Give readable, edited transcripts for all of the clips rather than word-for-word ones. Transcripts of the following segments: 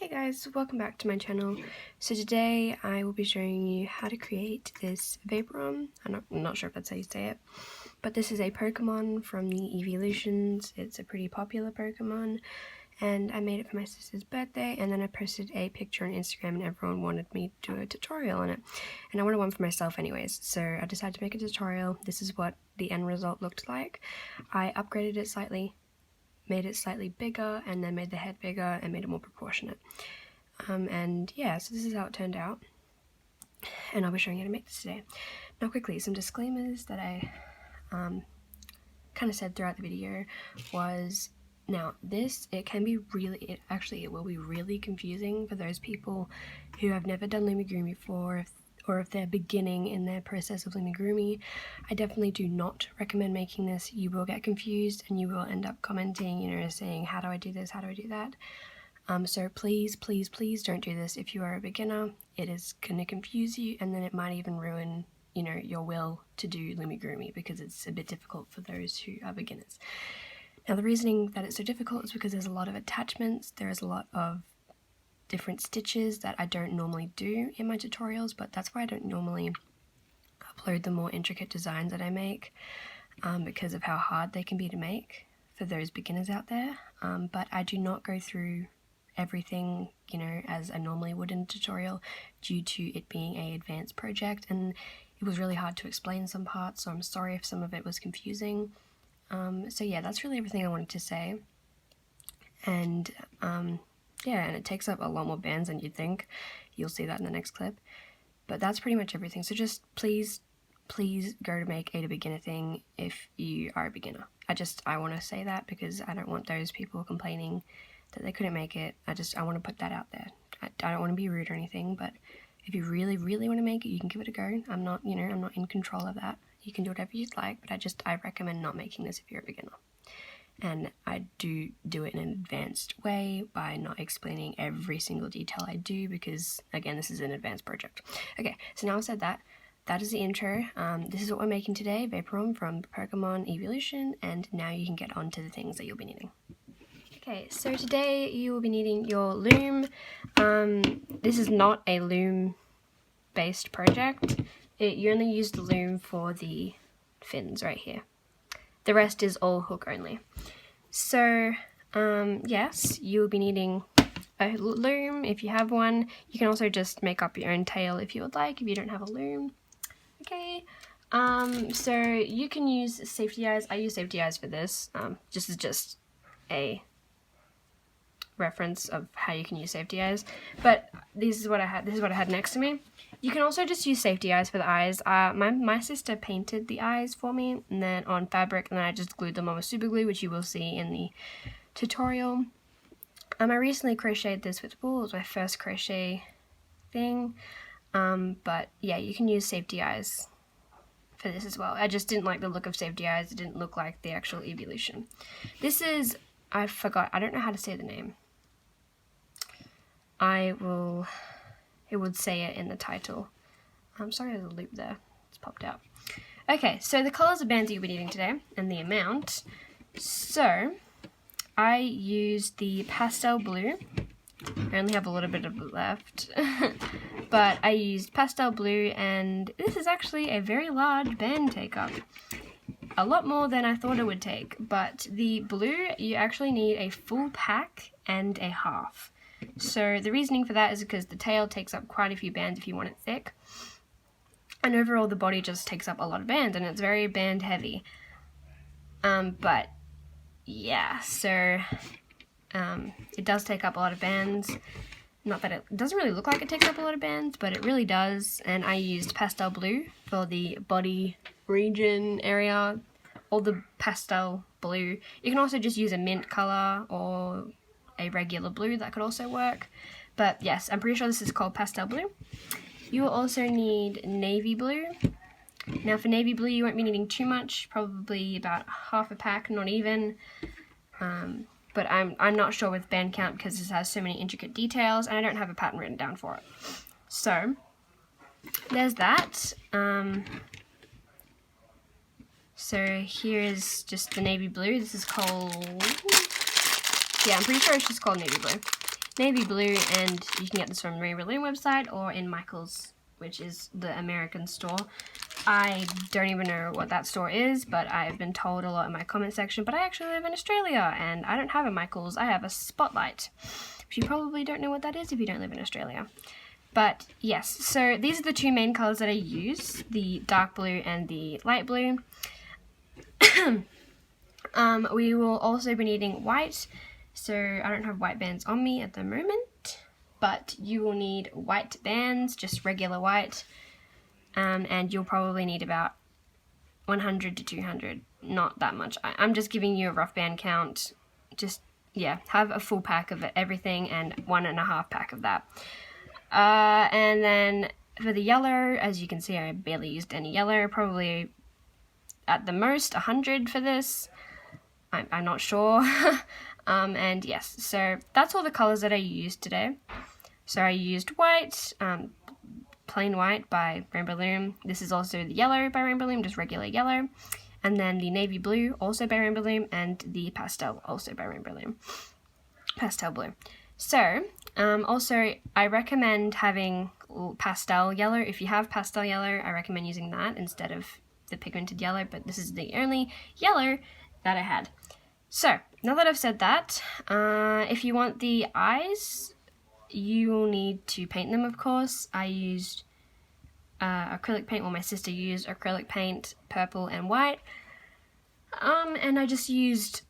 Hey guys, welcome back to my channel. So today I will be showing you how to create this Vaporeon. I'm not sure if that's how you say it, but this is a Pokemon from the Eeveelutions. It's a pretty popular Pokemon and I made it for my sister's birthday, and then I posted a picture on Instagram and everyone wanted me to do a tutorial on it. And I wanted one for myself anyways, so I decided to make a tutorial. This is what the end result looked like. I upgraded it slightly, made it slightly bigger, and then made the head bigger and made it more proportionate. And yeah, so this is how it turned out, and I'll be showing you how to make this today. Now quickly, some disclaimers that I kind of said throughout the video was, now this, it will be really confusing for those people who have never done Loomigurumi before, or if they're beginning in their process of Loomigurumi. I definitely do not recommend making this. You will get confused and you will end up commenting, you know, saying, how do I do this, how do I do that? So please don't do this if you are a beginner. It is going to confuse you, and then it might even ruin, you know, your will to do Loomigurumi, because it's a bit difficult for those who are beginners. Now the reasoning that it's so difficult is because there's a lot of attachments, there is a lot of different stitches that I don't normally do in my tutorials, but that's why I don't normally upload the more intricate designs that I make, because of how hard they can be to make for those beginners out there. But I do not go through everything, you know, as I normally would in a tutorial, due to it being an advanced project, and it was really hard to explain some parts, so I'm sorry if some of it was confusing. So yeah, that's really everything I wanted to say. And yeah, and it takes up a lot more bands than you'd think. You'll see that in the next clip. But that's pretty much everything. So just please go to make it a beginner thing if you are a beginner. I want to say that because I don't want those people complaining that they couldn't make it. I want to put that out there. I don't want to be rude or anything, but if you really want to make it, you can give it a go. I'm not in control of that. You can do whatever you'd like, but I recommend not making this if you're a beginner. And I do it in an advanced way by not explaining every single detail I do, because again, this is an advanced project. Okay, so now I've said that, that is the intro. This is what we're making today, Vaporeon from Pokemon Eeveelution, and now you can get on to the things that you'll be needing. Okay, so today you will be needing your loom. This is not a loom based project. You only use the loom for the fins right here. The rest is all hook only. So yes, you'll be needing a loom if you have one. You can also just make up your own tail if you would like, if you don't have a loom. Okay, so you can use safety eyes. I use safety eyes for this. This is just a reference of how you can use safety eyes, but this is what I had next to me. You can also just use safety eyes for the eyes. My sister painted the eyes for me, and then on fabric, and then I just glued them on with super glue, which you will see in the tutorial. I recently crocheted this with wool. It was my first crochet thing, but yeah, you can use safety eyes for this as well. I just didn't like the look of safety eyes. It didn't look like the actual Eeveelution. This is, I don't know how to say the name. It would say it in the title. I'm sorry, there's a loop there. It's popped out. Okay, so the colors of bands that you'll be needing today, and the amount. So, I used the pastel blue. I only have a little bit of it left. But I used pastel blue, and this is actually a very large band take-up. A lot more than I thought it would take. But the blue, you actually need a full pack and a half. So the reasoning for that is because the tail takes up quite a few bands if you want it thick, and overall the body just takes up a lot of bands, and it's very band heavy. But yeah, so it does take up a lot of bands. Not that it doesn't really look like it takes up a lot of bands, but it really does. And I used pastel blue for the body region area, all the pastel blue. You can also just use a mint color or a regular blue, that could also work. But yes, I'm pretty sure this is called pastel blue. You will also need navy blue. Now for navy blue, you won't be needing too much, probably about half a pack, not even. But I'm not sure with band count because this has so many intricate details, and I don't have a pattern written down for it. So there's that. So here is just the navy blue. This is called, yeah, I'm pretty sure it's just called navy blue. navy blue, and you can get this from the RainbowLoom website or in Michael's, which is the American store. I don't even know what that store is, but I've been told a lot in my comment section, but I actually live in Australia and I don't have a Michael's, I have a Spotlight. Which you probably don't know what that is if you don't live in Australia. But yes, so these are the two main colours that I use, the dark blue and the light blue. We will also be needing white, so I don't have white bands on me at the moment, but you will need white bands, just regular white, and you'll probably need about 100 to 200, not that much. I'm just giving you a rough band count, just, yeah, have a full pack of everything and 1.5 pack of that. And then for the yellow, as you can see, I barely used any yellow, probably at the most 100 for this. I'm not sure. And yes, so that's all the colors that I used today. So I used white, plain white by RainbowLoom. This is also the yellow by RainbowLoom, just regular yellow. And then the navy blue, also by RainbowLoom, and the pastel, also by RainbowLoom. Pastel blue. So, also, I recommend having pastel yellow. If you have pastel yellow, I recommend using that instead of the pigmented yellow, but this is the only yellow that I had. So, now that I've said that, if you want the eyes, you will need to paint them, of course. I used acrylic paint, well, my sister used acrylic paint, purple and white, and I just used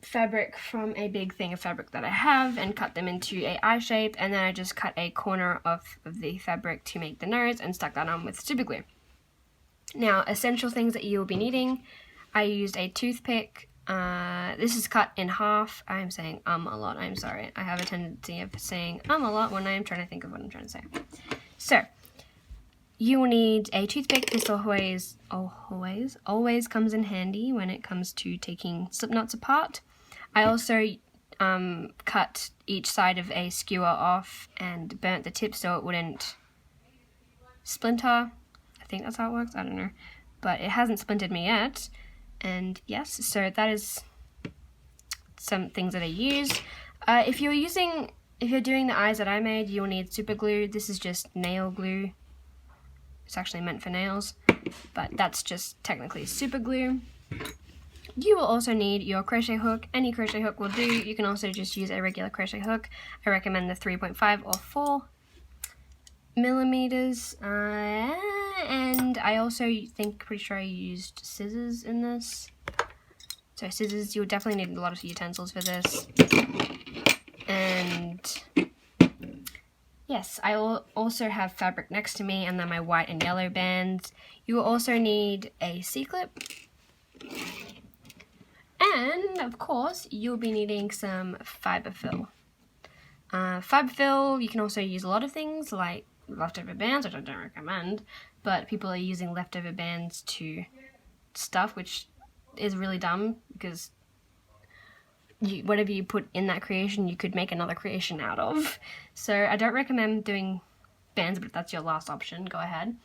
fabric from a big thing of fabric that I have and cut them into a eye shape, and then I just cut a corner of the fabric to make the nose and stuck that on with super glue. Now, essential things that you will be needing, I used a toothpick. This is cut in half. I'm saying a lot, I'm sorry. I have a tendency of saying a lot when I'm trying to think of what I'm trying to say. So, you will need a toothpick. This always comes in handy when it comes to taking slip knots apart. I also cut each side of a skewer off and burnt the tip so it wouldn't splinter. I think that's how it works, I don't know. But it hasn't splintered me yet. And yes, so that is some things that I use. If you're doing the eyes that I made, you'll need super glue. This is just nail glue. It's actually meant for nails, but that's just technically super glue. You will also need your crochet hook. Any crochet hook will do. You can also just use a regular crochet hook. I recommend the 3.5 or 4 millimeters. And I also pretty sure I used scissors in this. So scissors, you'll definitely need a lot of utensils for this. And yes, I will also have fabric next to me and then my white and yellow bands. You will also need a C-clip. And of course, you'll be needing some fiber fill. Fiber fill, you can also use a lot of things like leftover bands, which I don't recommend, but people are using leftover bands to stuff, which is really dumb because whatever you put in that creation, you could make another creation out of. So I don't recommend doing bands, but if that's your last option, go ahead.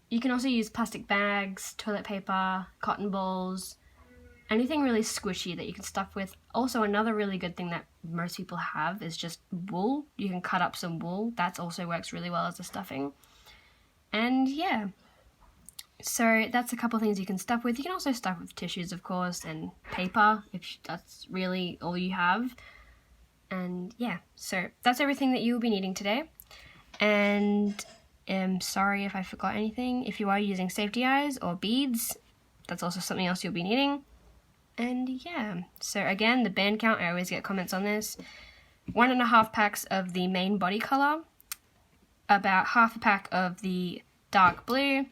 You can also use plastic bags, toilet paper, cotton balls, anything really squishy that you can stuff with. Also, another really good thing that most people have is just wool. You can cut up some wool. That also works really well as a stuffing. And yeah, so that's a couple things you can stuff with. You can also stuff with tissues, of course, and paper if that's really all you have. And yeah, so that's everything that you will be needing today. And I'm sorry if I forgot anything. If you are using safety eyes or beads, that's also something else you'll be needing. And yeah, so again, the band count, I always get comments on this. 1.5 packs of the main body color, about half a pack of the dark blue.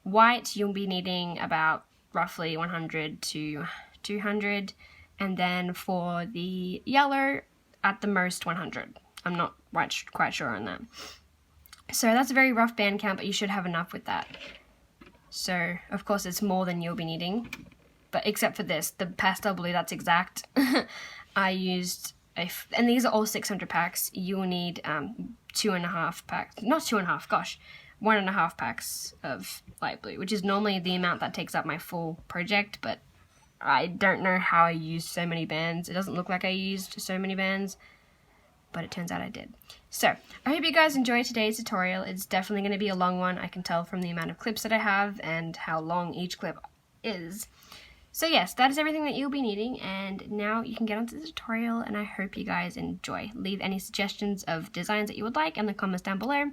White, you'll be needing about roughly 100 to 200. And then for the yellow, at the most 100. I'm not quite sure on that. So that's a very rough band count, but you should have enough with that. So, of course, it's more than you'll be needing. But except for this, the pastel blue, that's exact. I used, and these are all 600 packs. You will need 2.5 packs, not 2.5, gosh, 1.5 packs of light blue, which is normally the amount that takes up my full project, but I don't know how I used so many bands. It doesn't look like I used so many bands. but it turns out I did. So, I hope you guys enjoyed today's tutorial. It's definitely going to be a long one, I can tell from the amount of clips that I have and how long each clip is. So yes, that is everything that you'll be needing, and now you can get onto the tutorial, and I hope you guys enjoy. Leave any suggestions of designs that you would like in the comments down below.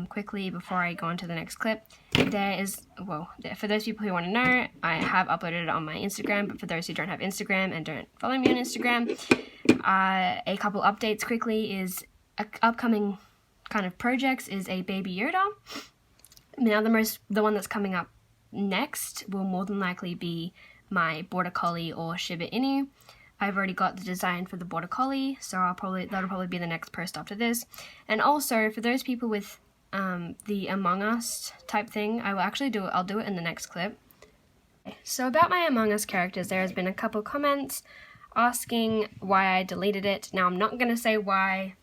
Quickly, before I go on to the next clip, there is, well, for those people who want to know, I have uploaded it on my Instagram, but for those who don't have Instagram and don't follow me on Instagram, a couple updates quickly is upcoming kind of projects is a Baby Yoda. Now the one that's coming up next will more than likely be my Border Collie or Shiba Inu. I've already got the design for the Border Collie, so that'll probably be the next post after this. And also for those people with the Among Us type thing, I'll do it in the next clip. So about my Among Us characters, there has been a couple comments asking why I deleted it. Now I'm not going to say why,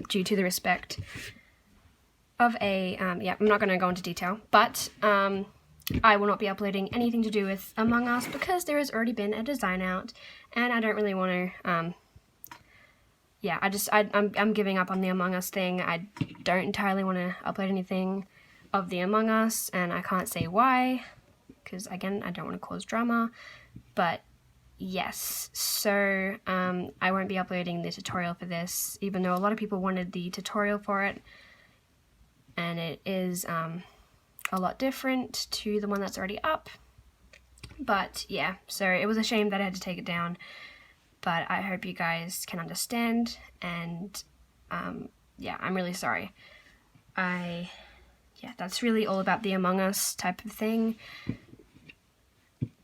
due to the respect of I'm not going to go into detail, but I will not be uploading anything to do with Among Us because there has already been a design out, and I don't really want to, I'm giving up on the Among Us thing. I don't entirely want to upload anything of the Among Us, and I can't say why, because again, I don't want to cause drama, but yes, so I won't be uploading the tutorial for this, even though a lot of people wanted the tutorial for it, and it is a lot different to the one that's already up. But yeah, so it was a shame that I had to take it down, but I hope you guys can understand, and yeah, I'm really sorry. That's really all about the Among Us type of thing.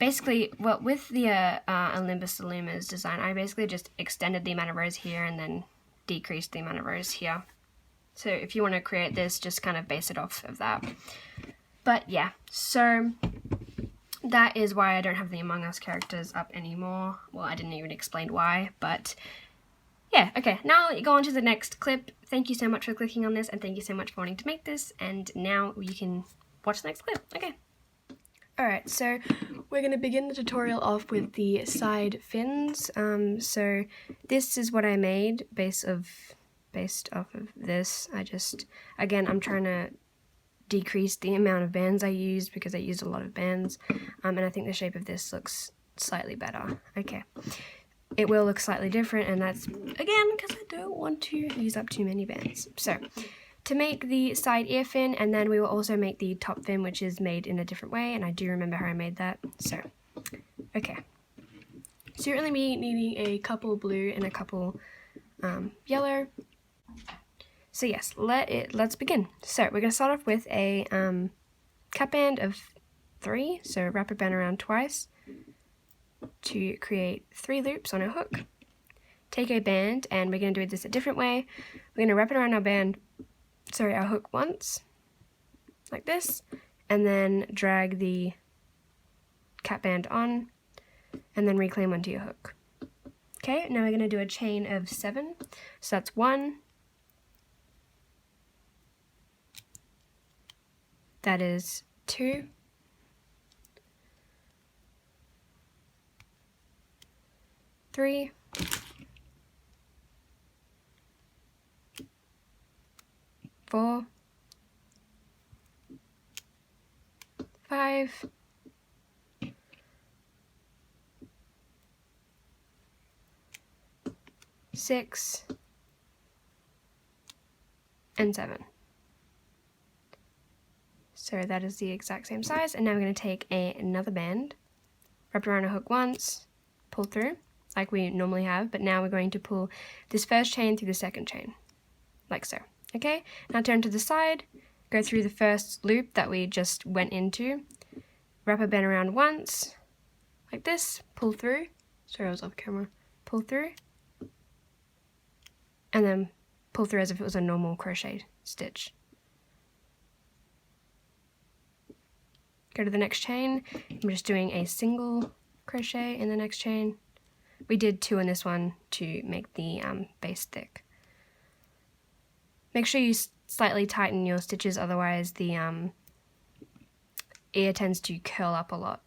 Basically, well, with the Olympus Illumina's design, I basically just extended the amount of rows here and then decreased the amount of rows here. So if you want to create this, just kind of base it off of that. But yeah, so that is why I don't have the Among Us characters up anymore. Well, I didn't even explain why, but yeah, okay. Now I'll let you go on to the next clip. Thank you so much for clicking on this, and thank you so much for wanting to make this, and now you can watch the next clip. Okay. Alright, so we're going to begin the tutorial off with the side fins. So this is what I made based off of this. I'm trying to decrease the amount of bands I used because I used a lot of bands, and I think the shape of this looks slightly better. Okay, it will look slightly different, and that's again because I don't want to use up too many bands. So to make the side ear fin, and then we will also make the top fin, which is made in a different way, and I do remember how I made that. So okay, so you're only needing a couple blue and a couple yellow. So yes, let's begin. So we're going to start off with a cap band of 3, so wrap a band around twice to create 3 loops on a hook. Take a band, and we're going to do this a different way. We're going to wrap it around our hook once, like this, and then drag the cap band on, and then reclaim onto your hook. Okay, now we're going to do a chain of 7, so that's 1, that is 2, 3, 4, 5, 6, and 7. So that is the exact same size, and now we're going to take another band, wrap it around a hook once, pull through, like we normally have, but now we're going to pull this first chain through the second chain, like so. Okay, now turn to the side, go through the first loop that we just went into, wrap a band around once, like this, pull through, sorry I was off camera, pull through, and then pull through as if it was a normal crochet stitch. Go to the next chain, I'm just doing a single crochet in the next chain. We did 2 in this one to make the base thick. Make sure you slightly tighten your stitches, otherwise the ear tends to curl up a lot.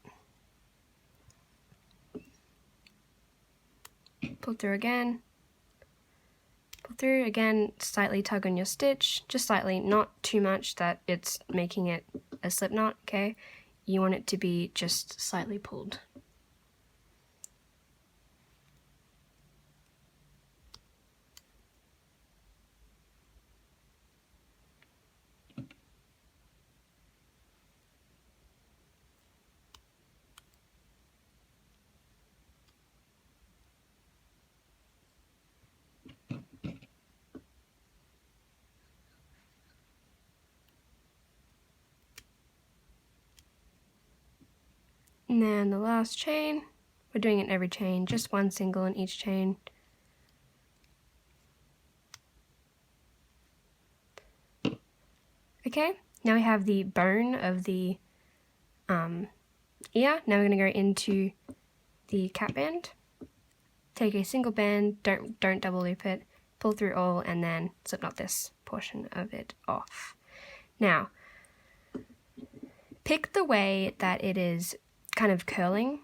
Pull through again, pull pull through. Again, slightly tug on your stitch, just slightly, not too much that it's making it a slip knot, okay? You want it to be just slightly pulled. And then the last chain, we're doing it in every chain, just one single in each chain. Okay, now we have the bone of the ear. Now we're going to go into the cap band. Take a single band, don't double loop it, pull through all, and then slip knot this portion of it off. Now, pick the way that it is kind of curling.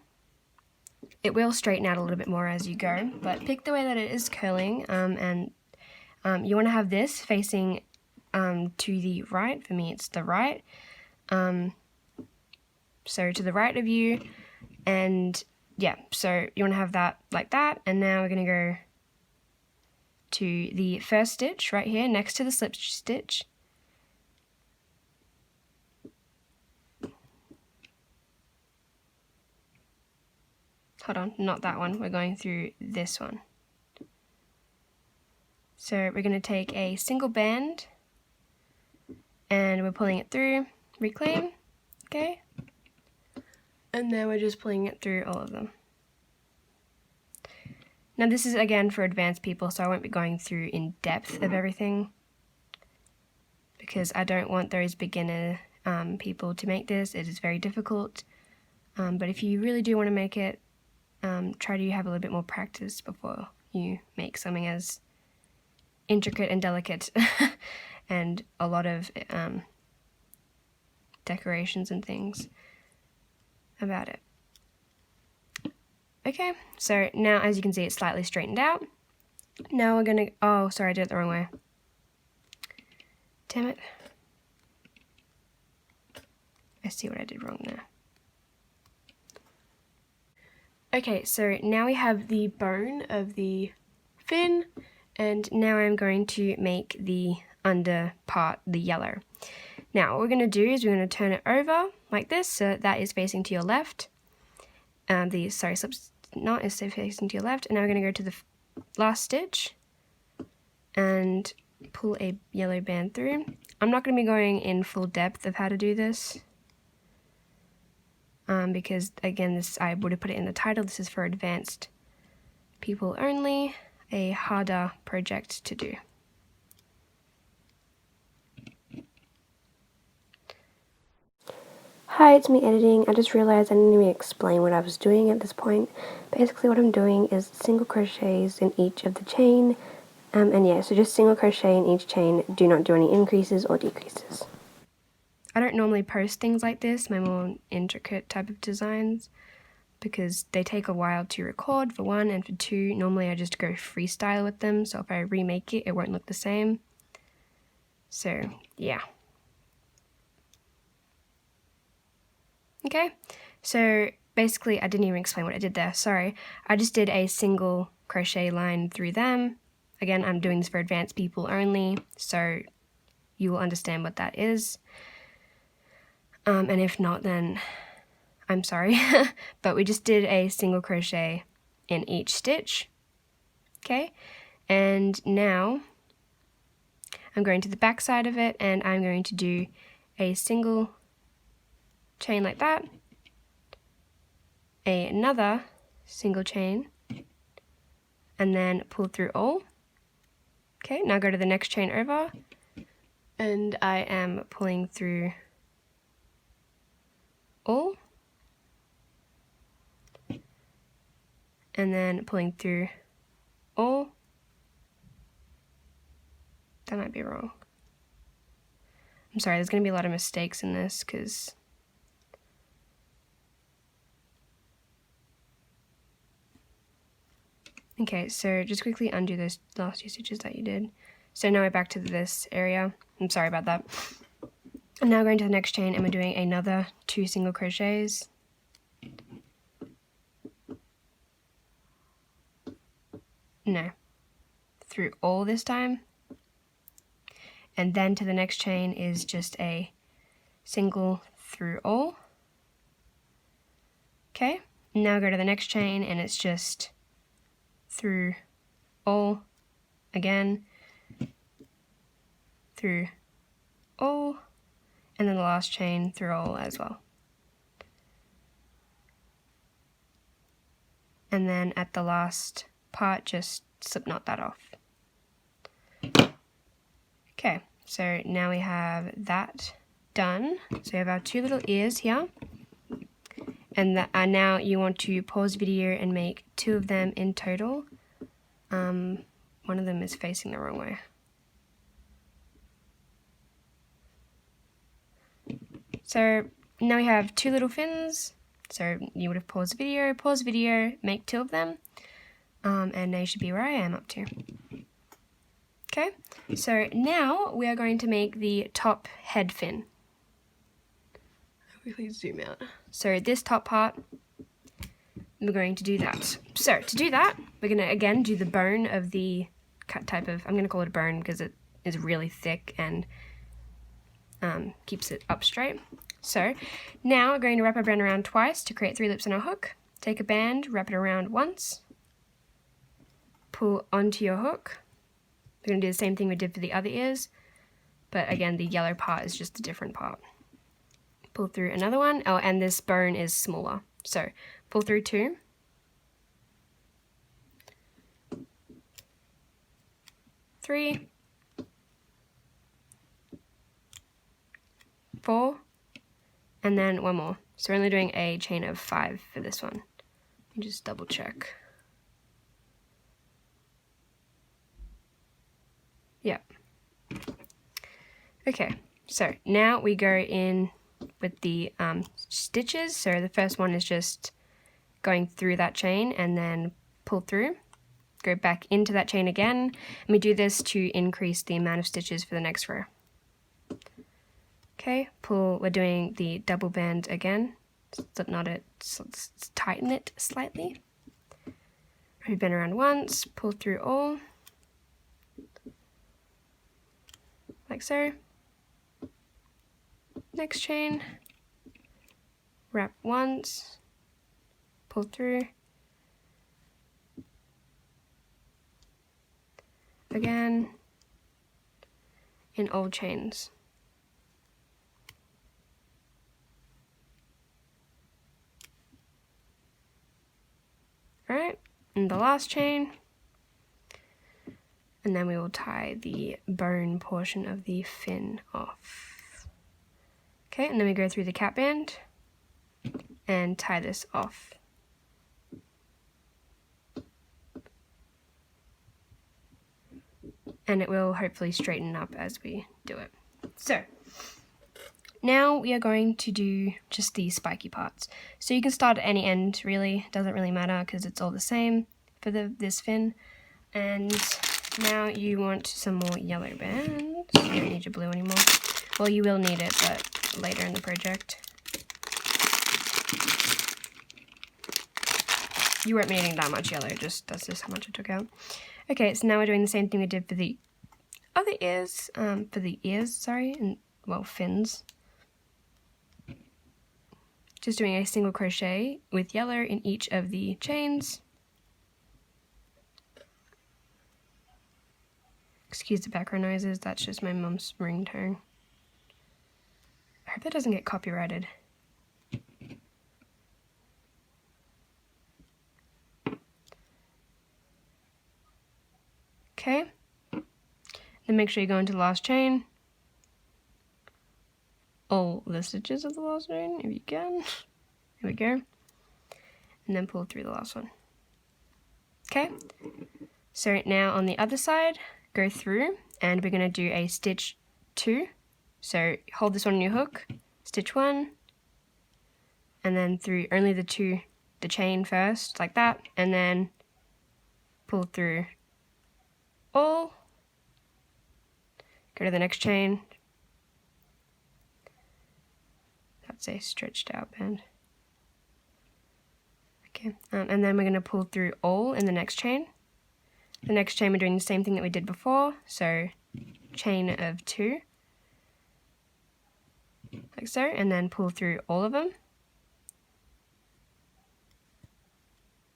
It will straighten out a little bit more as you go, but pick the way that it is curling, and you want to have this facing to the right. For me, it's the right. So to the right of you, and yeah, so you want to have that like that, and now we're going to go to the first stitch right here next to the slip stitch. Hold on, not that one, we're going through this one. So we're going to take a single band and we're pulling it through, reclaim, okay? And then we're just pulling it through all of them. Now this is again for advanced people, so I won't be going through in depth of everything because I don't want those beginner people to make this. It is very difficult, but if you really do want to make it, try to have a little bit more practice before you make something as intricate and delicate and a lot of decorations and things about it. Okay, so now as you can see it's slightly straightened out. Now we're gonna, oh sorry, I did it the wrong way. Damn it. I see what I did wrong there. Okay, so now we have the bone of the fin, and now I'm going to make the under part, the yellow. Now what we're going to do is we're going to turn it over like this, so that is facing to your left. The slip knot is facing to your left, and now we're going to go to the last stitch and pull a yellow band through. I'm not going to be going in full depth of how to do this. Because again, this, I would have put it in the title, this is for advanced people only, a harder project to do. Hi, it's me editing. I just realized I didn't even explain what I was doing at this point. Basically what I'm doing is single crochets in each of the chain, and yeah, so just single crochet in each chain, do not do any increases or decreases. I don't normally post things like this, my more intricate type of designs, because they take a while to record, for one, and for two, normally I just go freestyle with them, so if I remake it, it won't look the same. So, yeah. Okay, so basically I didn't even explain what I did there, sorry. I just did a single crochet line through them. Again, I'm doing this for advanced people only, so you will understand what that is. And if not, then I'm sorry, but we just did a single crochet in each stitch, okay? And now I'm going to the back side of it, and I'm going to do a single chain like that, another single chain, and then pull through all. Okay, now go to the next chain over, and I am pulling through all, and then pulling through all. That might be wrong. I'm sorry, there's going to be a lot of mistakes in this because Okay, so just quickly undo those last 2 stitches that you did. So now we're back to this area. I'm sorry about that. I'm now going to the next chain and we're doing another 2 single crochets. No, through all this time. And then to the next chain is just a single through all. Okay, now go to the next chain and it's just through all again, through all, and then the last chain through all as well. And then at the last part, just slip knot that off. Okay, so now we have that done. So we have our 2 little ears here. And now you want to pause the video and make 2 of them in total. One of them is facing the wrong way. So now we have 2 little fins. So you would have paused the video, make 2 of them. And now you should be where I am up to. Okay, so now we are going to make the top head fin. I'll quickly zoom out. So this top part, we're going to do that. So to do that, we're going to again do the bone of the type of, I'm going to call it a bone because it is really thick and keeps it up straight. So now we're going to wrap our band around twice to create 3 loops on our hook. Take a band, wrap it around once, pull onto your hook. We're going to do the same thing we did for the other ears, but again the yellow part is just a different part. Pull through another one. Oh, and this bone is smaller. So pull through 2. 3, 4, and then 1 more. So we're only doing a chain of 5 for this one. Let me just double check. Yep. Okay, so now we go in with the stitches. So the first one is just going through that chain and then pull through. Go back into that chain again. And we do this to increase the amount of stitches for the next row. Okay, pull, we're doing the double band again. Slip knot it, tighten it slightly. We've been around once, pull through all. Like so. Next chain, wrap once, pull through. Again, in all chains. Alright, and the last chain. And then we will tie the bone portion of the fin off. Okay, and then we go through the cap band and tie this off. And it will hopefully straighten up as we do it. So, now we are going to do just the spiky parts. So you can start at any end, really. It doesn't really matter because it's all the same for this fin. And now you want some more yellow bands. You don't need your blue anymore. Well, you will need it, but later in the project. You won't be needing that much yellow, that's just how much I took out. Okay, so now we're doing the same thing we did for the other ears, and, well, fins. Just doing a single crochet with yellow in each of the chains. Excuse the background noises, that's just my mum's ringtone. I hope that doesn't get copyrighted. Okay, then make sure you go into the last chain. All the stitches of the last chain, if you can. Here we go. And then pull through the last one. Okay, so now on the other side, go through and we're going to do a stitch 2. So hold this one on your hook, stitch 1, and then through only the chain first, like that, and then pull through all, go to the next chain, that's a stretched out band, okay, and then we're going to pull through all in the next chain. The next chain we're doing the same thing that we did before, so chain of 2, like so, and then pull through all of them.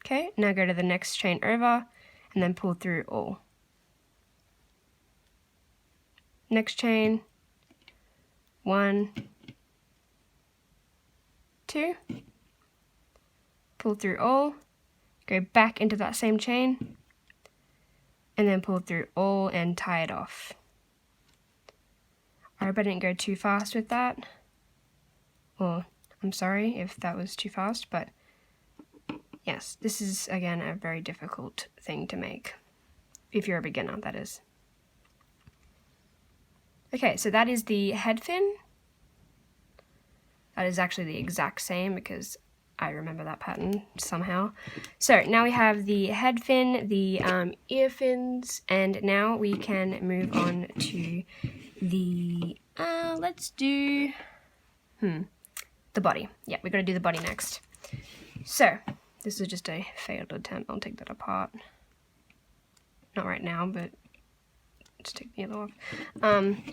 Okay, now go to the next chain over and then pull through all. Next chain, 1, 2, pull through all, go back into that same chain, and then pull through all and tie it off. I hope I didn't go too fast with that. Or, I'm sorry if that was too fast, but yes, this is again a very difficult thing to make. If you're a beginner, that is. Okay, so that is the head fin. That is actually the exact same because I remember that pattern somehow. So now we have the head fin, the ear fins, and now we can move on to the, let's do, the body. Yeah, we're gonna do the body next. So, this is just a failed attempt. I'll take that apart. Not right now, but just take the other off.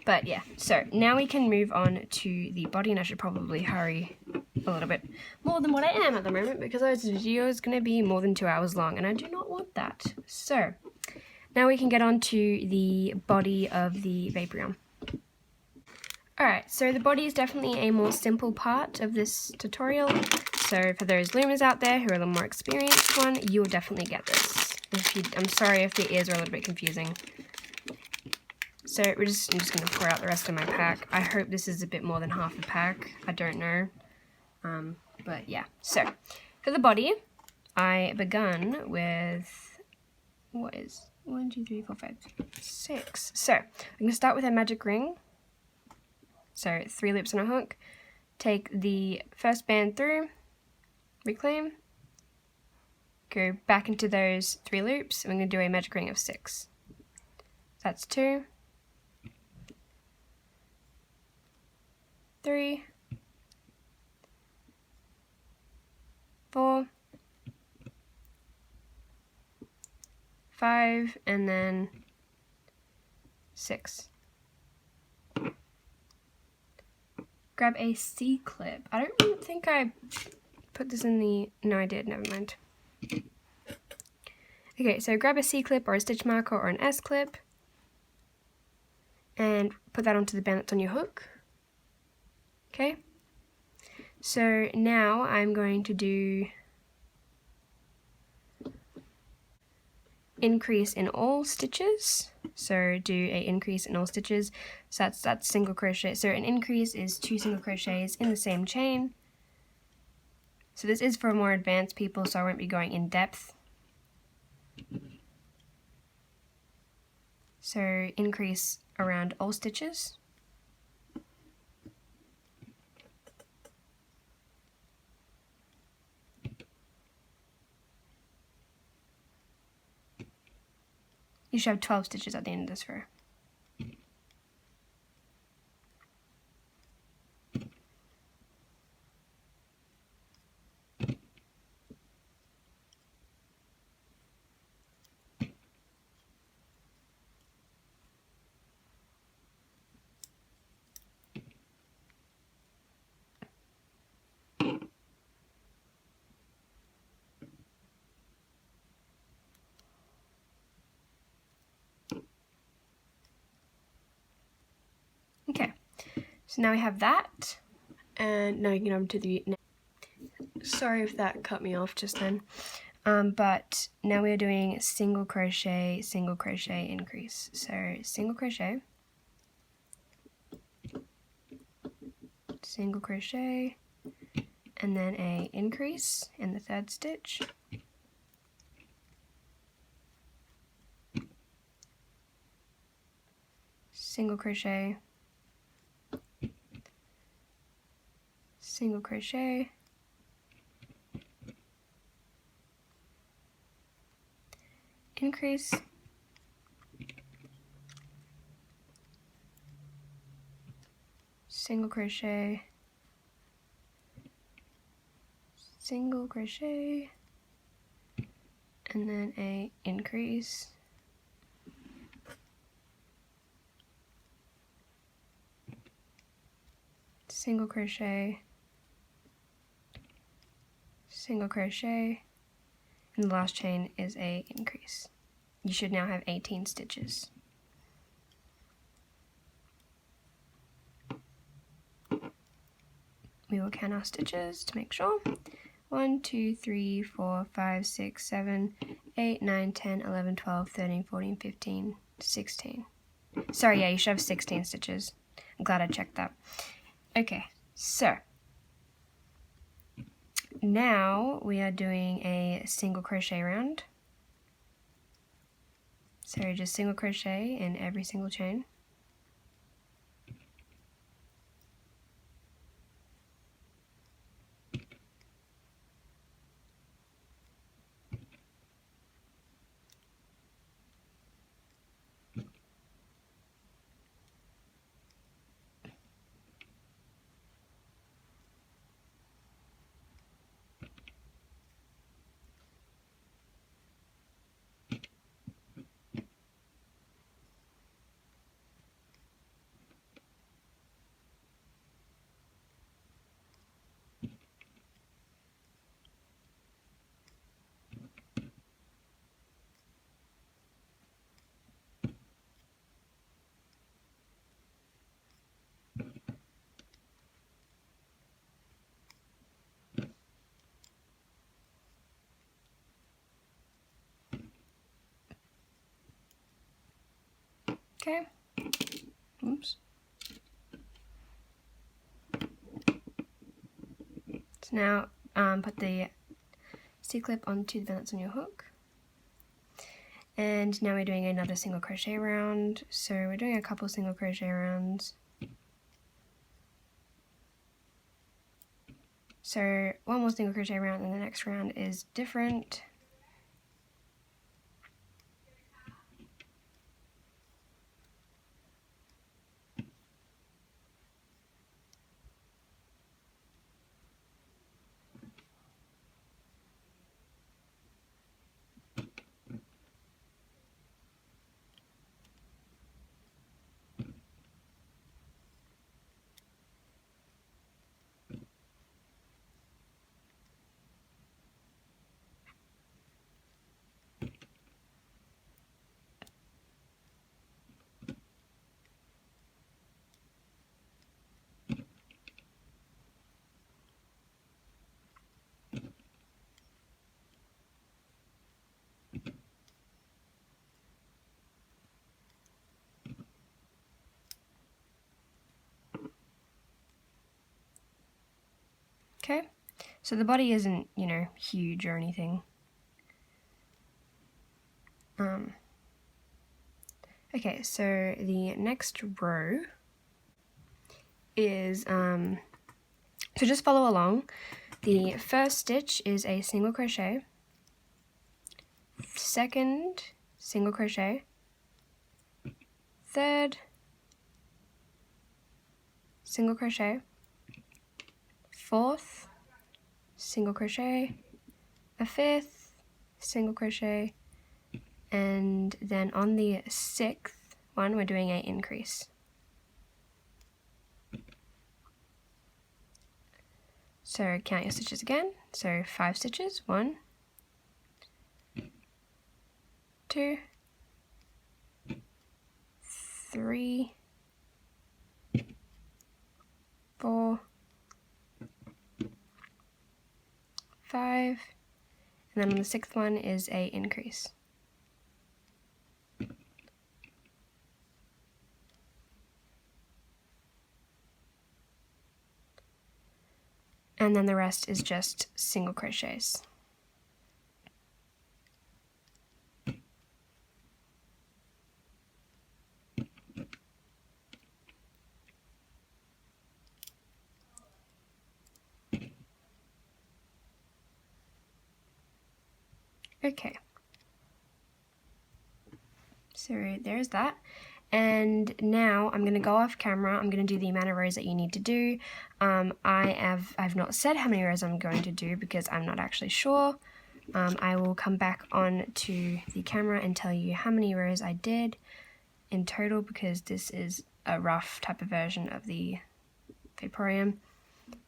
But yeah, so now we can move on to the body, and I should probably hurry a little bit more than what I am at the moment because this video is going to be more than 2 hours long, and I do not want that. So now we can get on to the body of the Vaporeon. Alright, so the body is definitely a more simple part of this tutorial. So for those loomers out there who are a little more experienced one, you will definitely get this. I'm sorry if the ears are a little bit confusing. So I'm just going to pour out the rest of my pack. I hope this is a bit more than half a pack. I don't know. But yeah. So for the body, I begun with, what is 1, 2, 3, 4, 5, 6. So I'm going to start with a magic ring. So 3 loops on a hook. Take the first band through, reclaim, go back into those 3 loops, and we're going to do a magic ring of 6. That's 2, 3, 4, 5, and then 6. Grab a C-clip. I don't think I put this in the... No, I did. Never mind. Okay, so grab a C-clip or a stitch marker or an S-clip and put that onto the band that's on your hook. Okay. So now I'm going to do increase in all stitches. So do a increase in all stitches. So that's single crochet. So an increase is 2 single crochets in the same chain. So this is for more advanced people, so I won't be going in depth. So increase around all stitches. You should have 12 stitches at the end of this row. Okay, so now we have that, and now you can get on to the... Sorry if that cut me off just then, but now we're doing single crochet, increase. So single crochet, single crochet, and then a increase in the 3rd stitch. Single crochet, single crochet, increase, single crochet, single crochet, and then a increase, single crochet, single crochet, and the last chain is a increase. You should now have 18 stitches. We will count our stitches to make sure. 1, 2, 3, 4, 5, 6, 7, 8, 9, 10, 11, 12, 13, 14, 15, 16. Sorry, yeah, you should have 16 stitches. I'm glad I checked that. Okay, so now we are doing a single crochet round. So just single crochet in every single chain. Okay. Oops. So now put the C-clip onto the bend that's on your hook. And now we're doing another single crochet round. So we're doing a couple single crochet rounds. So one more single crochet round and the next round is different. Okay, so the body isn't, you know, huge or anything. Okay, so the next row is, so just follow along. The first stitch is a single crochet, second single crochet, third single crochet, fourth single crochet, a fifth single crochet, and then on the sixth one we're doing an increase. So count your stitches again. So 5 stitches, 1, 2, 3, 4, 5, and then on the 6th one is a increase. And then the rest is just single crochets. Okay. So there's that. And now I'm going to go off camera. I'm going to do the amount of rows that you need to do. I've not said how many rows I'm going to do because I'm not actually sure. I will come back on to the camera and tell you how many rows I did in total, because this is a rough type of version of the Vaporeon,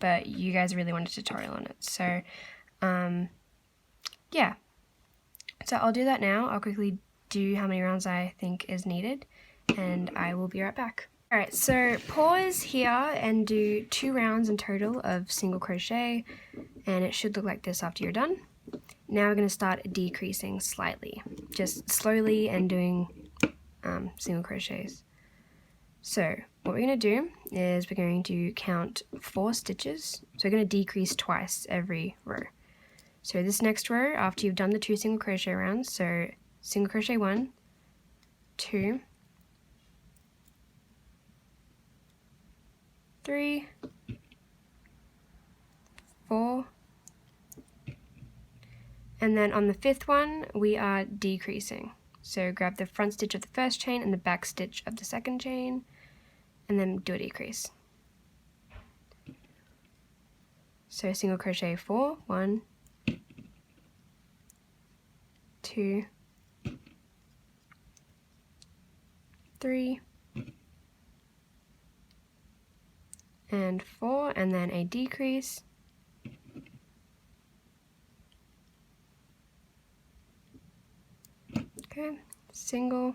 but you guys really want a tutorial on it. So yeah, so I'll do that now. I'll quickly do how many rounds I think is needed, and I will be right back. Alright, so pause here and do 2 rounds in total of single crochet, and it should look like this after you're done. Now we're going to start decreasing slightly, just slowly, and doing single crochets. So what we're going to do is we're going to count 4 stitches, so we're going to decrease twice every row. So this next row, after you've done the 2 single crochet rounds, so single crochet 1, 2, 3, 4, and then on the 5th one we are decreasing. So grab the front stitch of the first chain and the back stitch of the second chain, and then do a decrease. So single crochet 4, 1, 2, 3, and 4, and then a decrease. Okay, single,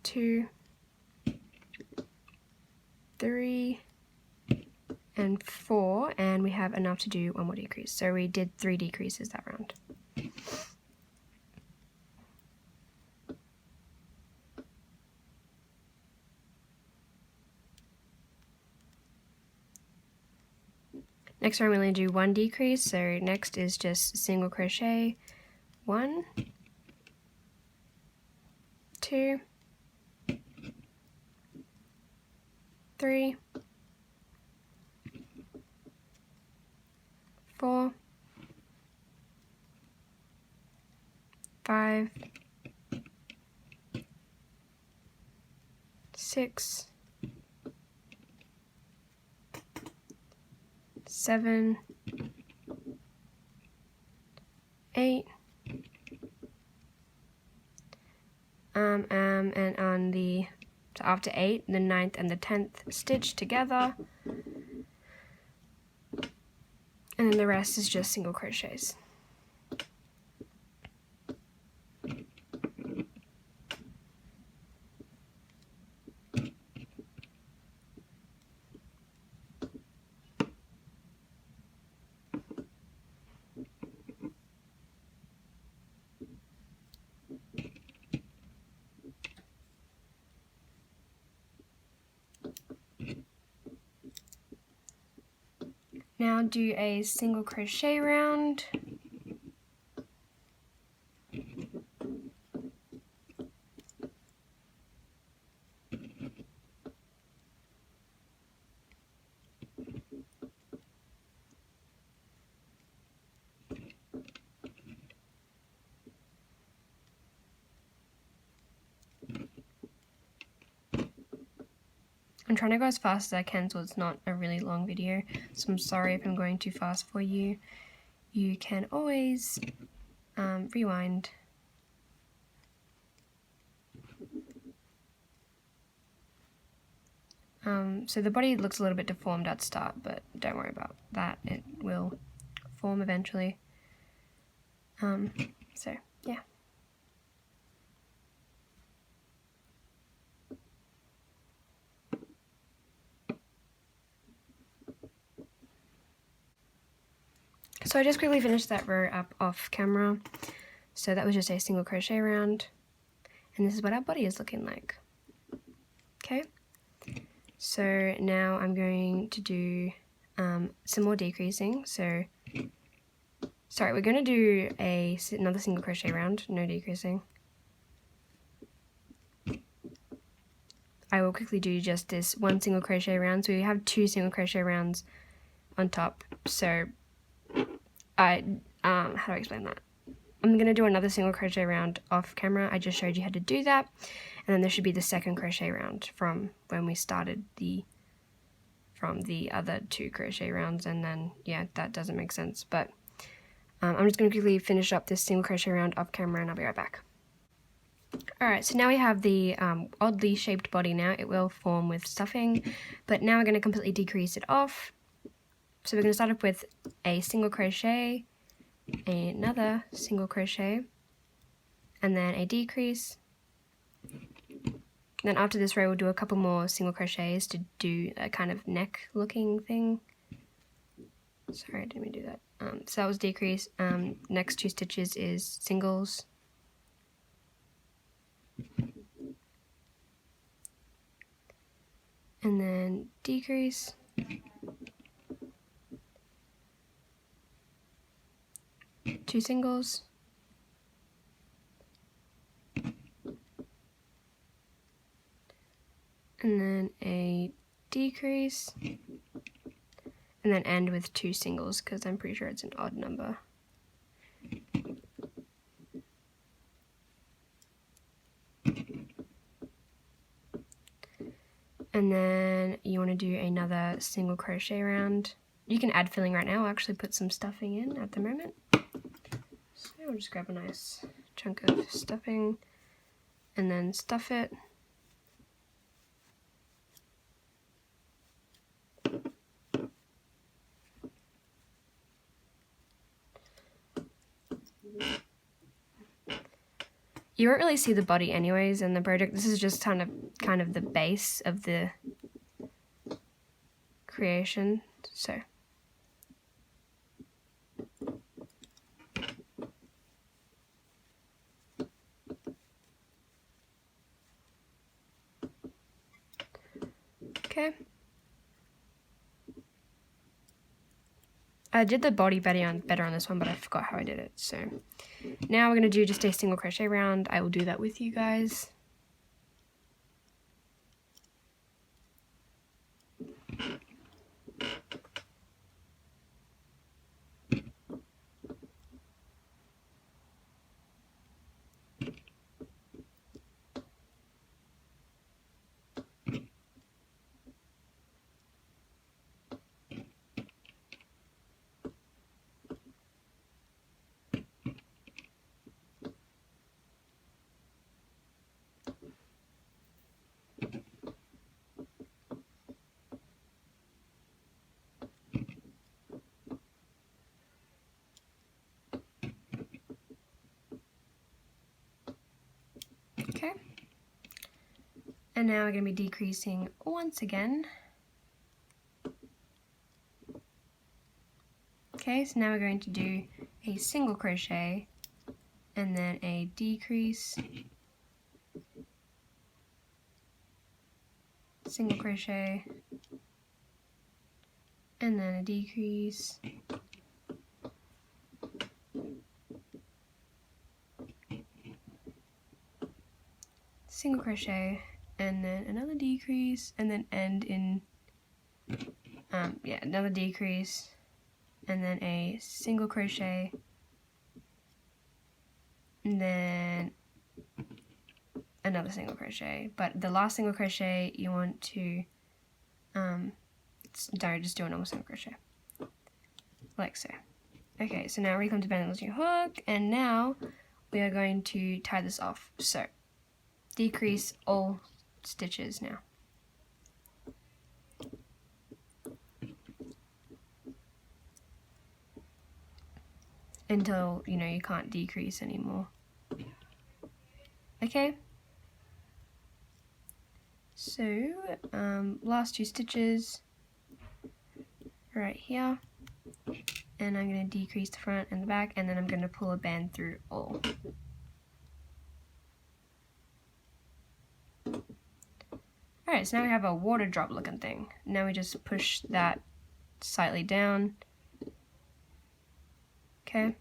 2, 3, and 4, and we have enough to do 1 more decrease. So we did 3 decreases that round. Next round we only do 1 decrease, so next is just single crochet 1, 2, 3, 4, 5, 6, 7, 8, and on the, so after 8, the 9th and the 10th stitch together, and then the rest is just single crochets. Now do a single crochet round. I'm trying to go as fast as I can so it's not a really long video, so I'm sorry if I'm going too fast for you. You can always rewind. So the body looks a little bit deformed at start, but don't worry about that, it will form eventually. So yeah. So I just quickly finished that row up off camera. So that was just a single crochet round, and this is what our body is looking like. Okay, so now I'm going to do some more decreasing. So sorry, we're going to do another single crochet round, no decreasing. I will quickly do just this 1 single crochet round, so we have 2 single crochet rounds on top. So how do I explain that? I'm going to do another single crochet round off camera. I just showed you how to do that. And then there should be the second crochet round from when we started from the other 2 crochet rounds. And then, yeah, that doesn't make sense. But I'm just going to quickly finish up this single crochet round off camera and I'll be right back. Alright, so now we have the oddly shaped body now. It will form with stuffing, but now we're going to completely decrease it off. So we're going to start off with a single crochet, another single crochet, and then a decrease. Then after this row we'll do a couple more single crochets to do a kind of neck looking thing. Sorry, I didn't mean to do that. So that was decrease. Next 2 stitches is singles. And then decrease. Two singles. And then a decrease. And then end with 2 singles because I'm pretty sure it's an odd number. And then you want to do another single crochet round. You can add filling right now. I'll actually put some stuffing in at the moment. So I'll just grab a nice chunk of stuffing and then stuff it. You won't really see the body anyways in the project. This is just kind of the base of the creation. So okay. I did the body better on this one, but I forgot how I did it. So now we're going to do just a single crochet round. I will do that with you guys. Okay, and now we're going to be decreasing once again. Okay, so now we're going to do a single crochet and then a decrease, single crochet, and then a decrease, single crochet, and then another decrease, and then end in another decrease, and then a single crochet, and then another single crochet. But the last single crochet you want to just do a normal single crochet like so. Okay, so now we come to bend your hook, and now we are going to tie this off. So decrease all stitches now. Until, you can't decrease anymore. Okay. So, last 2 stitches right here. And I'm going to decrease the front and the back, and then I'm going to pull a band through all. Alright, so now we have a water drop looking thing. Now we just push that slightly down. Okay.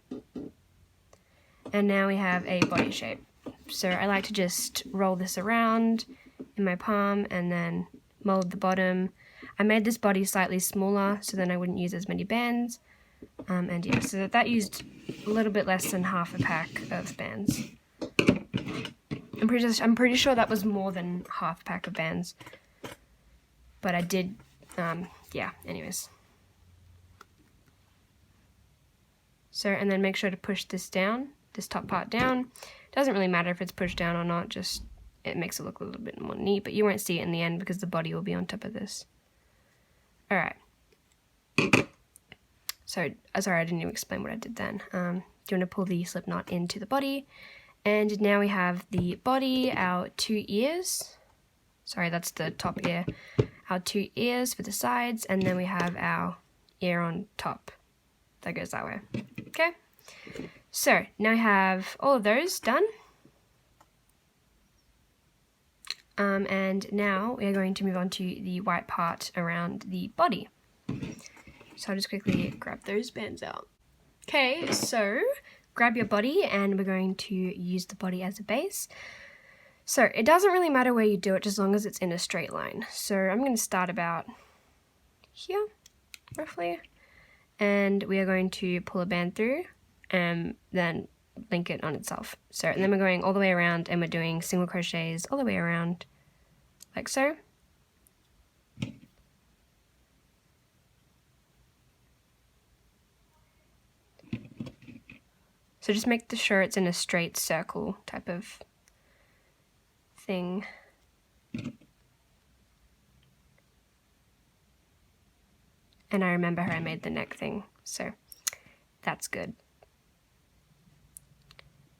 And now we have a body shape. So I like to just roll this around in my palm and then mold the bottom. I made this body slightly smaller so then I wouldn't use as many bands. And yeah, so that used a little bit less than half a pack of bands. I'm pretty sure that was more than half a pack of bands, but I did, yeah, anyways. So, and then make sure to push this down, this top part down. Doesn't really matter if it's pushed down or not, just it makes it look a little bit more neat, but you won't see it in the end because the body will be on top of this. Alright. So, sorry, I didn't even explain what I did then. You want to pull the slip knot into the body, and now we have the body, our 2 ears. Sorry, that's the top ear. Our 2 ears for the sides, and then we have our ear on top. That goes that way. Okay? So, now we have all of those done. And now we are going to move on to the white part around the body. So I'll just quickly grab those bands out. Okay, so grab your body and we're going to use the body as a base. So it doesn't really matter where you do it, just as long as it's in a straight line. So I'm going to start about here, roughly. And we are going to pull a band through and then link it on itself. So, and then we're going all the way around and we're doing single crochets all the way around, like so. So just make sure it's in a straight circle type of thing. And I remember how I made the neck thing, so that's good.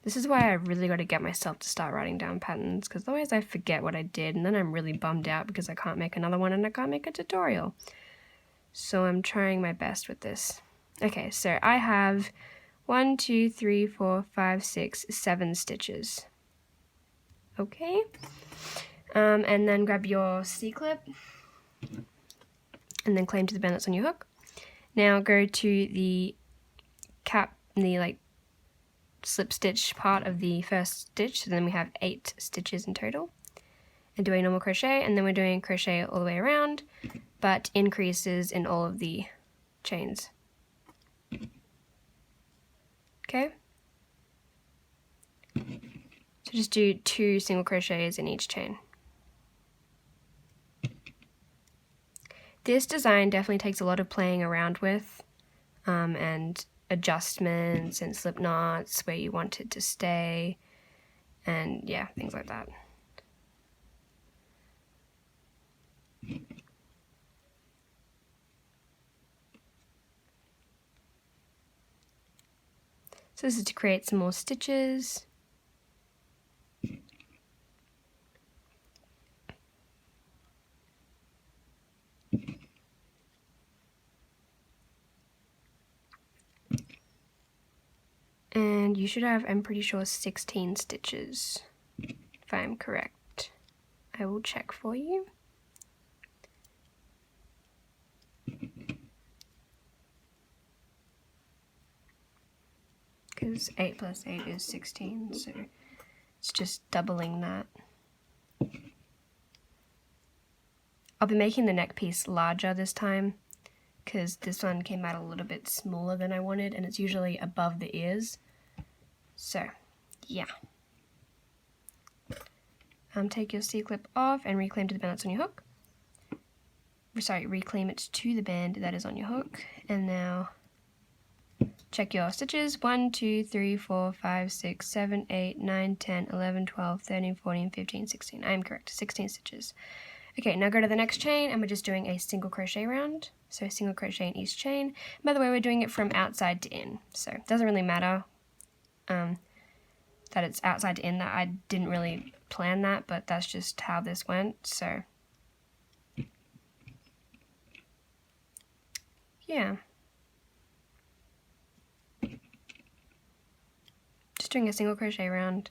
This is why I really got to get myself to start writing down patterns, because otherwise I forget what I did and then I'm really bummed out because I can't make another one and I can't make a tutorial. So I'm trying my best with this. Okay, so I have 1, 2, 3, 4, 5, 6, 7 stitches. Okay, and then grab your C-clip and then claim to the band that's on your hook. Now go to the cap, the like slip stitch part of the first stitch, so then we have 8 stitches in total, and do a normal crochet, and then we're doing crochet all the way around, but increases in all of the chains. Okay, so just do 2 single crochets in each chain. This design definitely takes a lot of playing around with, and adjustments and slip knots where you want it to stay, and yeah, things like that. So this is to create some more stitches. And you should have, I'm pretty sure, 16 stitches, if I'm correct. I will check for you. Because 8 plus 8 is 16, so it's just doubling that. I'll be making the neck piece larger this time, because this one came out a little bit smaller than I wanted, and it's usually above the ears. So, yeah. Take your C-clip off and reclaim to the band that's on your hook. Sorry, reclaim it to the band that is on your hook. And now check your stitches. 1, 2, 3, 4, 5, 6, 7, 8, 9, 10, 11, 12, 13, 14, 15, 16. I am correct, 16 stitches. Okay, now go to the next chain and we're just doing a single crochet round. So single crochet in each chain. By the way, we're doing it from outside to in. So it doesn't really matter that it's outside to in. That I didn't really plan that, but that's just how this went. So yeah. Just doing a single crochet round.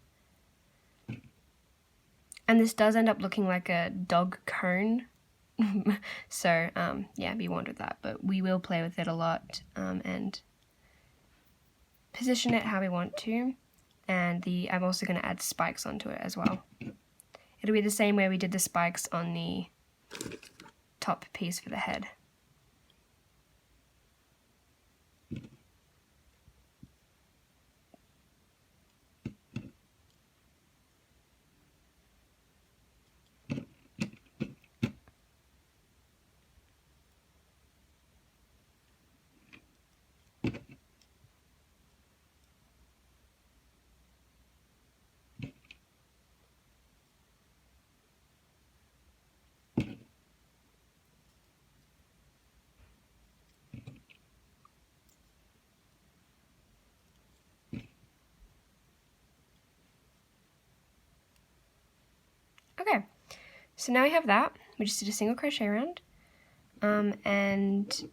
And this does end up looking like a dog cone. So yeah, be warned with that, but we will play with it a lot and position it how we want to. And I'm also going to add spikes onto it as well. It'll be the same way we did the spikes on the top piece for the head. Okay, so now we have that. We just did a single crochet round, and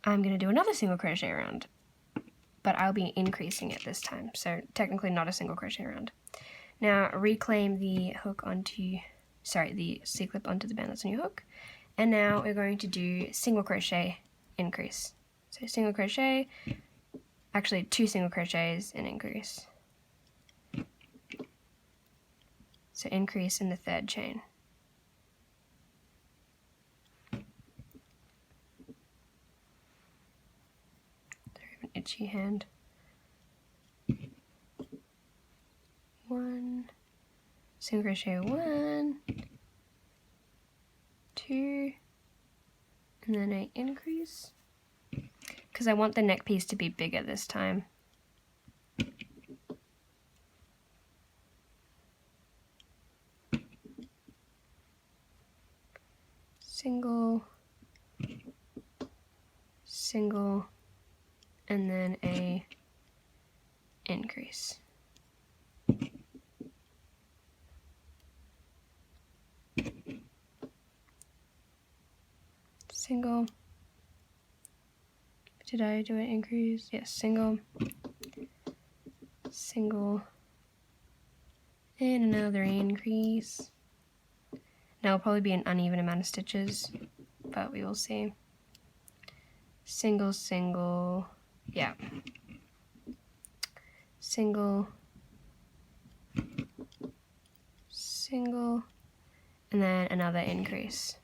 I'm going to do another single crochet round, but I'll be increasing it this time, so technically not a single crochet round. Now reclaim the hook onto, sorry, the C-clip onto the band that's on your hook, and now we're going to do single crochet increase. So single crochet, actually 2 single crochets and increase. So increase in the 3rd chain. Itchy hand. 1 single crochet, 1, 2, and then I increase because I want the neck piece to be bigger this time. Single, single, and then a increase. Single. Did I do an increase? Yes, single, single, and another increase. Now it'll probably be an uneven amount of stitches, but we will see. Single, single, yeah. Single, single, and then another increase.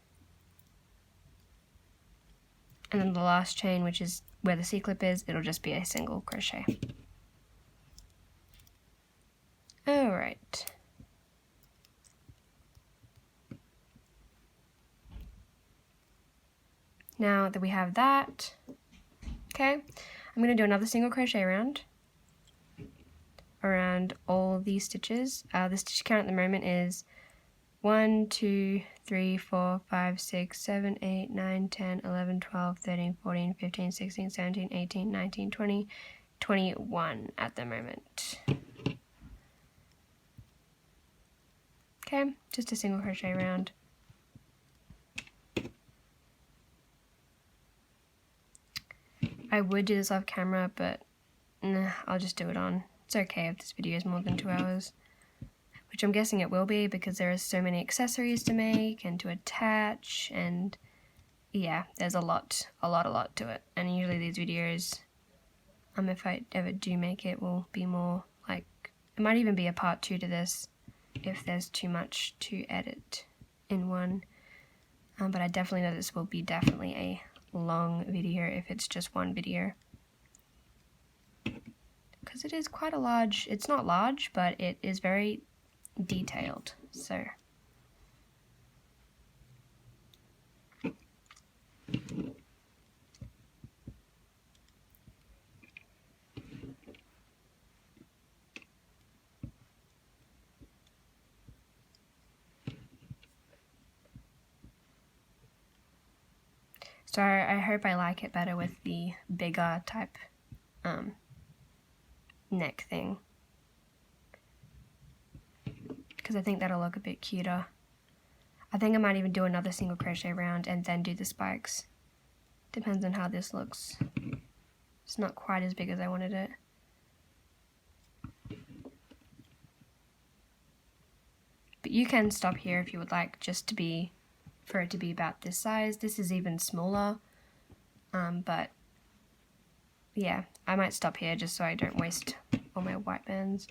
And then the last chain, which is where the C-clip is, it'll just be a single crochet. Alright. Now that we have that, okay, I'm going to do another single crochet round around all these stitches. The stitch count at the moment is 1, 2, 3, 4, 5, 6, 7, 8, 9, 10, 11, 12, 13, 14, 15, 16, 17, 18, 19, 20, 21 at the moment. Okay, just a single crochet round. I would do this off camera, but nah, I'll just do it on. It's okay if this video is more than 2 hours. Which I'm guessing it will be because there are so many accessories to make and to attach, and yeah, there's a lot to it. And usually these videos, if I ever do make it, will be more like, it might even be a part 2 to this if there's too much to edit in one. But I definitely know this will be definitely a long video if it's just one video. Because it is quite a large, it's not large, but it is very detailed, so. So I hope I like it better with the bigger type neck thing, because I think that'll look a bit cuter. I think I might even do another single crochet round and then do the spikes. Depends on how this looks. It's not quite as big as I wanted it. But you can stop here if you would like, just to be, for it to be about this size. This is even smaller, but yeah, I might stop here just so I don't waste all my white bands.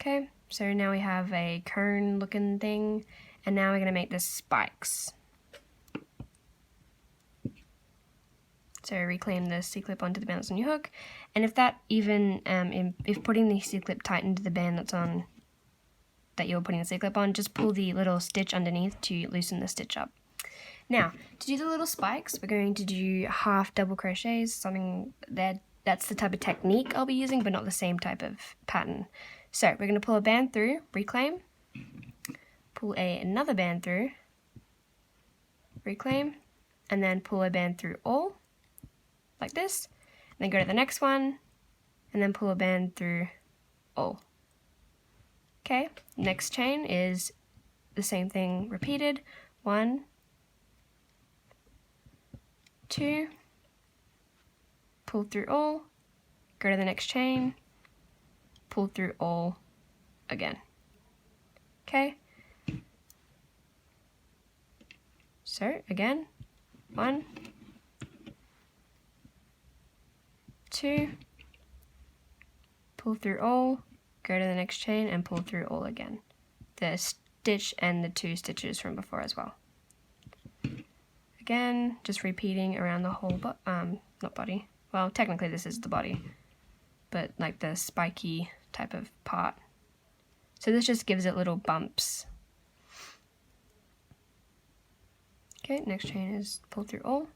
Okay, so now we have a cone looking thing, and now we're going to make the spikes. So reclaim the C-clip onto the band that's on your hook, and if that even, if putting the C-clip tight into the band that's on, that you're putting the C-clip on, just pull the little stitch underneath to loosen the stitch up. Now, to do the little spikes, we're going to do half double crochets, something that's the type of technique I'll be using, but not the same type of pattern. So we're going to pull a band through, reclaim, pull another band through, reclaim, and then pull a band through all, like this, and then go to the next one, and then pull a band through all. Okay, next chain is the same thing repeated. 1, 2, pull through all, go to the next chain, pull through all again. Okay, so again, 1, 2, pull through all, go to the next chain and pull through all again. The stitch and the 2 stitches from before as well. Again, just repeating around the whole, not body. Well, technically this is the body, but like the spiky type of part. So this just gives it little bumps. Okay, next chain is pull through all.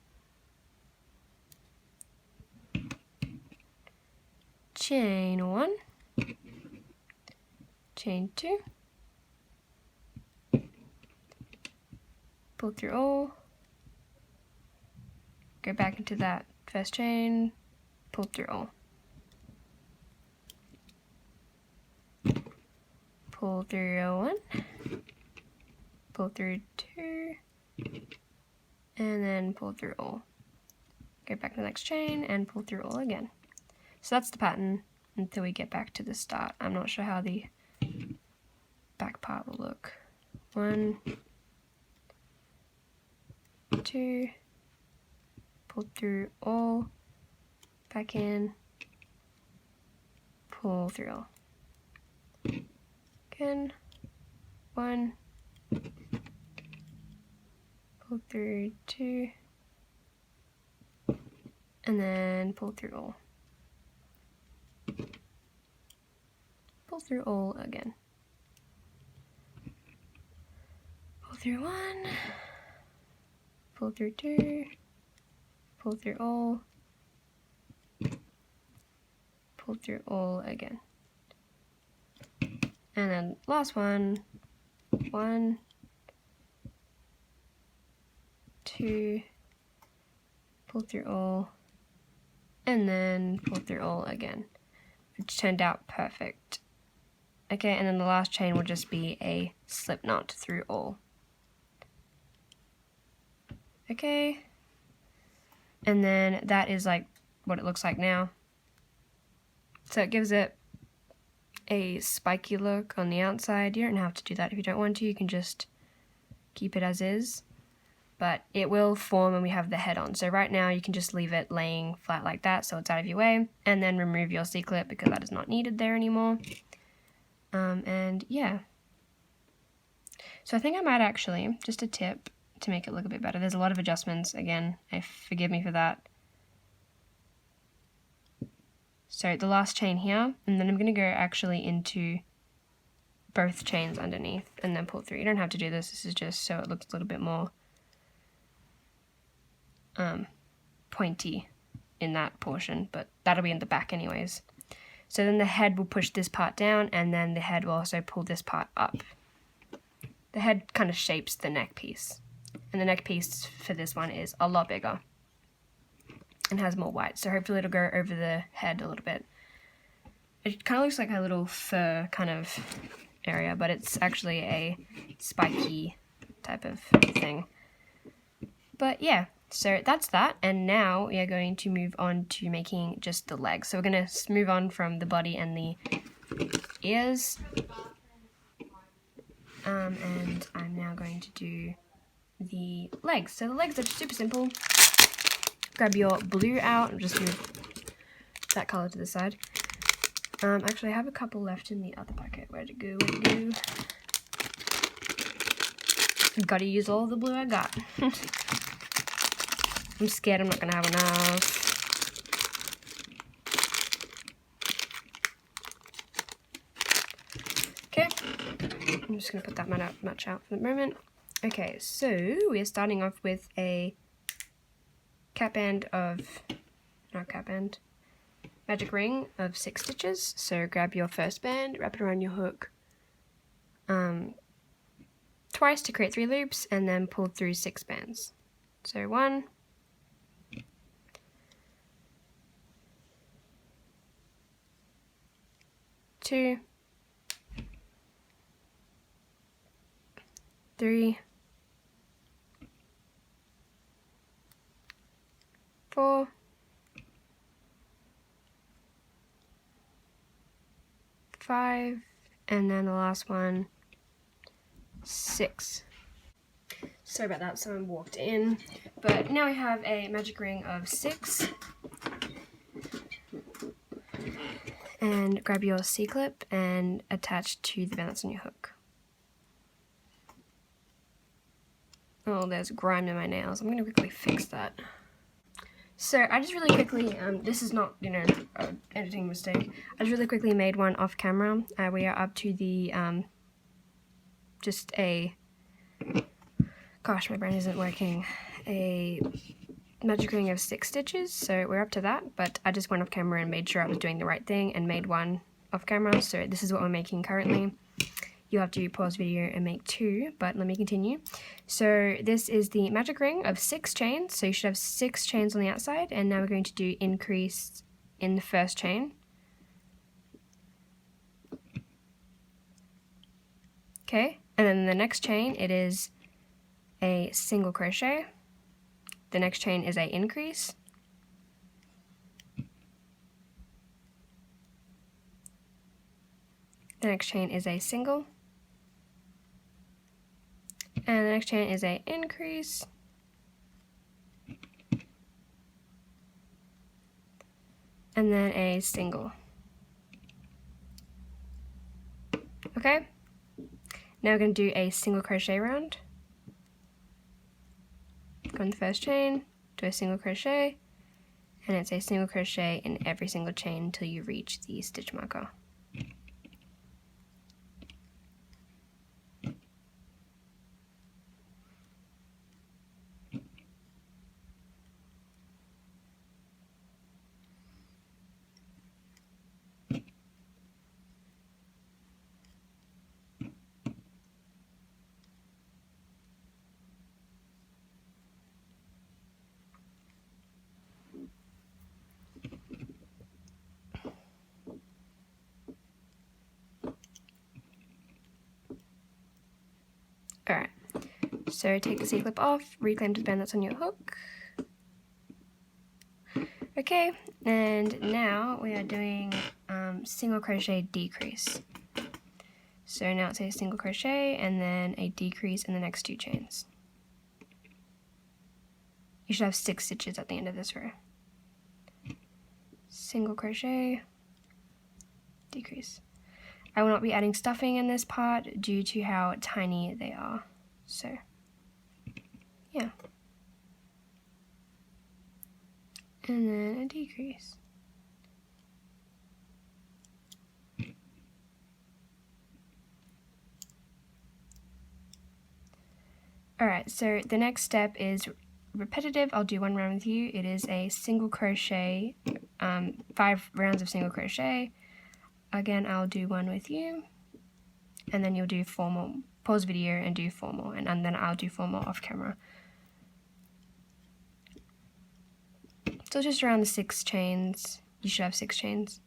Chain 1, chain 2, pull through all, go back into that first chain, pull through all, pull through 1, pull through 2, and then pull through all. Go back to the next chain and pull through all again. So that's the pattern until we get back to the start. I'm not sure how the back part will look. 1, 2, pull through all, back in, pull through all. Again, 1, pull through 2, and then pull through all. Pull through all again. Pull through 1, pull through 2, pull through all, pull through all again. And then last one, 1, 2, pull through all, and then pull through all again, which turned out perfect. Okay, and then the last chain will just be a slip knot through all. Okay, and then that is like what it looks like now. So it gives it a spiky look on the outside. You don't have to do that if you don't want to. You can just keep it as is, but it will form when we have the head on. So right now you can just leave it laying flat like that so it's out of your way, and then remove your C-clip because that is not needed there anymore. And yeah, so I think I might actually, just a tip to make it look a bit better, there's a lot of adjustments, again, forgive me for that. So the last chain here, and then I'm going to go actually into both chains underneath and then pull through. You don't have to do this, this is just so it looks a little bit more pointy in that portion, but that'll be in the back anyways. So then the head will push this part down, and then the head will also pull this part up. The head kind of shapes the neck piece, and the neck piece for this one is a lot bigger and has more white, so hopefully it'll go over the head a little bit. It kind of looks like a little fur kind of area, but it's actually a spiky type of thing. But yeah, so that's that, and now we are going to move on to making just the legs. So we're going to move on from the body and the ears, and I'm now going to do the legs. So the legs are super simple. Grab your blue out and just move that color to the side. Actually, I have a couple left in the other bucket. Where'd it go? Where'd it go? Gotta use all the blue I got. I'm scared I'm not gonna have enough. Okay, I'm just gonna put that much out for the moment. Okay, so we are starting off with a magic ring of 6 stitches. So grab your first band, wrap it around your hook twice to create 3 loops, and then pull through 6 bands. So 1, 2, 3, 4, 5, and then the last one, 6. Sorry about that, someone walked in. But now we have a magic ring of 6. And grab your C-clip and attach to the band that's on your hook. Oh, there's grime in my nails. I'm gonna quickly fix that. So I just really quickly, this is not, you know, an editing mistake. I just really quickly made one off camera. We are up to the, gosh, my brain isn't working. A magic ring of 6 stitches, so we're up to that, but I just went off camera and made sure I was doing the right thing and made one off camera, so this is what we're making currently. You'll have to pause video and make 2, but let me continue. So this is the magic ring of 6 chains, so you should have 6 chains on the outside, and now we're going to do increase in the first chain. Okay, and then the next chain, it is a single crochet. The next chain is a increase. The next chain is a single. And the next chain is a increase. And then a single. Okay? Now we're going to do a single crochet round. Go in the first chain, do a single crochet, and it's a single crochet in every single chain until you reach the stitch marker. Alright, so take the C-clip off, reclaim the band that's on your hook. Okay, and now we are doing single crochet decrease. So now it's a single crochet and then a decrease in the next 2 chains. You should have 6 stitches at the end of this row. Single crochet, decrease. I will not be adding stuffing in this part due to how tiny they are. So, yeah. And then a decrease. Alright, so the next step is repetitive. I'll do 1 round with you. It is a single crochet, 5 rounds of single crochet. Again, I'll do 1 with you, and then you'll do 4 more. Pause video and do 4 more, and then I'll do 4 more off camera. So just around the 6 chains. You should have 6 chains.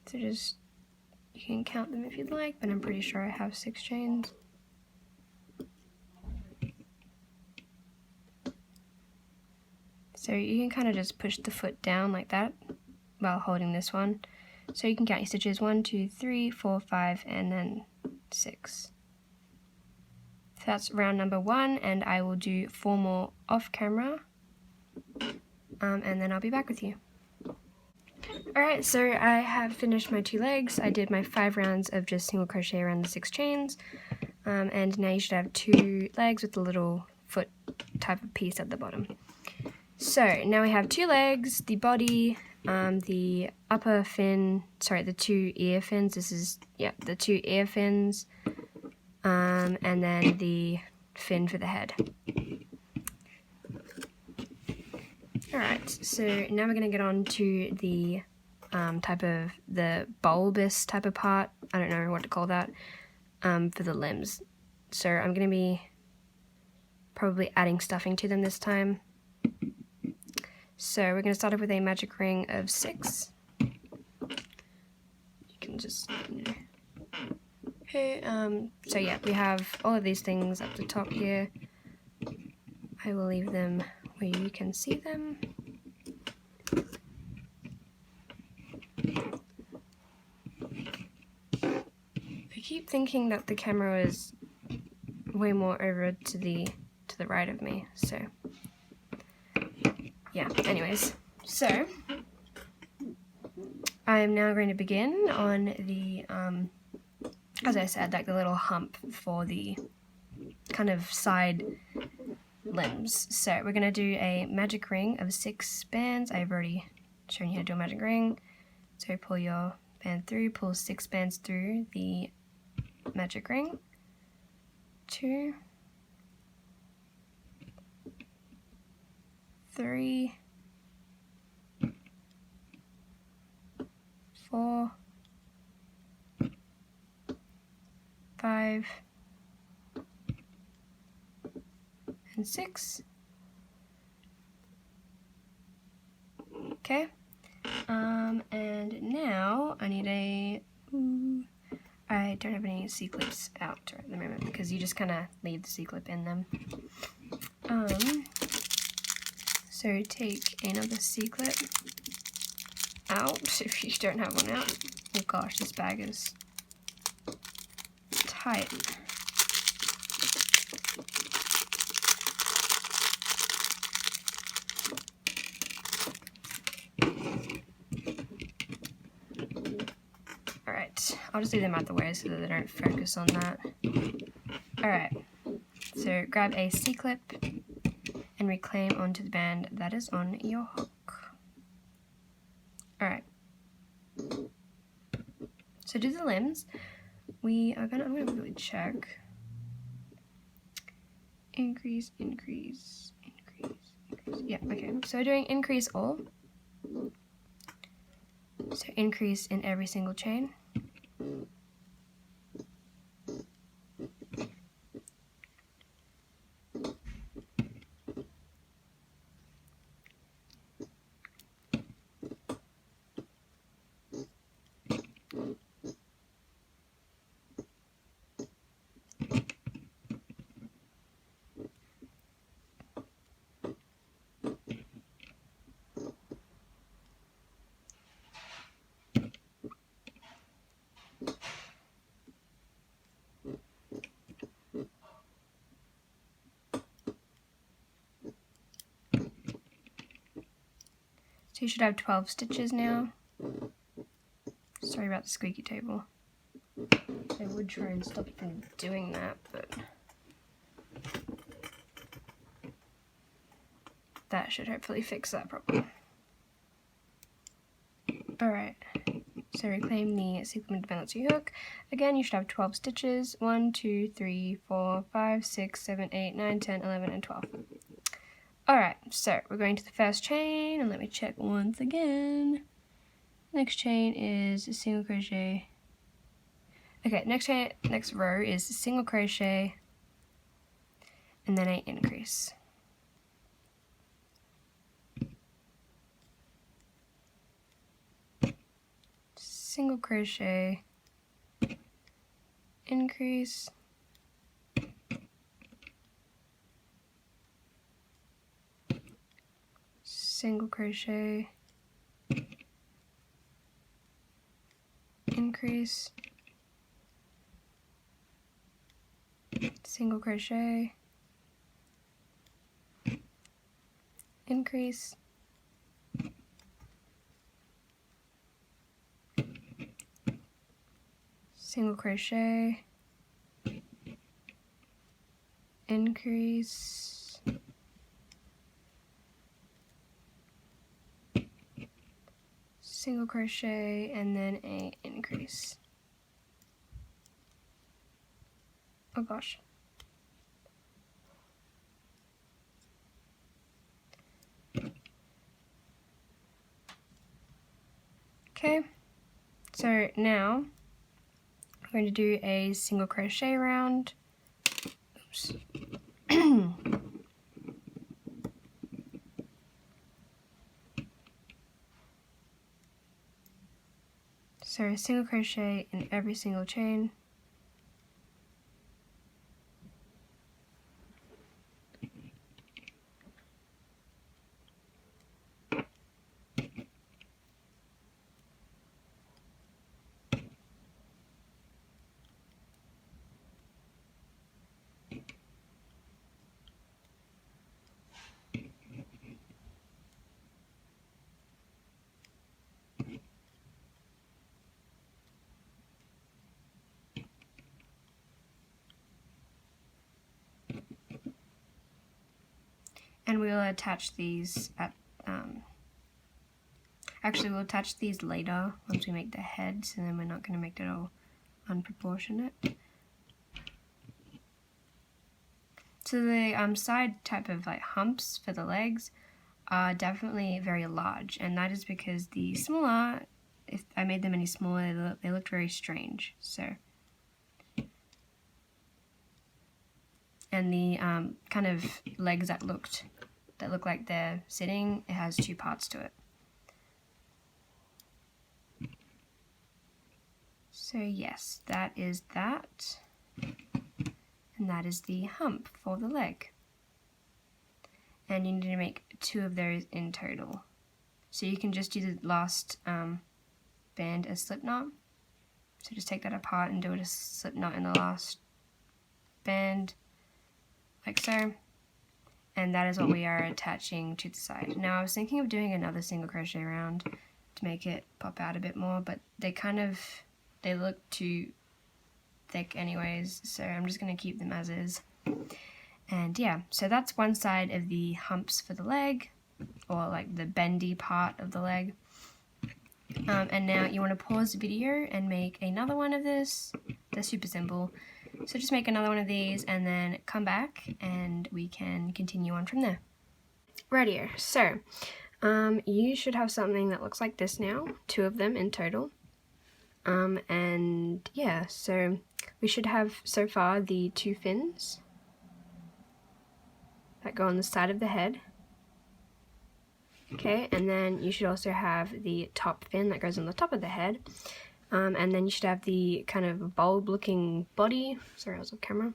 So just, you can count them if you'd like, but I'm pretty sure I have 6 chains. So you can kind of just push the foot down like that while holding this one. So you can count your stitches 1, 2, 3, 4, 5, and then 6. So that's round number 1, and I will do 4 more off camera, and then I'll be back with you. Alright, so I have finished my 2 legs. I did my 5 rounds of just single crochet around the 6 chains, and now you should have 2 legs with a little foot type of piece at the bottom. So now we have 2 legs, the body, the upper fin, sorry, the 2 ear fins. This is, yeah, the 2 ear fins, and then the fin for the head. Alright, so now we're going to get on to the the bulbous type of part, I don't know what to call that, for the limbs. So I'm going to be probably adding stuffing to them this time. So we're going to start off with a magic ring of 6. You can can just, you know. Okay, so yeah, we have all of these things up the top here. I will leave them where you can see them. I keep thinking that the camera is way more over to the right of me, so yeah, anyways. So I am now going to begin on the, as I said, like the little hump for the kind of side limbs. So we're going to do a magic ring of 6 bands. I've already shown you how to do a magic ring. So pull your band through, pull 6 bands through the magic ring. 2, 3, 4, 5, and 6. Okay. And now I need I don't have any C-clips out at the moment because you just kind of leave the C-clip in them. So take another C-clip out if you don't have one out. Oh gosh, this bag is tight. Alright, I'll just leave them out the way so that they don't focus on that. Alright, so grab a C-clip and reclaim onto the band that is on your hook. Alright, so do the limbs. I'm gonna really check. Increase, increase, increase, increase. Yeah, okay, so we're doing increase all. So increase in every single chain. So you should have 12 stitches now. Sorry about the squeaky table. I would try and stop it from doing that, but that should hopefully fix that problem. Alright, so reclaim the C-clip band hook. Again, you should have 12 stitches. 1, 2, 3, 4, 5, 6, 7, 8, 9, 10, 11, and 12. Alright, so we're going to the first chain, and let me check once again. Next chain is a single crochet. Okay, next row is a single crochet, and then an increase. Single crochet, increase, single crochet, increase, single crochet, increase, single crochet, increase, single crochet, and then an increase. Oh gosh. Okay, so now I'm going to do a single crochet round. Oops. So single crochet in every single chain. And we'll attach these at, actually we'll attach these later once we make the heads, and then we're not going to make it all unproportionate. So the side type of like humps for the legs are definitely very large, and that is because the smaller, if I made them any smaller, they looked very strange. So, and the kind of legs that look like they're sitting, it has two parts to it. So yes, that is that, and that is the hump for the leg. And you need to make 2 of those in total. So you can just do the last band as slip knot. So just take that apart and do it as slip knot in the last band, like so. And that is what we are attaching to the side. Now I was thinking of doing another single crochet round to make it pop out a bit more, but they look too thick anyways, so I'm just going to keep them as is. And yeah, so that's one side of the humps for the leg, or like the bendy part of the leg. And now you want to pause the video and make another one of this. They're super simple. So just make another one of these and then come back and we can continue on from there. Radio. So you should have something that looks like this now, 2 of them in total. And yeah, so we should have so far the 2 fins that go on the side of the head. Okay, and then you should also have the top fin that goes on the top of the head. And then you should have the kind of bulb looking body. Sorry, I was off camera.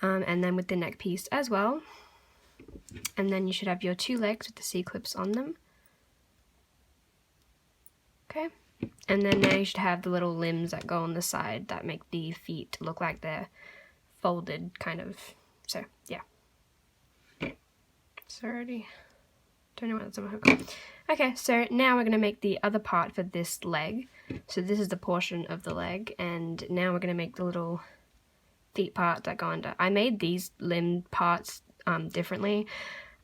And then with the neck piece as well. And then you should have your 2 legs with the C-clips on them. Okay. And then now you should have the little limbs that go on the side that make the feet look like they're folded, kind of. So, yeah. Sorry. Don't know what that's on my hook. Okay, so now we're going to make the other part for this leg. So this is the portion of the leg, and now we're going to make the little feet part that go under. I made these limb parts differently.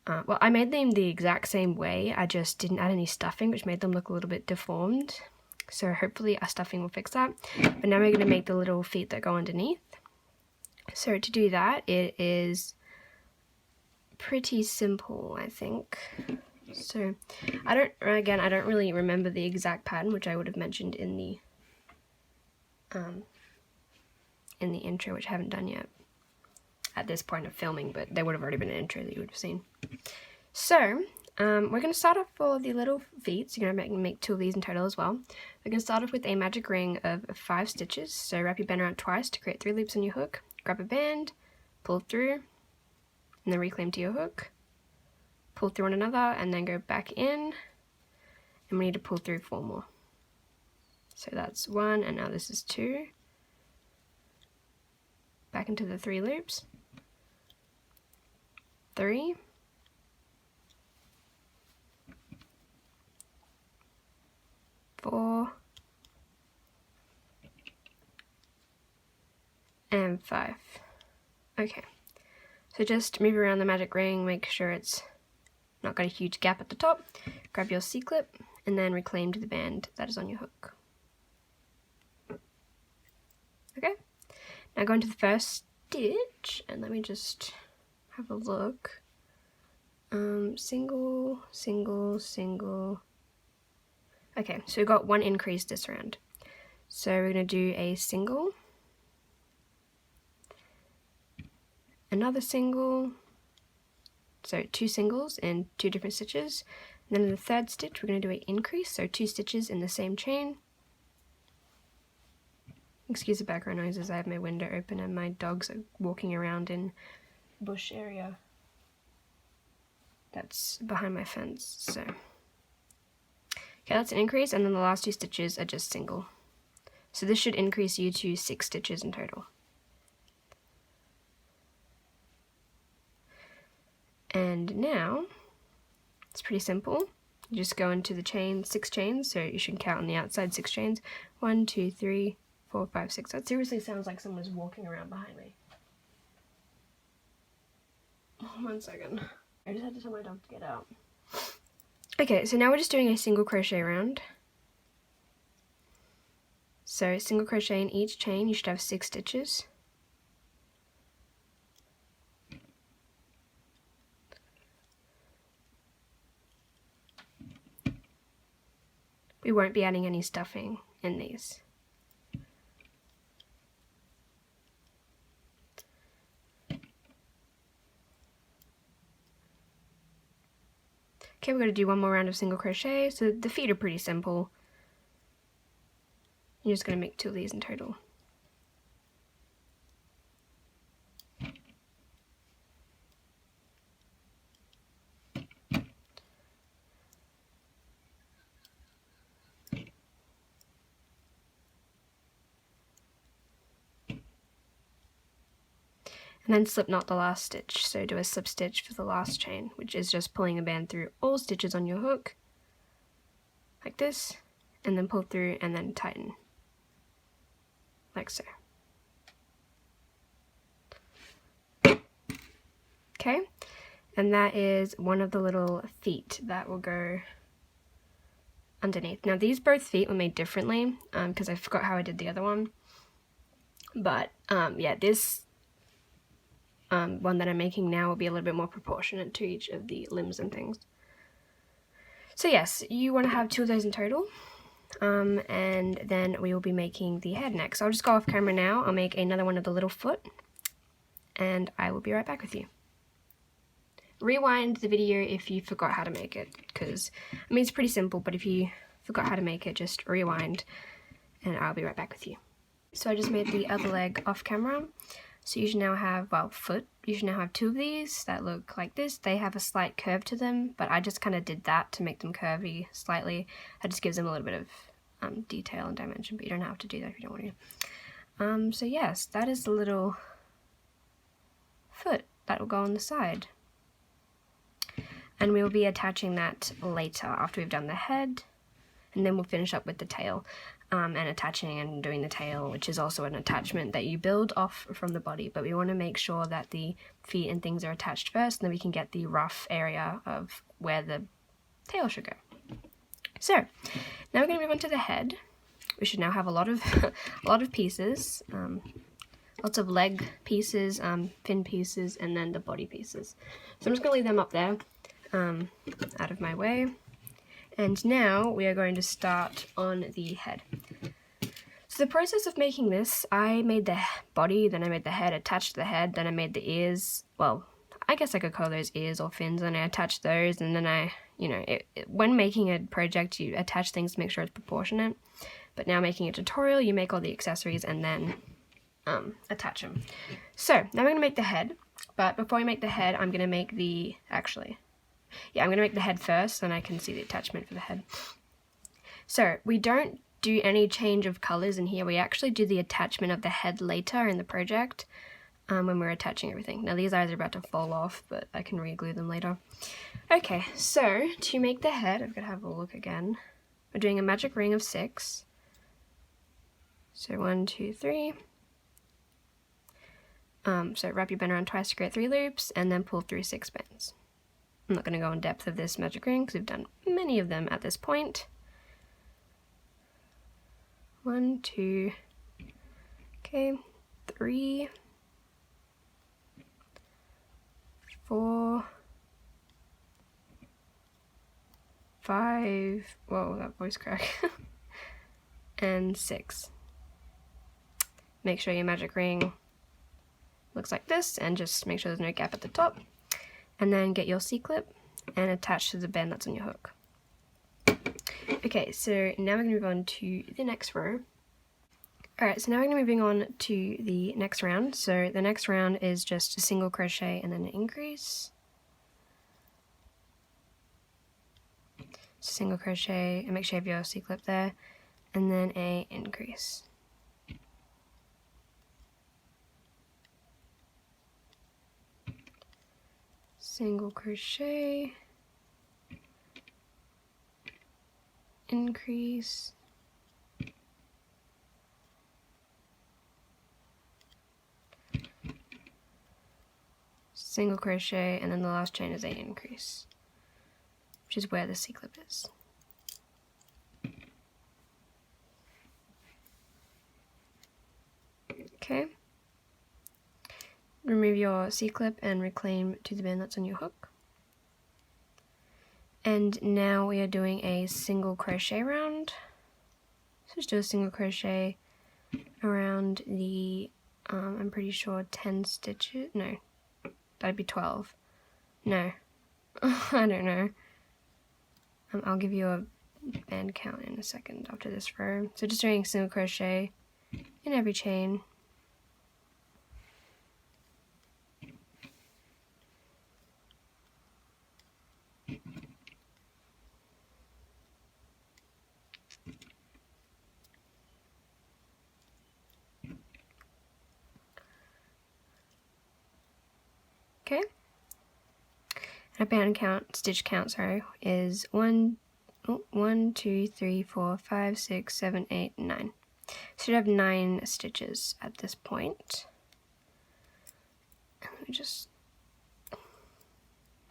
Well, I made them the exact same way, I just didn't add any stuffing, which made them look a little bit deformed. So hopefully our stuffing will fix that. But now we're going to make the little feet that go underneath. So to do that, it is pretty simple, I think. So I don't really remember the exact pattern, which I would have mentioned in the intro, which I haven't done yet at this point of filming, but there would have already been an intro that you would have seen. So we're going to start off for the little feet. So you're going to make 2 of these in total as well. We're going to start off with a magic ring of 5 stitches. So wrap your band around twice to create 3 loops on your hook. Grab a band, pull through, and then reclaim to your hook. Pull through on another, and then go back in. And we need to pull through 4 more. So that's 1, and now this is 2. Back into the 3 loops. 3. 4. And 5. Okay. So just move around the magic ring, make sure it's not got a huge gap at the top. Grab your C-clip and then reclaim to the band that is on your hook. Okay, now go into the first stitch and let me just have a look. Single, single, single. Okay, so we've got 1 increase this round. So we're going to do a single, another single, so 2 singles in 2 different stitches. And then in the 3rd stitch we're going to do an increase, so 2 stitches in the same chain, Excuse the background noises, I have my window open and my dogs are walking around in bush area that's behind my fence, so. Okay, that's an increase, and then the last 2 stitches are just single. So this should increase you to 6 stitches in total. And now, it's pretty simple. You just go into the chain, 6 chains, so you should count on the outside 6 chains. 1, 2, 3, 4, 5, 6. That seriously sounds like someone's walking around behind me. 1 second. I just had to tell my dog to get out. Okay, so now we're just doing a single crochet round. So single crochet in each chain, you should have 6 stitches. We won't be adding any stuffing in these. Okay, we're going to do 1 more round of single crochet. So the feet are pretty simple. You're just going to make 2 of these in total. And then slip knot the last stitch, so do a slip stitch for the last chain, which is just pulling a band through all stitches on your hook, like this, and then pull through and then tighten, like so. Okay, and that is one of the little feet that will go underneath. Now these both feet were made differently, because I forgot how I did the other one, but yeah, this one that I'm making now will be a little bit more proportionate to each of the limbs and things. So yes, you want to have 2 of those in total, and then we will be making the head next. I'll just go off camera now, I'll make another one of the little foot, and I will be right back with you. Rewind the video if you forgot how to make it, because, I mean, it's pretty simple, but if you forgot how to make it, just rewind, and I'll be right back with you. So I just made the other leg off camera. So you should now have, well, foot, you should now have 2 of these that look like this. They have a slight curve to them, but I just kind of did that to make them curvy slightly. It just gives them a little bit of detail and dimension, but you don't have to do that if you don't want to. So yes, that is the little foot that will go on the side. And we will be attaching that later after we've done the head, and then we'll finish up with the tail. And attaching and doing the tail, which is also an attachment that you build off from the body, but we want to make sure that the feet and things are attached first, and then we can get the rough area of where the tail should go. So now we're going to move on to the head. We should now have a lot of pieces, lots of leg pieces, fin pieces, and then the body pieces. So I'm just going to leave them up there, out of my way. And now we are going to start on the head. So the process of making this, I made the body, then I made the head, attached the head, then I made the ears. Well, I guess I could call those ears or fins, and I attached those, and then I, you know, when making a project, you attach things to make sure it's proportionate. But now making a tutorial, you make all the accessories and then attach them. So now I'm going to make the head, but before I make the head, I'm going to make the, I'm going to make the head first, then I can see the attachment for the head. So we don't do any change of colors in here. We actually do the attachment of the head later in the project, when we're attaching everything. Now these eyes are about to fall off, but I can re-glue them later. Okay, so to make the head, I've got to have a look again. We're doing a magic ring of 6. So 1, 2, 3. So wrap your band around twice to create 3 loops, and then pull through 6 bands. I'm not going to go in depth of this magic ring because we've done many of them at this point. 1, 2, okay, 3, 4, 5, whoa, that voice crack, and 6. Make sure your magic ring looks like this, and just make sure there's no gap at the top. And then get your C-clip and attach to the band that's on your hook. Okay, so now we're going to move on to the next row. Alright, so now we're going to be moving on to the next round. So the next round is just a single crochet and then an increase. Single crochet and make sure you have your C-clip there, and then a increase. Single crochet, increase, single crochet, and then the last chain is a increase, which is where the C-clip is. Okay. Remove your C-clip and reclaim to the band that's on your hook. And now we are doing a single crochet round. So just do a single crochet around the, I'm pretty sure 10 stitches, no, that'd be 12. No, I don't know. I'll give you a band count in a second after this row. So just doing single crochet in every chain. Okay. And a band count, stitch count, sorry, is 1, 2, 3, 4, 5, 6, 7, 8, 9. So you have 9 stitches at this point. Let me just,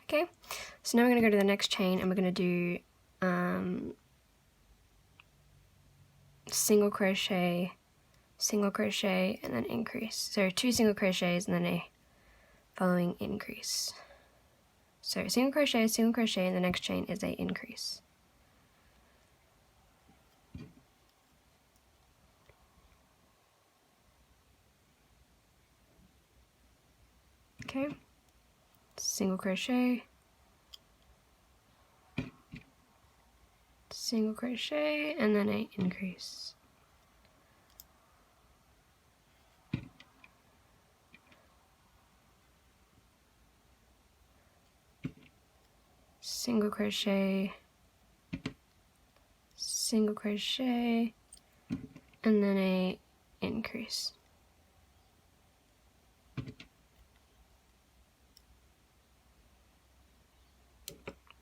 okay. So now we're going to go to the next chain and we're going to do single crochet, and then increase. So 2 single crochets and then a following increase. So single crochet, and the next chain is a increase. Okay, single crochet, and then a increase. Single crochet, and then a increase.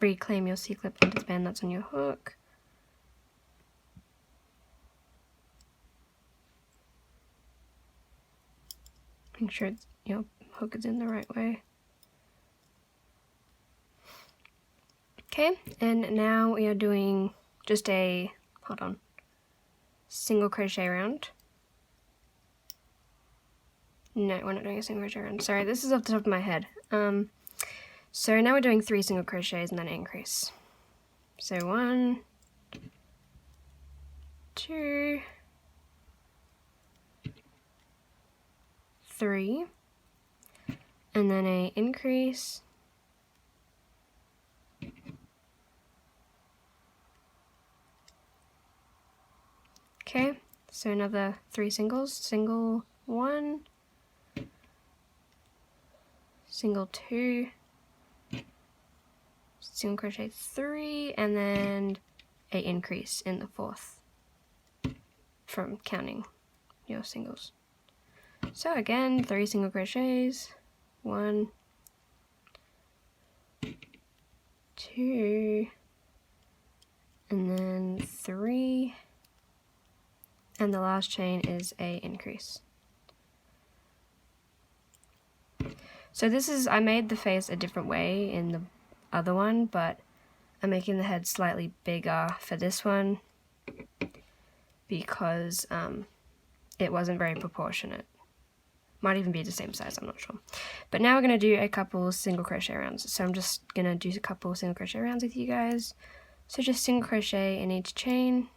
Reclaim your C-clip into the band that's on your hook. Make sure your hook is in the right way. Okay, and now we are doing just a, single crochet round. No, we're not doing a single crochet round. Sorry, this is off the top of my head. So now we're doing 3 single crochets and then increase. So 1, 2, 3, and then a increase. Okay, so another 3 singles, single 1, single 2, single crochet 3, and then a increase in the 4th from counting your singles. So again, 3 single crochets, 1, 2, and then 3, and the last chain is a increase. So this is, I made the face a different way in the other one, but I'm making the head slightly bigger for this one because it wasn't very proportionate. Might even be the same size, I'm not sure. But now we're going to do a couple single crochet rounds. So I'm just going to do a couple single crochet rounds with you guys. So just single crochet in each chain.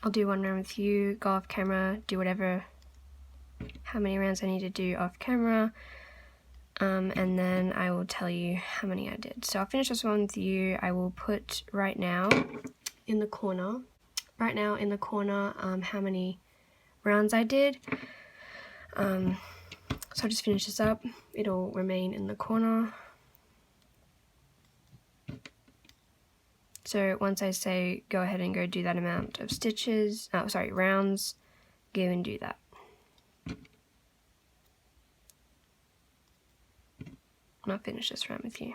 I'll do one round with you, go off camera, do whatever, how many rounds I need to do off camera. and then I will tell you how many I did. So I'll finish this one with you. I will put right now in the corner how many rounds I did. So I'll just finish this up. It'll remain in the corner. So once I say go ahead and go do that amount of stitches, rounds, go and do that. And I'll finish this round with you.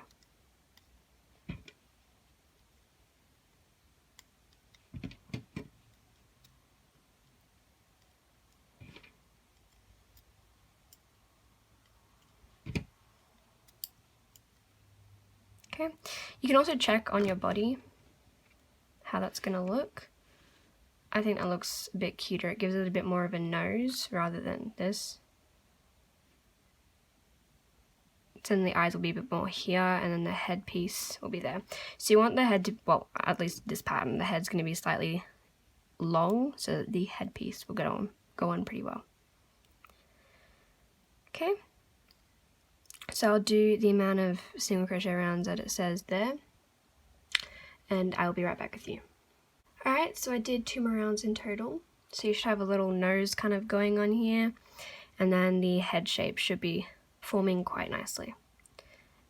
Okay, you can also check on your body how that's gonna look. I think that looks a bit cuter. It gives it a bit more of a nose rather than this. So then the eyes will be a bit more here, and then the headpiece will be there. So you want the head to, well, at least this pattern, the head's gonna be slightly long, so that the headpiece will go on pretty well. Okay. So I'll do the amount of single crochet rounds that it says there, and I'll be right back with you. Alright, so I did 2 more rounds in total. So you should have a little nose kind of going on here, and then the head shape should be forming quite nicely.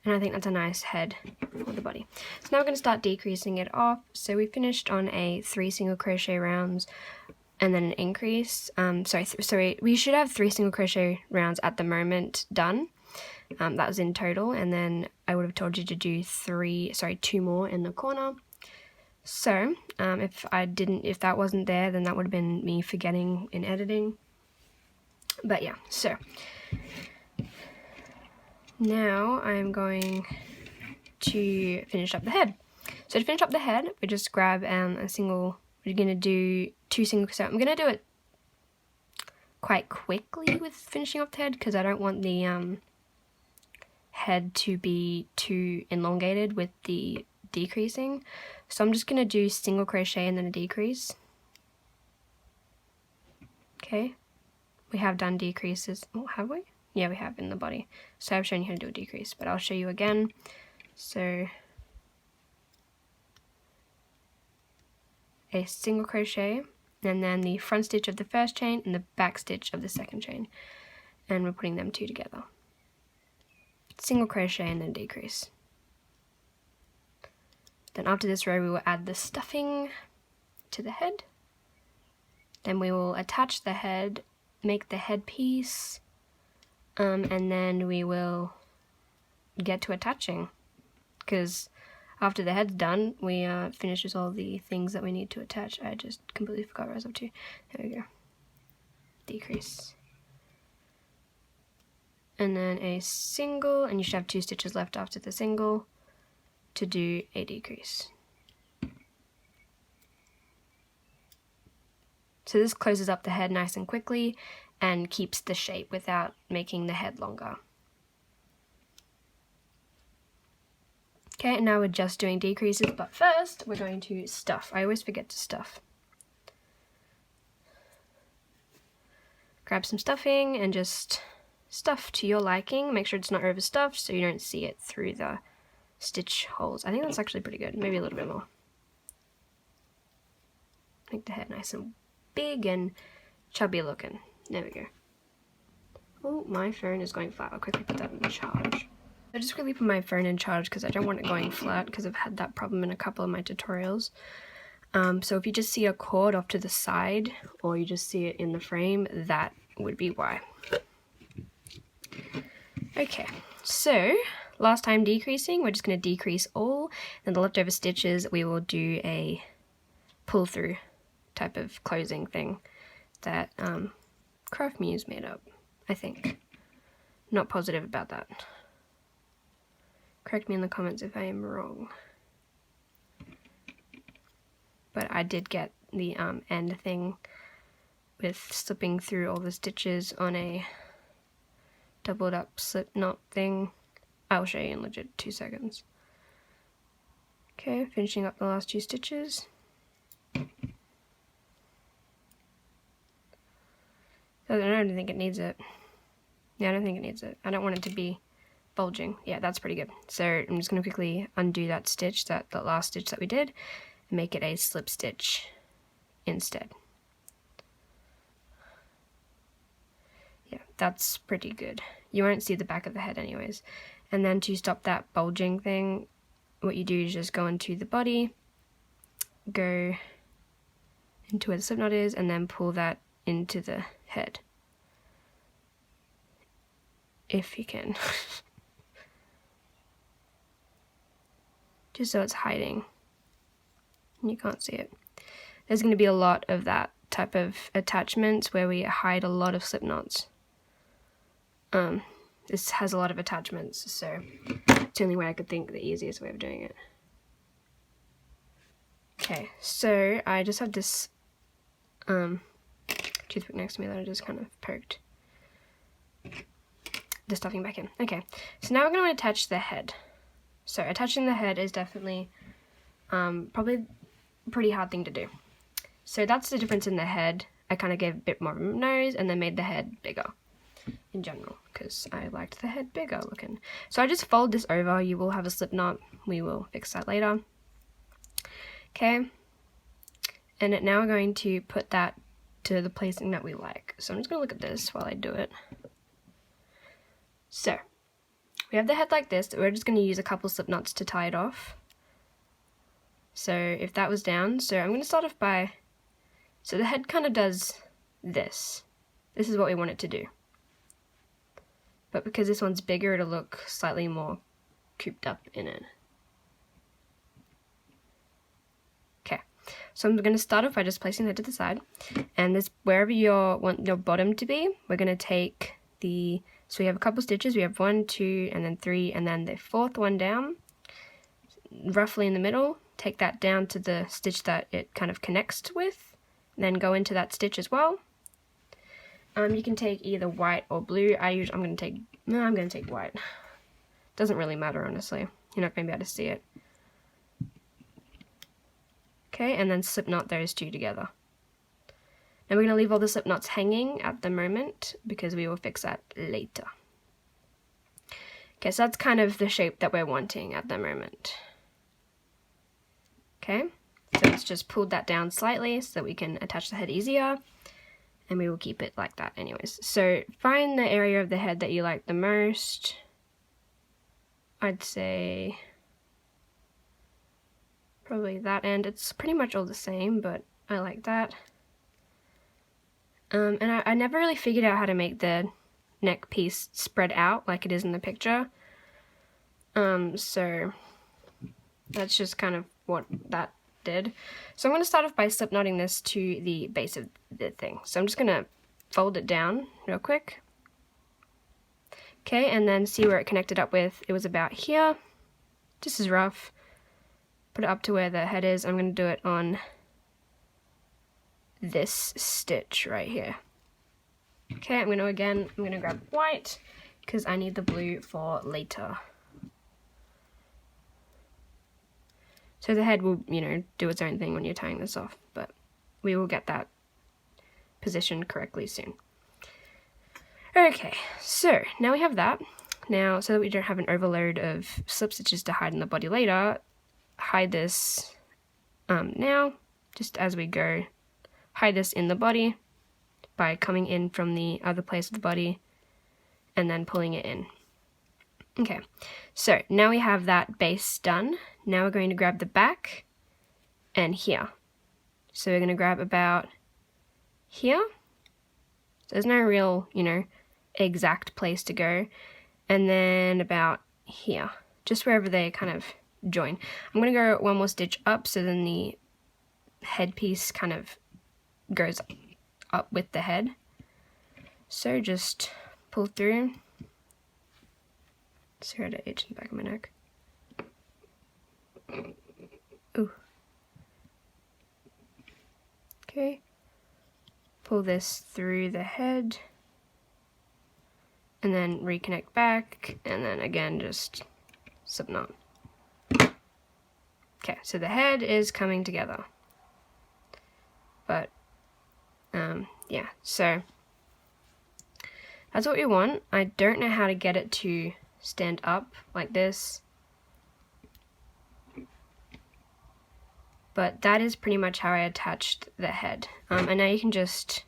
And I think that's a nice head for the body. So now we're going to start decreasing it off. So we finished on a 3 single crochet rounds and then an increase. Sorry, we should have 3 single crochet rounds at the moment done. That was in total, and then I would have told you to do 2 more in the corner. So if that wasn't there, then that would have been me forgetting in editing. But yeah, so now I'm going to finish up the head. So to finish up the head, we just grab we're going to do 2 single, so I'm going to do it quite quickly with finishing off the head because I don't want the head to be too elongated with the decreasing. So I'm just going to do single crochet and then a decrease. Okay, we have done decreases. Oh, have we? Yeah, we have in the body. So I've shown you how to do a decrease, but I'll show you again. So a single crochet, and then the front stitch of the first chain and the back stitch of the second chain, and we're putting them 2 together. Single crochet and then decrease. Then after this row we will add the stuffing to the head. Then we will attach the head, make the headpiece, and then we will get to attaching, because after the head's done, we finish with all the things that we need to attach. I just completely forgot what I was up to. There we go. Decrease. And then a single, and you should have 2 stitches left after the single to do a decrease. So this closes up the head nice and quickly and keeps the shape without making the head longer. Okay, and now we're just doing decreases, but first we're going to stuff. I always forget to stuff. Grab some stuffing and just stuff to your liking. Make sure it's not overstuffed so you don't see it through the stitch holes. I think that's actually pretty good. Maybe a little bit more. Make the head nice and big and chubby looking. There we go. Oh, my phone is going flat. I'll quickly put that in charge. I just quickly put my phone in charge because I don't want it going flat, because I've had that problem in a couple of my tutorials. So if you just see a cord off to the side, or you just see it in the frame, that would be why. Okay, so last time decreasing, we're just going to decrease all, then the leftover stitches we will do a pull through type of closing thing that Craft Muse made up, I think. Not positive about that. Correct me in the comments if I am wrong. But I did get the end thing with slipping through all the stitches on a doubled up slip knot thing. I'll show you in legit 2 seconds. Okay, finishing up the last 2 stitches. I don't think it needs it. Yeah, I don't think it needs it. I don't want it to be bulging. Yeah, that's pretty good. So I'm just going to quickly undo that stitch, that last stitch that we did, and make it a slip stitch instead. Yeah, that's pretty good. You won't see the back of the head anyways. And then to stop that bulging thing, what you do is just go into the body, go into where the slip knot is, and then pull that into the head. If you can. Just so it's hiding and you can't see it. There's going to be a lot of that type of attachments where we hide a lot of slip knots. This has a lot of attachments, so it's the only way I could think the easiest way of doing it. Okay, so I just have this toothpick next to me that I just kind of poked the stuffing back in. Okay, so now we're going to attach the head. So attaching the head is definitely probably a pretty hard thing to do. So that's the difference in the head. I kind of gave a bit more of a nose and then made the head bigger in general because I liked the head bigger looking. So I just fold this over. You will have a slip knot. We will fix that later. Okay, and now we're going to put that to the placing that we like. So I'm just going to look at this while I do it. So we have the head like this. We're just going to use a couple slip knots to tie it off. So if that was down, so I'm going to start off by, so the head kind of does this. This is what we want it to do. But because this one's bigger, it'll look slightly more cooped up in it. Okay, so I'm going to start off by just placing that to the side. And this, wherever you want your bottom to be, we're going to take the, so we have a couple stitches. We have 1, 2, and then 3, and then the 4th one down, roughly in the middle. Take that down to the stitch that it kind of connects with, and then go into that stitch as well. You can take either white or blue. I'm going to take white. Doesn't really matter, honestly. You're not going to be able to see it. Okay, and then slip knot those two together. Now we're going to leave all the slip knots hanging at the moment because we will fix that later. Okay, so that's kind of the shape that we're wanting at the moment. Okay, so it's just pulled that down slightly so that we can attach the head easier, and we will keep it like that anyways. So find the area of the head that you like the most. I'd say probably that end. It's pretty much all the same, but I like that. And I never really figured out how to make the neck piece spread out like it is in the picture. So that's just kind of what that did. So I'm going to start off by slip knotting this to the base of the thing. So I'm just going to fold it down real quick. Okay, and then see where it connected up with. It was about here. Just as rough. Put it up to where the head is. I'm going to do it on this stitch right here. Okay, I'm going to grab white because I need the blue for later. So the head will, do its own thing when you're tying this off, but we will get that positioned correctly soon. Okay, so now we have that. Now, so that we don't have an overload of slip stitches to hide in the body later, hide this now, just as we go. Hide this in the body by coming in from the other place of the body and then pulling it in. Okay, so now we have that base done. Now we're going to grab the back and here. So we're going to grab about here. So there's no real, exact place to go. And then about here, just wherever they kind of join. I'm going to go one more stitch up so then the headpiece kind of goes up with the head. So just pull through. Sorry, I had an itch in the back of my neck. Ooh. Okay. Pull this through the head. And then reconnect back. And then again, just slip knot. Okay, so the head is coming together. But, yeah, so that's what we want. I don't know how to get it to stand up like this. But that is pretty much how I attached the head. And now you can just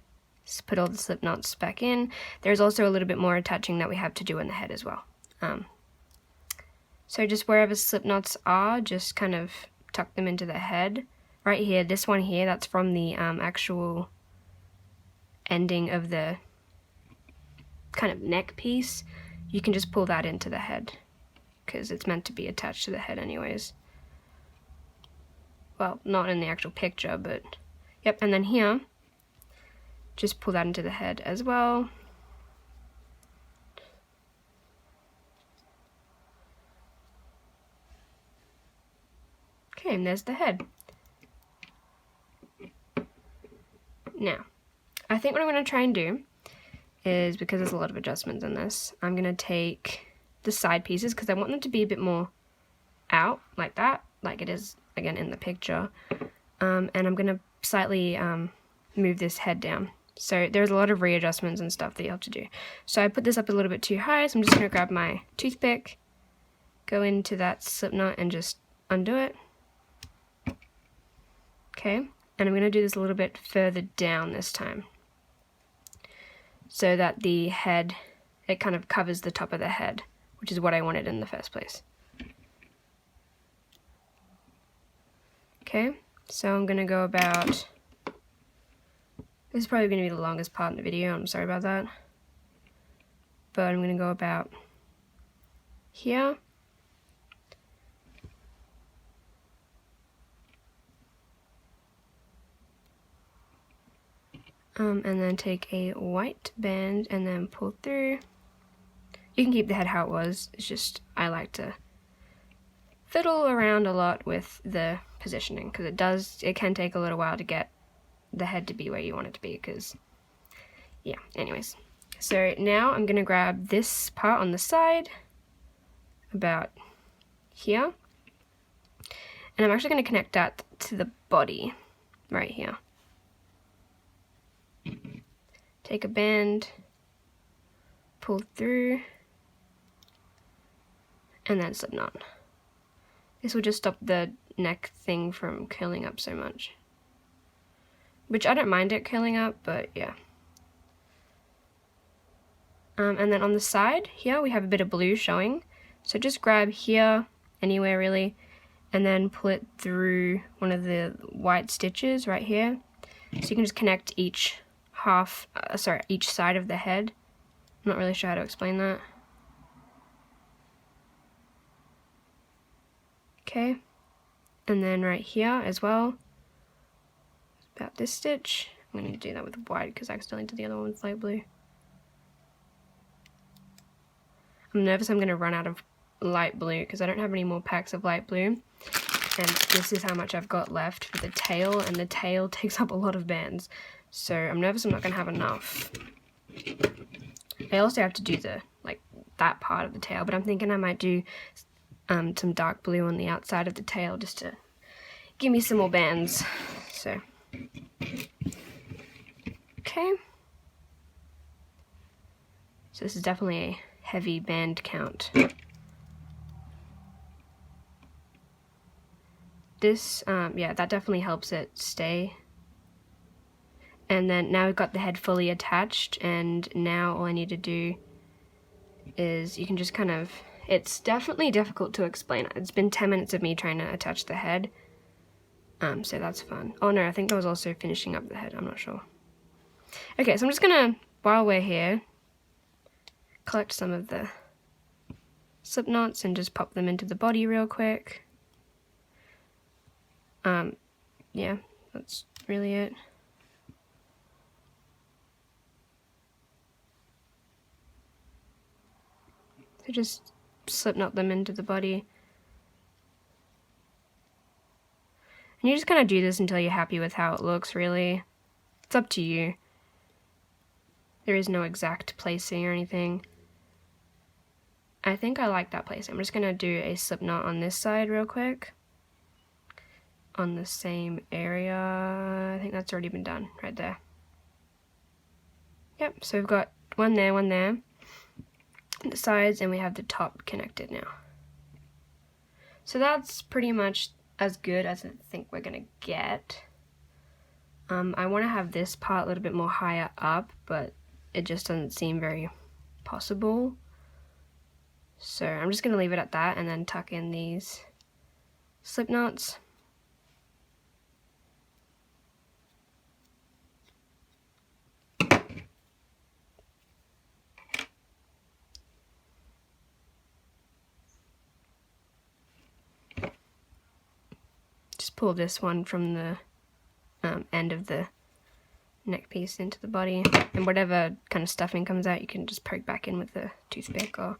put all the slip knots back in. There's also a little bit more attaching that we have to do in the head as well. So just wherever slip knots are, just kind of tuck them into the head. Right here, this one here, that's from the actual ending of the kind of neck piece. You can just pull that into the head because it's meant to be attached to the head anyways. Well, not in the actual picture, but yep. And then here, just pull that into the head as well. Okay, and there's the head. Now, I think what I'm going to try and do is, because there's a lot of adjustments in this, I'm going to take the side pieces because I want them to be a bit more out like that, like it is again in the picture, and I'm going to slightly move this head down. So there's a lot of readjustments and stuff that you have to do. So I put this up a little bit too high, so I'm just going to grab my toothpick, go into that slip knot and just undo it. Okay, and I'm going to do this a little bit further down this time, so that the head, it kind of covers the top of the head, which is what I wanted in the first place. Okay, so I'm going to go about, this is probably going to be the longest part in the video, I'm sorry about that, but I'm going to go about here, and then take a white band and then pull through. You can keep the head how it was, it's just I like to fiddle around a lot with the positioning because it can take a little while to get the head to be where you want it to be, because yeah, anyways. So now I'm going to grab this part on the side about here, and I'm actually going to connect that to the body right here. Take a band, pull through, and then slip knot. This will just stop the neck thing from curling up so much, which I don't mind it curling up, but yeah. And then on the side here we have a bit of blue showing, so just grab here, anywhere really, and then pull it through one of the white stitches right here, so you can just connect each each side of the head. I'm not really sure how to explain that. Okay, and then right here as well, about this stitch. I'm going to do that with white because I accidentally did the other one with light blue. I'm nervous I'm going to run out of light blue because I don't have any more packs of light blue, and this is how much I've got left for the tail, and the tail takes up a lot of bands, so I'm nervous I'm not going to have enough. I also have to do that part of the tail, but I'm thinking I might do some dark blue on the outside of the tail just to give me some more bands. So okay, so this is definitely a heavy band count. This yeah, that definitely helps it stay. And then now we've got the head fully attached, and now all I need to do is, you can just kind of, it's definitely difficult to explain. It's been 10 minutes of me trying to attach the head, so that's fun. Oh no, I think that was also finishing up the head, I'm not sure. Okay, so I'm just gonna, while we're here, collect some of the slip knots and just pop them into the body real quick. Yeah, that's really it. So just slip knot them into the body. And you just kind of do this until you're happy with how it looks, really. It's up to you. There is no exact placing or anything. I think I like that place. I'm just going to do a slip knot on this side real quick. On the same area. I think that's already been done right there. Yep, so we've got one there, one there. the sides, and we have the top connected now. So that's pretty much as good as I think we're gonna get. I want to have this part a little bit more higher up, but it just doesn't seem very possible. So I'm just gonna leave it at that and then tuck in these slip knots. Just pull this one from the end of the neck piece into the body, and whatever kind of stuffing comes out you can just poke back in with a toothpick or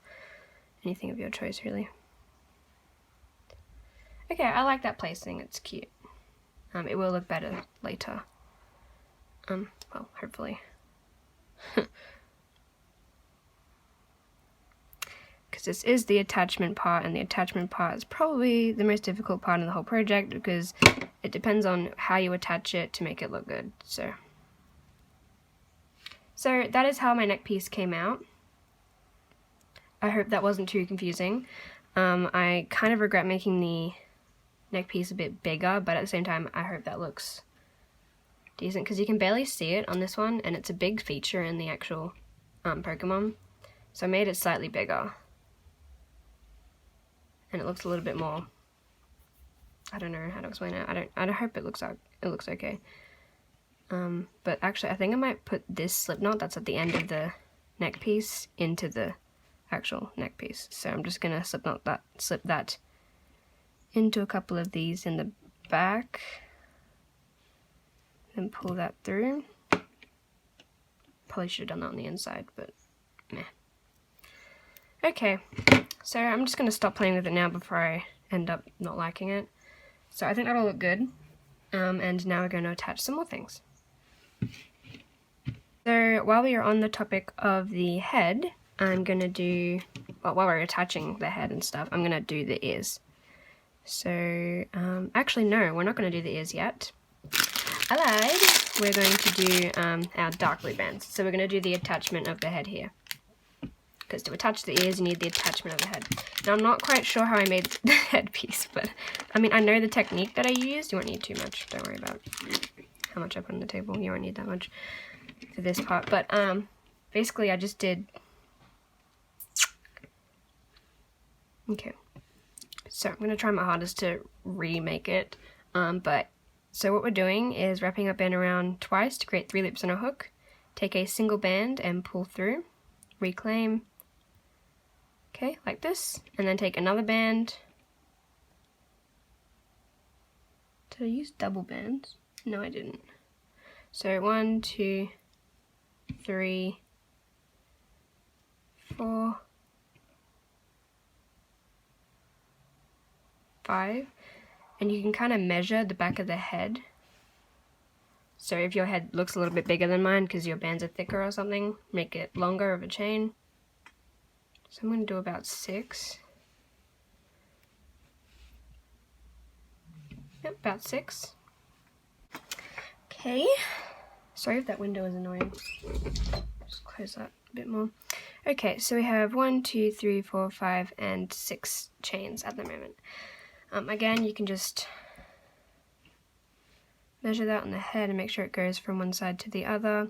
anything of your choice, really. Okay, I like that placing, it's cute. It will look better later. Well, hopefully. Because this is the attachment part, and the attachment part is probably the most difficult part of the whole project because it depends on how you attach it to make it look good. So that is how my neck piece came out. I hope that wasn't too confusing. I kind of regret making the neck piece a bit bigger, but at the same time I hope that looks decent because you can barely see it on this one, and it's a big feature in the actual Pokemon. So I made it slightly bigger, and it looks a little bit more, I don't know how to explain it. I hope it looks okay. But actually I think I might put this slip knot that's at the end of the neck piece into the actual neck piece. So I'm just gonna slip that into a couple of these in the back and pull that through. Probably should have done that on the inside, but meh. Okay, so I'm just gonna stop playing with it now before I end up not liking it. So I think that'll look good. And now we're going to attach some more things. So while we are on the topic of the head, I'm going to do, well, while we're attaching the head and stuff, I'm going to do the ears. So, actually no, we're not going to do the ears yet. I lied. We're going to do our dark blue bands. So we're going to do the attachment of the head here. Because to attach the ears, you need the attachment of the head. Now, I'm not quite sure how I made the headpiece, but I mean, I know the technique that I used. You won't need too much. Don't worry about how much I put on the table. You won't need that much for this part. But basically, I just did. Okay. So I'm gonna try my hardest to remake it. So what we're doing is wrapping our band around twice to create 3 loops on a hook. Take a single band and pull through. Reclaim. Okay, like this, and then take another band. Did I use double bands? No, I didn't. So 1, 2, 3, 4, 5, and you can kind of measure the back of the head. So if your head looks a little bit bigger than mine because your bands are thicker or something, make it longer of a chain. So I'm going to do about 6. Yep, about 6. Okay. Sorry if that window is annoying. Just close that a bit more. Okay, so we have 1, 2, 3, 4, 5, and 6 chains at the moment. Again, you can just measure that on the head and make sure it goes from one side to the other.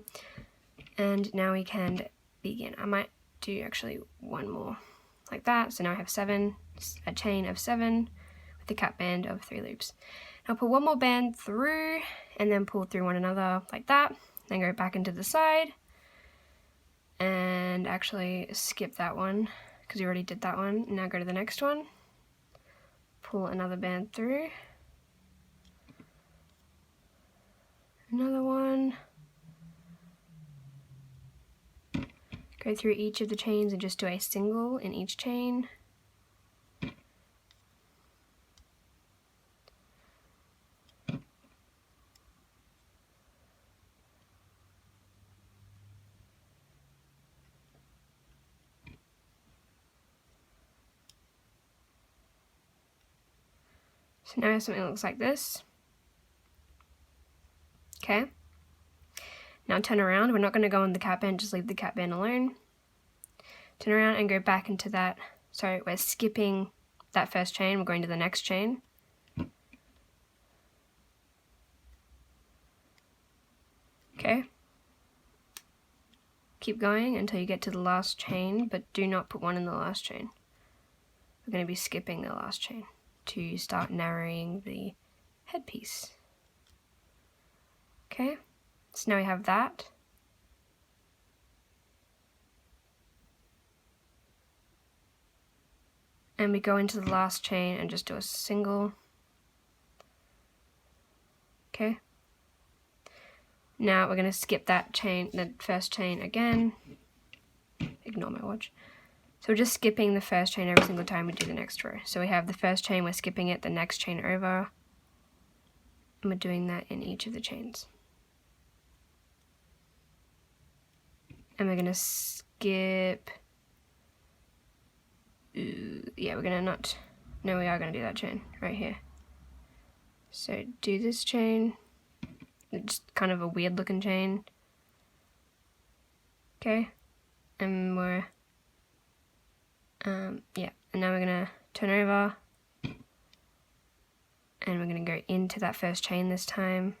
And now we can begin. I might do actually one more like that. So now I have 7, a chain of 7 with a cap band of 3 loops. Now pull one more band through and then pull through one another like that. Then go back into the side and actually skip that one because we already did that one. Now go to the next one. Pull another band through. Another one. Go through each of the chains and just do a single in each chain. So now I have something that looks like this. Okay. Now turn around. We're not going to go on the cap band, just leave the cap band alone. turn around and go back into that. So we're skipping that first chain, we're going to the next chain. Okay. Keep going until you get to the last chain, but do not put one in the last chain. We're going to be skipping the last chain to start narrowing the headpiece. Okay, so now we have that. And we go into the last chain and just do a single. Okay. Now we're going to skip that chain, the first chain again. Ignore my watch. So we're just skipping the first chain every single time we do the next row. So we have the first chain, we're skipping it, the next chain over. And we're doing that in each of the chains. And we're going to skip... yeah, we're going to not... No, we are going to do that chain right here. So do this chain. It's kind of a weird looking chain. Okay. And we're... yeah, and now we're going to turn over. And we're going to go into that first chain this time.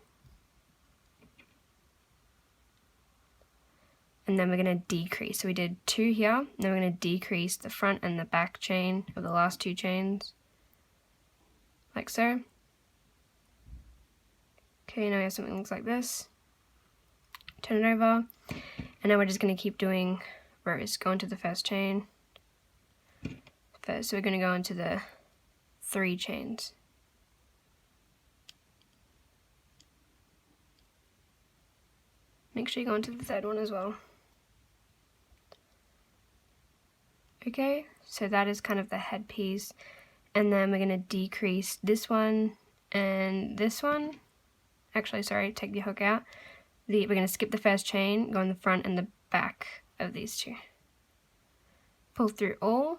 And then we're going to decrease. So we did 2 here. Now we're going to decrease the front and the back chain of the last 2 chains. Like so. Okay, now we have something that looks like this. Turn it over. And now we're just going to keep doing rows. Go into the first chain. First, so we're going to go into the 3 chains. Make sure you go into the 3rd one as well. Okay, so that is kind of the headpiece. And then we're going to decrease this one and this one. Actually, sorry, take the hook out. We're going to skip the first chain, go in the front and the back of these 2. Pull through all,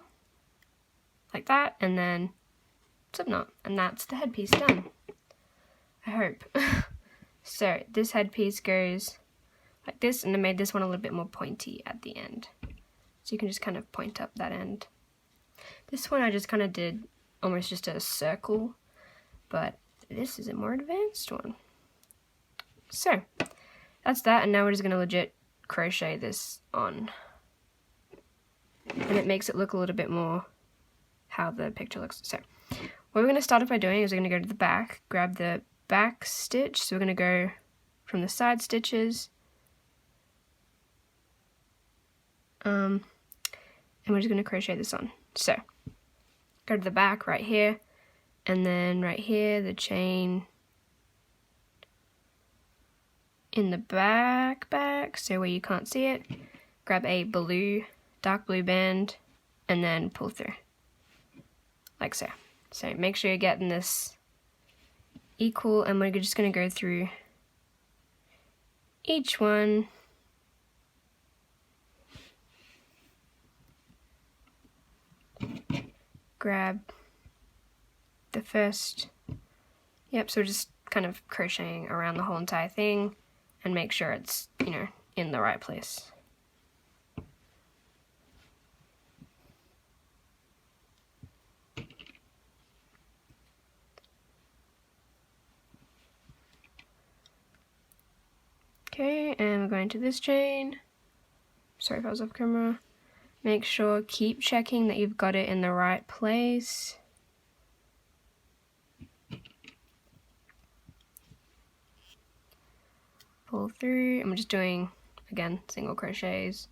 like that, and then slip knot. And that's the headpiece done. I hope. So this headpiece goes like this, and I made this one a little bit more pointy at the end. So you can just kind of point up that end. This one I just kind of did almost just a circle, but this is a more advanced one. So that's that, and now we're just going to legit crochet this on. And it makes it look a little bit more how the picture looks. So what we're going to start off by doing is we're going to go to the back, grab the back stitch. So we're going to go from the side stitches. And we're just going to crochet this on. So go to the back right here, and then right here the chain in the back, so where you can't see it, grab a blue, dark blue band, and then pull through, like so. So make sure you're getting this equal, and we're just going to go through each one. Grab the first, yep, so we're just kind of crocheting around the whole entire thing and make sure it's, you know, in the right place. Okay, and we're going to this chain. Sorry if I was off camera. Make sure, keep checking that you've got it in the right place. Pull through, and we're just doing, again, single crochets.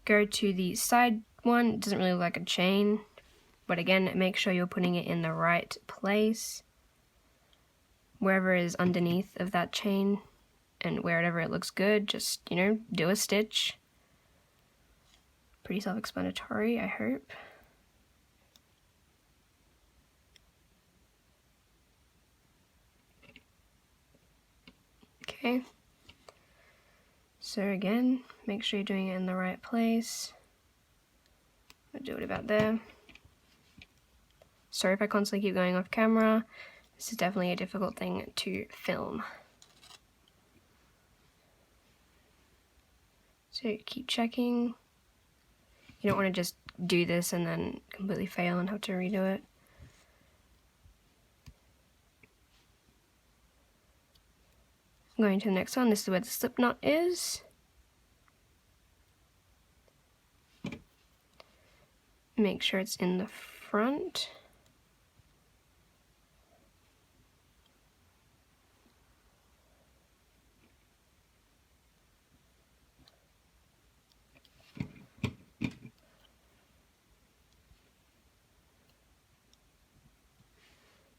Go to the side one, it doesn't really look like a chain, but again, make sure you're putting it in the right place. Wherever is underneath of that chain, and wherever it looks good, just, you know, do a stitch. Pretty self-explanatory, I hope. Okay. So again, make sure you're doing it in the right place. I'll do it about there. Sorry if I constantly keep going off camera. This is definitely a difficult thing to film. So keep checking. You don't want to just do this and then completely fail and have to redo it. I'm going to the next one. This is where the slip knot is. Make sure it's in the front.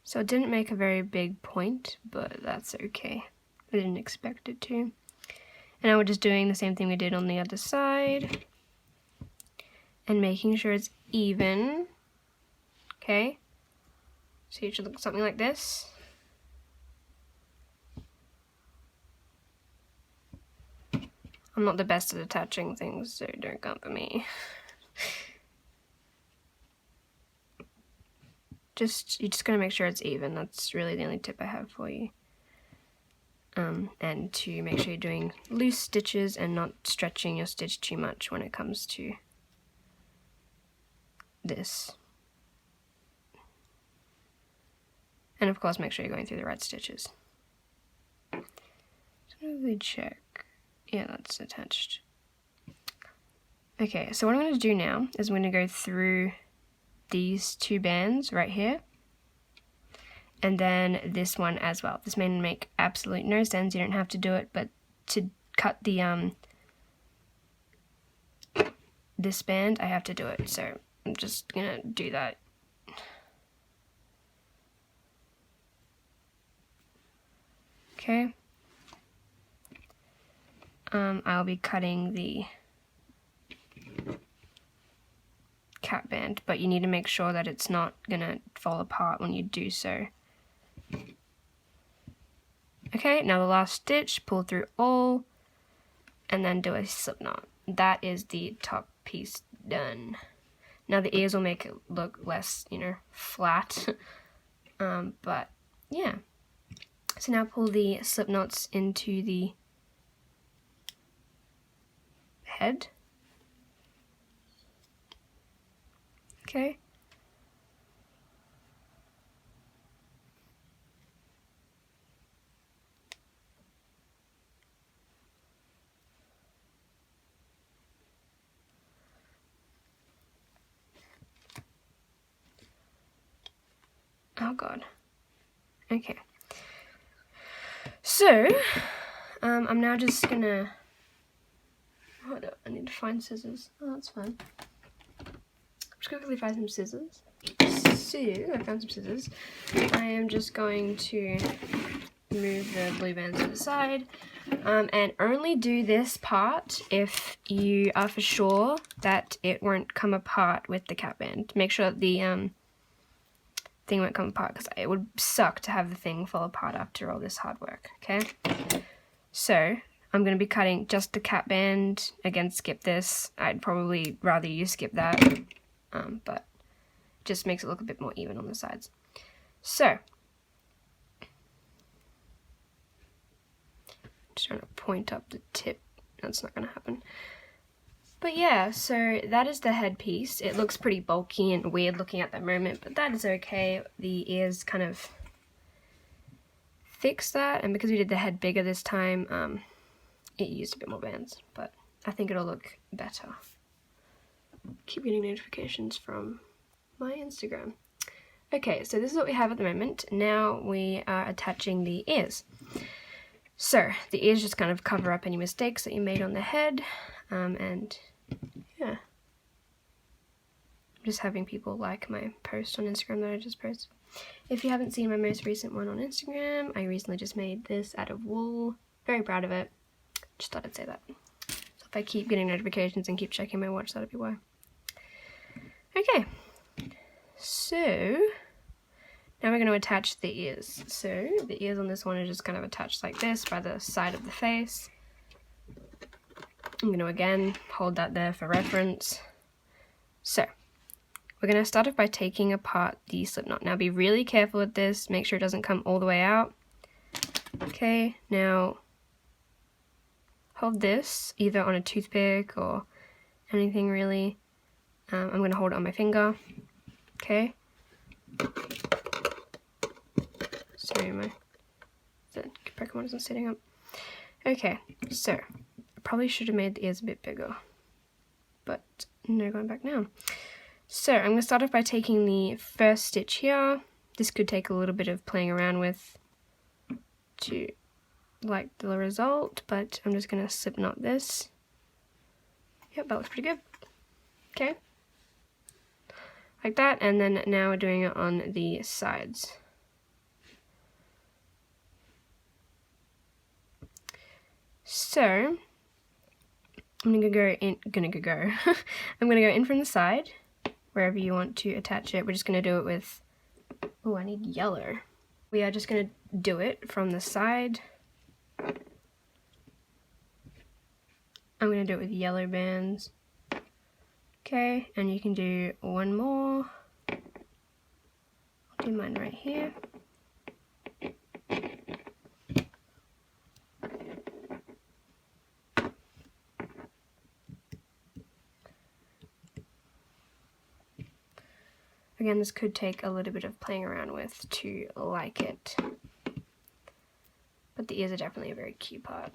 So it didn't make a very big point, but that's okay. I didn't expect it to. And now we're just doing the same thing we did on the other side. And making sure it's even. Okay. So it should look something like this. I'm not the best at attaching things, so don't come for me. You're just gonna make sure it's even. That's really the only tip I have for you. And to make sure you're doing loose stitches and not stretching your stitch too much when it comes to this. And of course, make sure you're going through the right stitches. Just gonna check. Yeah, that's attached. Okay, so what I'm going to do now is I'm going to go through these two bands right here. And then this one as well. This may make absolute no sense, you don't have to do it, but to cut the this band, I have to do it. So I'm just going to do that. Okay. I'll be cutting the cap band, but you need to make sure that it's not gonna fall apart when you do so. Okay, now the last stitch, pull through all, and then do a slip knot. That is the top piece done. Now the ears will make it look less, you know, flat, but yeah. So now pull the slip knots into the head. Okay. Oh god. Okay. So, I'm now just gonna... Hold up, I need to find scissors. Oh, that's fine. I'm just gonna quickly find some scissors. So, I found some scissors. I am just going to move the blue bands to the side. And only do this part if you are for sure that it won't come apart with the cap band. Make sure that the thing won't come apart, because it would suck to have the thing fall apart after all this hard work, okay? So, I'm going to be cutting just the cap band. Again, skip this. I'd probably rather you skip that, but it just makes it look a bit more even on the sides. So, just trying to point up the tip. That's not going to happen. But yeah, so that is the headpiece. It looks pretty bulky and weird looking at the moment, but that is okay. The ears kind of fix that, and because we did the head bigger this time, it used a bit more bands, but I think it'll look better. Keep getting notifications from my Instagram. Okay, so this is what we have at the moment. Now we are attaching the ears. So the ears just kind of cover up any mistakes that you made on the head, and yeah. I'm just having people like my post on Instagram that I just posted. If you haven't seen my most recent one on Instagram, I recently just made this out of wool. Very proud of it. Just thought I'd say that. So if I keep getting notifications and keep checking my watch, that'll be why. Okay. So now we're going to attach the ears. So the ears on this one are just kind of attached like this by the side of the face. I'm going to again hold that there for reference. So we're going to start off by taking apart the slip knot. Now be really careful with this, make sure it doesn't come all the way out. Okay, now hold this either on a toothpick or anything really, I'm going to hold it on my finger. Okay. Sorry, the Pokemon isn't sitting up. Okay, so I probably should have made the ears a bit bigger, but no going back now. So I'm going to start off by taking the first stitch here. This could take a little bit of playing around with to like the result, but I'm just going to slip knot this. Yep, that looks pretty good. Okay, like that, and then now we're doing it on the sides. So I'm gonna go in. I'm gonna go in from the side, wherever you want to attach it. We're just gonna do it with. Oh, I need yellow. We are just gonna do it from the side. I'm gonna do it with yellow bands. Okay, and you can do one more. I'll do mine right here. Again, this could take a little bit of playing around with to like it, but the ears are definitely a very key part.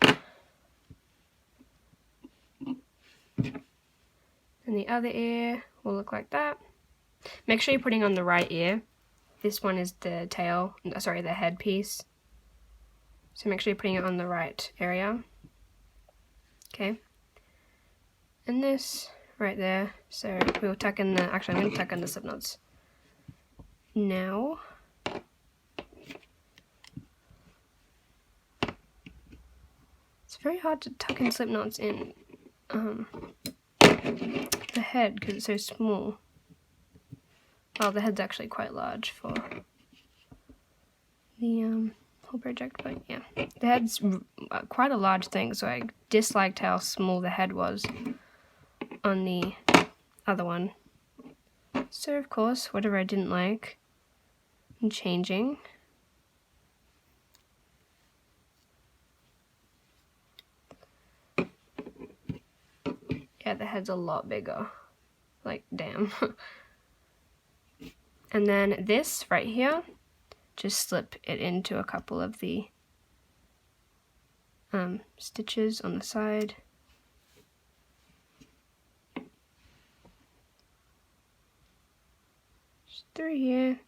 And the other ear will look like that. Make sure you're putting on the right ear. This one is the tail, sorry, the head piece. So make sure you're putting it on the right area. Okay. And this right there. So we'll tuck in the, actually I'm going to tuck in the slip knots now. It's very hard to tuck in slip knots in the head because it's so small. Well, the head's actually quite large for the whole project, but yeah. The head's quite a large thing, so I disliked how small the head was on the other one. So of course, whatever I didn't like, I'm changing. Yeah, the head's a lot bigger. Like, damn. And then this right here, just slip it into a couple of the stitches on the side. Just through here.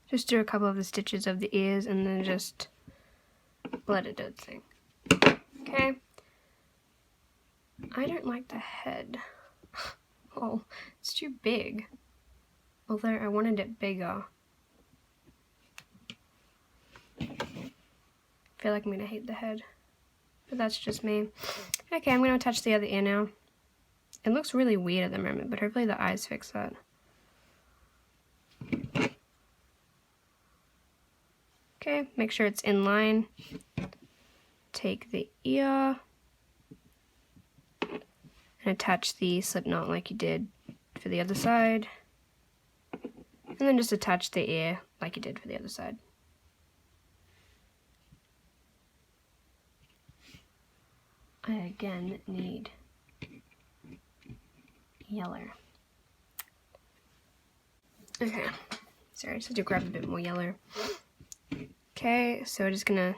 Just do a couple of the stitches of the ears and then just let it do its thing. Okay. I don't like the head. Oh, it's too big. Although I wanted it bigger. I feel like I'm gonna hate the head. But that's just me. Okay, I'm gonna attach the other ear now. It looks really weird at the moment, but hopefully the eyes fix that. Okay, make sure it's in line. Take the ear and attach the slip knot like you did for the other side. And then just attach the ear like you did for the other side. I again need yellow. Okay, sorry, I just had to grab a bit more yellow. Okay, so we're just gonna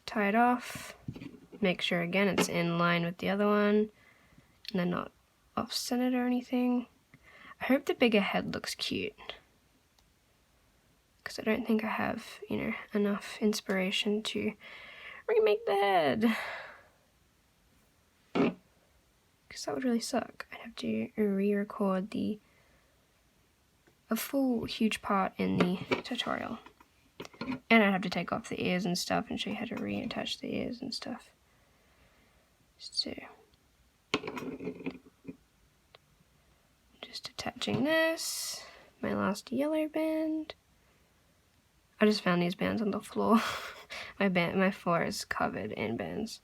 tie it off. Make sure again it's in line with the other one, and then not off-centered or anything. I hope the bigger head looks cute, because I don't think I have, you know, enough inspiration to remake the head. Because that would really suck. I'd have to re-record a full huge part in the tutorial. And I'd have to take off the ears and stuff and show you how to reattach the ears and stuff. So, just attaching this, my last yellow band. I just found these bands on the floor. My floor is covered in bands.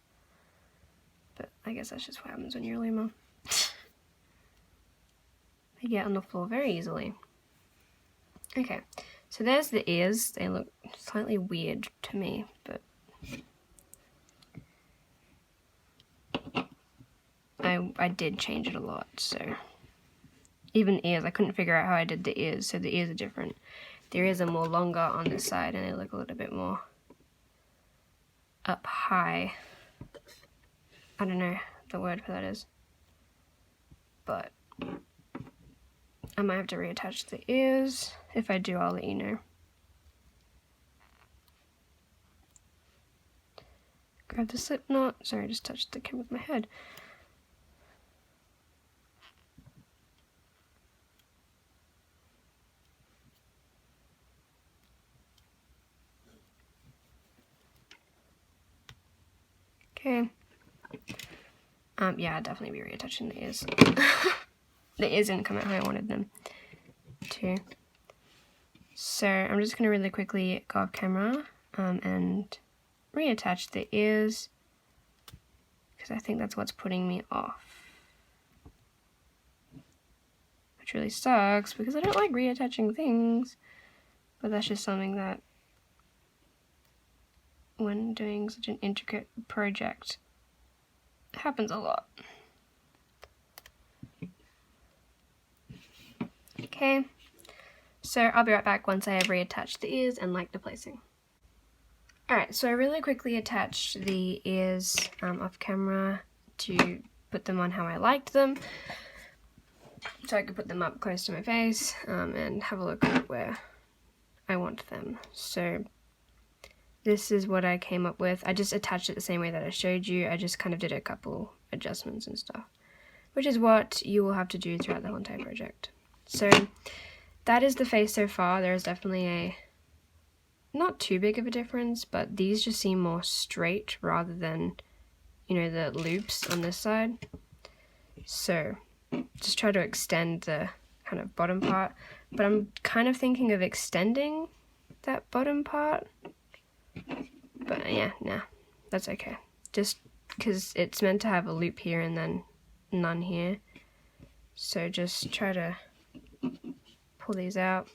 But I guess that's just what happens when you're a loomer. they get on the floor very easily. Okay, so there's the ears. They look slightly weird to me, but I did change it a lot, so even ears, I couldn't figure out how I did the ears, so the ears are different. The ears are more longer on this side and they look a little bit more up high. I don't know the word for that is, but I might have to reattach the ears. If I do, I'll let you know. Grab the slip knot. Sorry, I just touched the camera with my head. Okay. Yeah, I'll definitely be reattaching the ears. The ears didn't come out how I wanted them to. So I'm just going to really quickly go off camera and reattach the ears, because I think that's what's putting me off. Which really sucks, because I don't like reattaching things, but that's just something that, when doing such an intricate project, happens a lot. Okay, so I'll be right back once I have reattached the ears and like the placing. Alright, so I really quickly attached the ears off camera to put them on how I liked them, so I could put them up close to my face and have a look at where I want them. So this is what I came up with. I just attached it the same way that I showed you. I just kind of did a couple adjustments and stuff, which is what you will have to do throughout the whole entire project. So that is the face so far. There is definitely a not too big of a difference, but these just seem more straight rather than, you know, the loops on this side. So just try to extend the kind of bottom part, but I'm kind of thinking of extending that bottom part, but yeah, nah, that's okay, just because it's meant to have a loop here and then none here. So just try to pull these out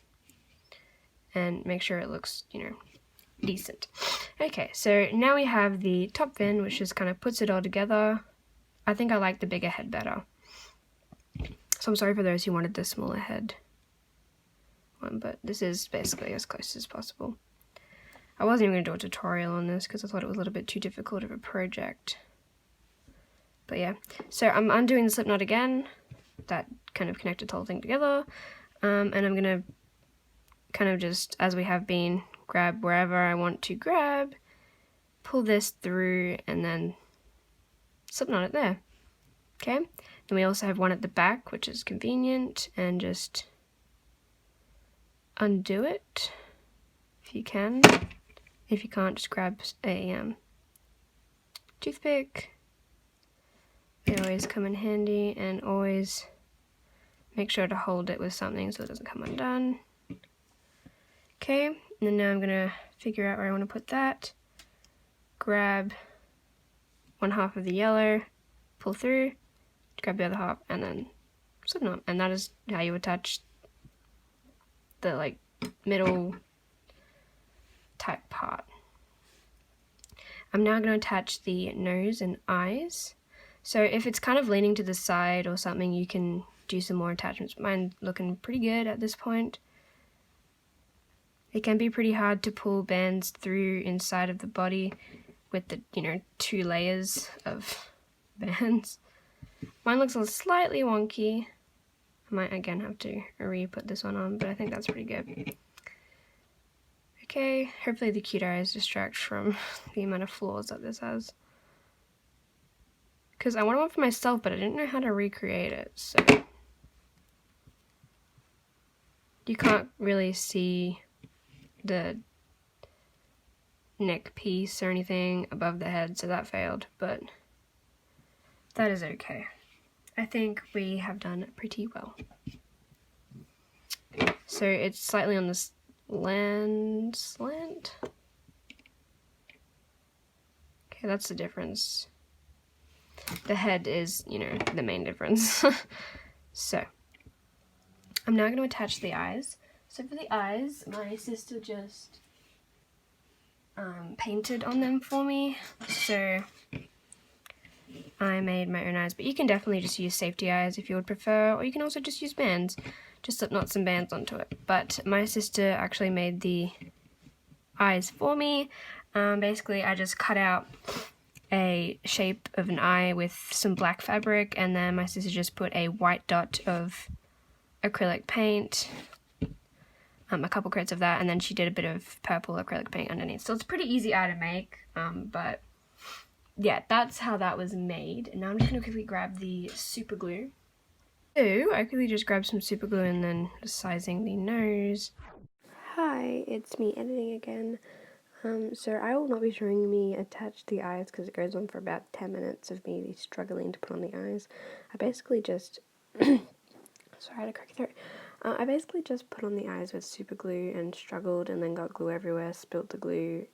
and make sure it looks, you know, decent. Okay, so now we have the top fin, which just kind of puts it all together. I think I like the bigger head better. So I'm sorry for those who wanted the smaller head one, but this is basically as close as possible. I wasn't even going to do a tutorial on this because I thought it was a little bit too difficult of a project. But yeah, so I'm undoing the slip knot again. That kind of connected the whole thing together. And I'm going to kind of just, as we have been, grab wherever I want to grab, pull this through, and then slip knot it there. Okay, then we also have one at the back, which is convenient, and just undo it if you can. If you can't, just grab a toothpick. They always come in handy, and always make sure to hold it with something so it doesn't come undone. Okay, and then now I'm gonna figure out where I want to put that. Grab one half of the yellow, pull through, grab the other half, and then slip knot. And that is how you attach the like middle type part. I'm now going to attach the nose and eyes. So if it's kind of leaning to the side or something, you can do some more attachments. Mine's looking pretty good at this point. It can be pretty hard to pull bands through inside of the body with the, you know, 2 layers of bands. Mine looks a slightly wonky. I might again have to re-put this one on, but I think that's pretty good. Okay, hopefully the cute eyes distract from the amount of flaws that this has. Because I want one for myself, but I didn't know how to recreate it, so you can't really see the neck piece or anything above the head, so that failed, but that is okay. I think we have done pretty well. So it's slightly on the slant. Okay, that's the difference. The head is, you know, the main difference. So I'm now going to attach the eyes. So for the eyes, my sister just painted on them for me. So I made my own eyes, but you can definitely just use safety eyes if you would prefer, or you can also just use bands. Just slip knots and bands onto it. But my sister actually made the eyes for me. Basically, I just cut out a shape of an eye with some black fabric, and then my sister just put a white dot of acrylic paint, a couple coats of that, and then she did a bit of purple acrylic paint underneath. So it's a pretty easy eye to make, but yeah, that's how that was made. And now I'm just going to quickly grab the super glue. So I quickly just grabbed some super glue and then sizing the nose. Hi, it's me editing again. So I will not be showing me attach the eyes because it goes on for about 10 minutes of me struggling to put on the eyes. I basically just, sorry, I had a cracky throat. I basically just put on the eyes with super glue and struggled, and then got glue everywhere, spilt the glue,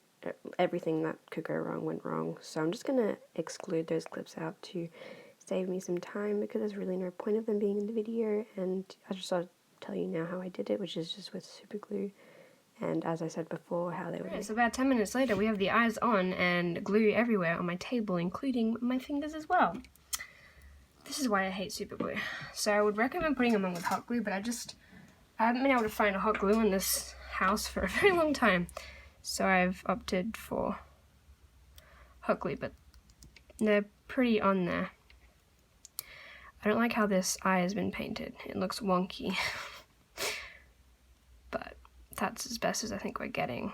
everything that could go wrong went wrong. So I'm just going to exclude those clips out to save me some time, because there's really no point of them being in the video, and I just thought I'd tell you now how I did it, which is just with super glue. And as I said before, how they were. Right, so about 10 minutes later, we have the eyes on and glue everywhere on my table, including my fingers as well. This is why I hate super glue. So I would recommend putting them on with hot glue, but I haven't been able to find a hot glue in this house for a very long time. So I've opted for hot glue, but they're pretty on there. I don't like how this eye has been painted. It looks wonky. But that's as best as I think we're getting.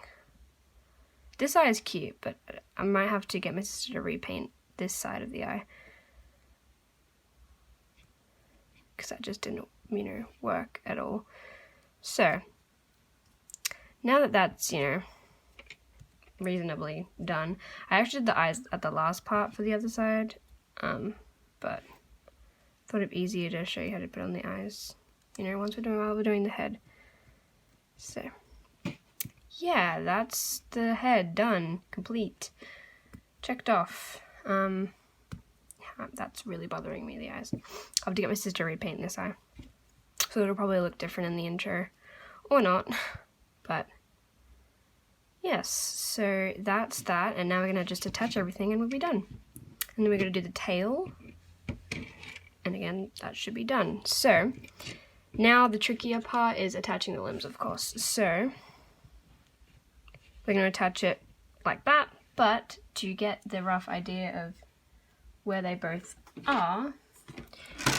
This eye is cute, but I might have to get my sister to repaint this side of the eye, because that just didn't, work at all. So now that that's, reasonably done, I actually did the eyes at the last part for the other side, but thought it'd be easier to show you how to put on the eyes, while we're doing the head. So yeah, that's the head done, complete, checked off. That's really bothering me, the eyes. I'll have to get my sister to repaint this eye, so it'll probably look different in the intro, or not, but yes, so that's that, and now we're gonna just attach everything and we'll be done. And then we're gonna do the tail, and again, that should be done. So now the trickier part is attaching the limbs, of course. So we're going to attach it like that, but to get the rough idea of where they both are,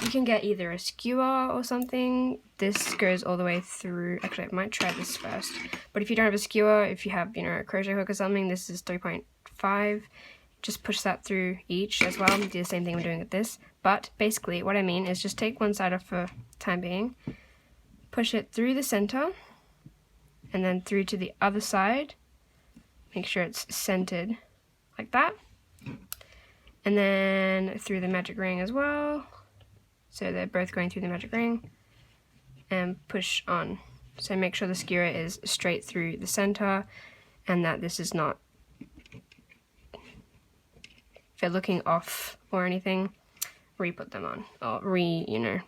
you can get either a skewer or something. This goes all the way through. Actually, I might try this first, but if you don't have a skewer, if you have, a crochet hook or something, this is 3.5. Just push that through each as well. Do the same thing we're doing with this. But basically what I mean is just take one side off for time being, push it through the center, and then through to the other side. Make sure it's centered like that. And then through the magic ring as well. So they're both going through the magic ring. And push on. So make sure the skewer is straight through the center, and that this is not, if they're looking off or anything, re-put them on, or do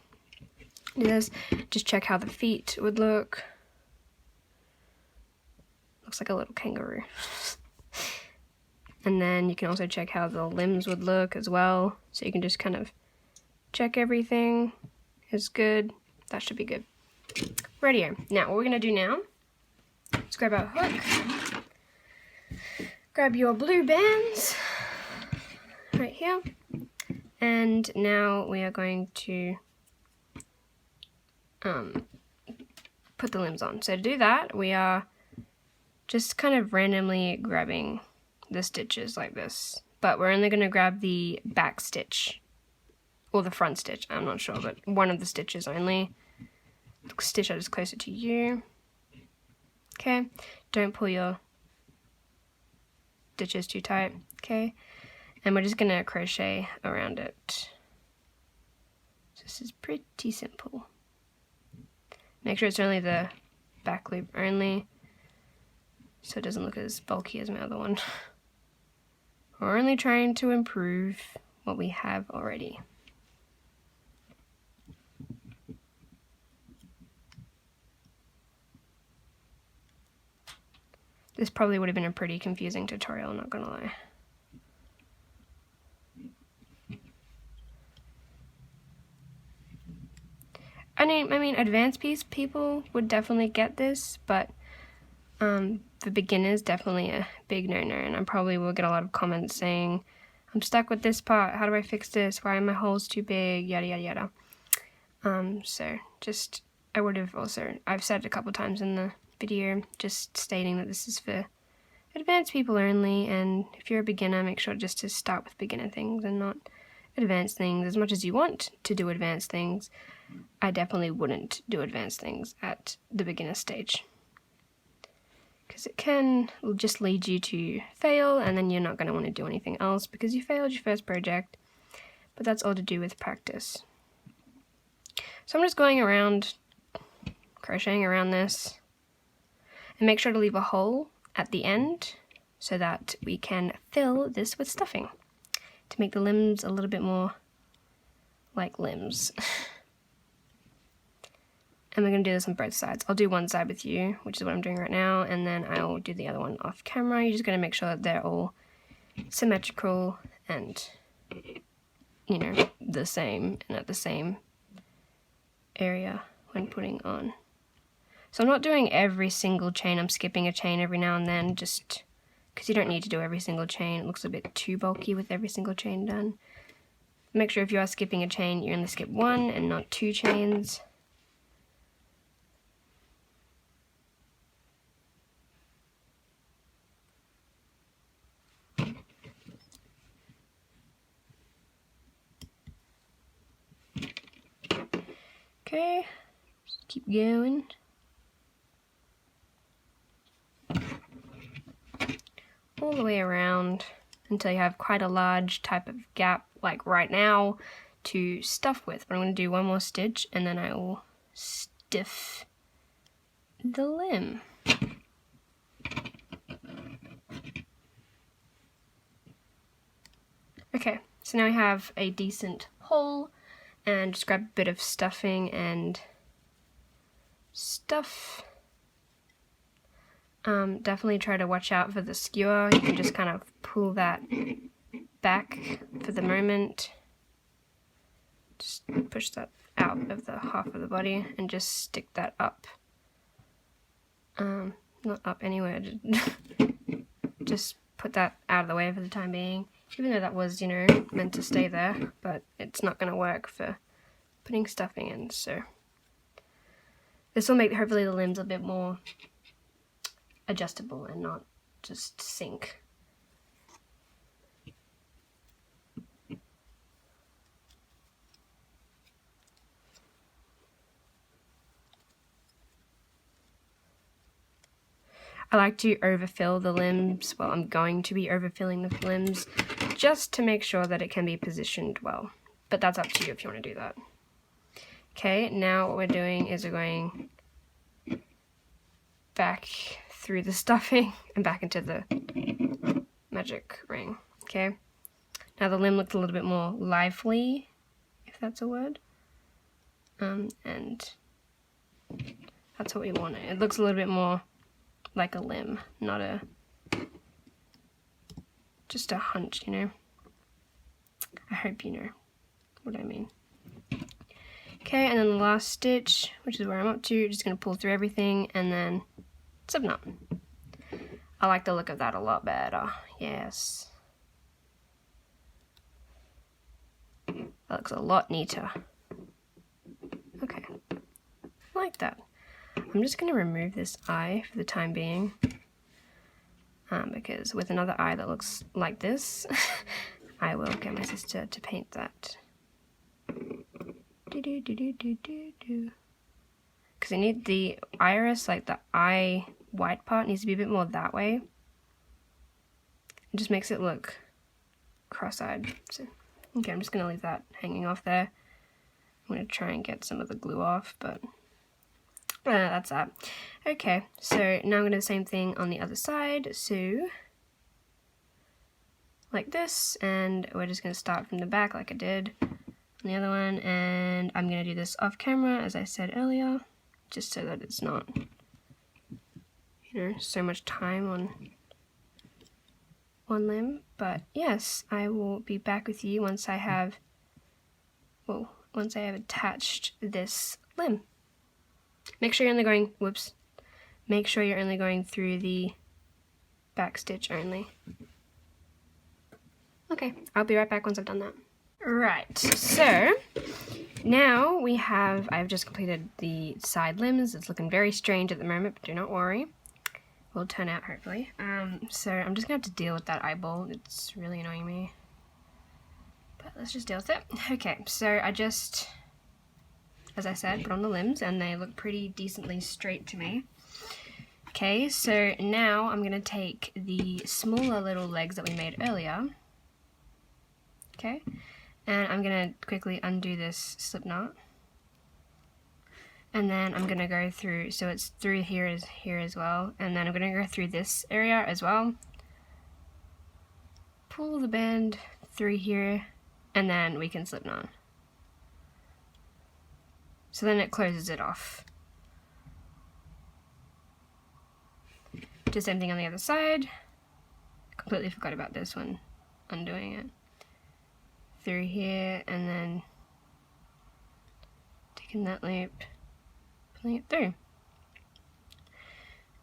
this. Just check how the feet would look. Looks like a little kangaroo. And then you can also check how the limbs would look as well. So you can just kind of check everything is good. That should be good. Radio. Now, what we're gonna do now is grab our hook, grab your blue bands right here, and now we are going to put the limbs on. So to do that, we are just kind of randomly grabbing the stitches like this, but we're only going to grab the back stitch, or the front stitch, I'm not sure, but one of the stitches only. Stitch that is closer to you. Okay, don't pull your stitches too tight. Okay, and we're just going to crochet around it. So this is pretty simple. Make sure it's only the back loop only, so it doesn't look as bulky as my other one. We're only trying to improve what we have already. This probably would have been a pretty confusing tutorial, not gonna lie. I mean, advanced people would definitely get this, but for beginners, definitely a big no-no, and I probably will get a lot of comments saying, I'm stuck with this part, how do I fix this, why are my holes too big, yada yada yada. So just, I've said it a couple times in the video, just stating that this is for advanced people only, and if you're a beginner, make sure just to start with beginner things and not advanced things. As much as you want to do advanced things, I definitely wouldn't do advanced things at the beginner stage, because it can just lead you to fail, and then you're not going to want to do anything else because you failed your first project. But that's all to do with practice. So I'm just going around, crocheting around this, and make sure to leave a hole at the end so that we can fill this with stuffing to make the limbs a little bit more like limbs. And we're going to do this on both sides. I'll do one side with you, which is what I'm doing right now, and then I'll do the other one off camera. You're just going to make sure that they're all symmetrical and, you know, the same and at the same area when putting on. So I'm not doing every single chain, I'm skipping a chain every now and then, just because you don't need to do every single chain. It looks a bit too bulky with every single chain done. Make sure if you are skipping a chain, you only skip one and not 2 chains. Okay, just keep going. All the way around until you have quite a large type of gap, like right now, to stuff with. But I'm going to do one more stitch and then I will stiff the limb. Okay, so now we have a decent hole, and just grab a bit of stuffing and stuff. Definitely try to watch out for the skewer. You can just kind of pull that back for the moment. Just push that out of the half of the body and just stick that up. Not up anywhere, just put that out of the way for the time being. Even though that was, you know, meant to stay there, but it's not going to work for putting stuffing in, so. This will make, hopefully, the limbs a bit more adjustable and not just sink. I like to overfill the limbs. Well, I'm going to be overfilling the limbs just to make sure that it can be positioned well. But that's up to you if you want to do that. Okay, now what we're doing is we're going back through the stuffing and back into the magic ring. Okay, now the limb looks a little bit more lively, if that's a word. And that's what we want. It looks a little bit more like a limb, not a just a hunch, you know. I hope you know what I mean. Okay, and then the last stitch, which is where I'm up to, just going to pull through everything and then slip knot. I like the look of that a lot better. Yes. That looks a lot neater. Okay. I like that. I'm just going to remove this eye for the time being. Because with another eye that looks like this, I will get my sister to paint that. Because I need the iris, like the eye white part, needs to be a bit more that way. It just makes it look cross-eyed. So, okay, I'm just going to leave that hanging off there. I'm going to try and get some of the glue off, but that's that. Okay, so now I'm going to do the same thing on the other side. So, like this, and we're just going to start from the back like I did on the other one, and I'm going to do this off camera, as I said earlier, just so that it's not you know, so much time on one limb. But yes, I will be back with you once I have, well, once I have attached this limb. Make sure you're only going, whoops, make sure you're only going through the back stitch only. Okay, I'll be right back once I've done that. Right, so now we have, I've just completed the side limbs. It's looking very strange at the moment, but do not worry. Will turn out hopefully. So I'm just gonna have to deal with that eyeball. It's really annoying me. But let's just deal with it. Okay, so I just, as I said, put on the limbs and they look pretty decently straight to me. Okay, so now I'm gonna take the smaller little legs that we made earlier. Okay, and I'm gonna quickly undo this slip knot. And then I'm gonna go through, so it's through here as well, and then I'm gonna go through this area as well. Pull the band through here, and then we can slip knot. So then it closes it off. Do the same thing on the other side. Completely forgot about this one, undoing it. Through here, and then taking that loop, pulling it through.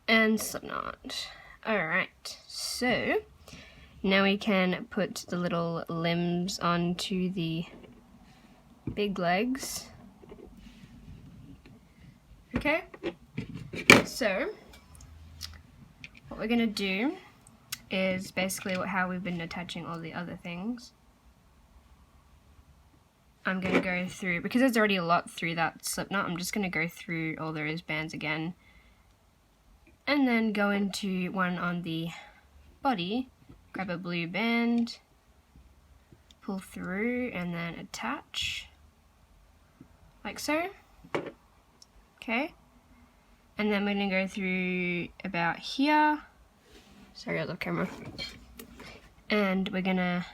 And slip knot. Alright, so now we can put the little limbs onto the big legs. Okay, so what we're gonna do is basically how we've been attaching all the other things. I'm going to go through, because there's already a lot through that slip knot, I'm just going to go through all those bands again. And then go into one on the body, grab a blue band, pull through, and then attach. Like so. Okay. And then we're going to go through about here. Sorry, I love camera. And we're going to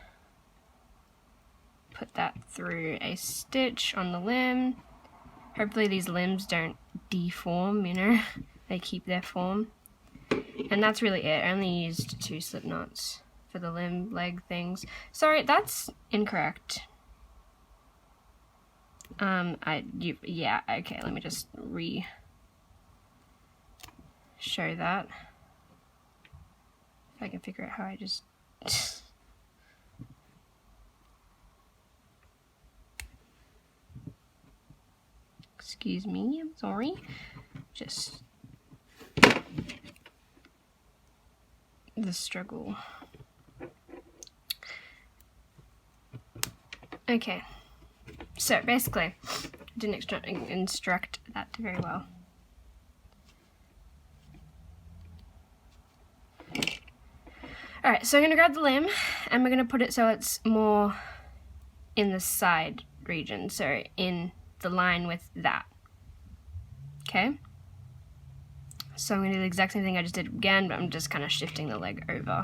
put that through a stitch on the limb. Hopefully these limbs don't deform, you know, they keep their form. And that's really it. I only used 2 slip knots for the limb leg things. Sorry, that's incorrect. Yeah, okay, let me just show that. If I can figure out how I just excuse me, I'm sorry. Just the struggle. Okay, so basically, I didn't instruct that very well. Alright, so I'm going to grab the limb and we're going to put it so it's more in the side region, so in the line with that. Okay? So I'm going to do the exact same thing I just did again, but I'm just kind of shifting the leg over.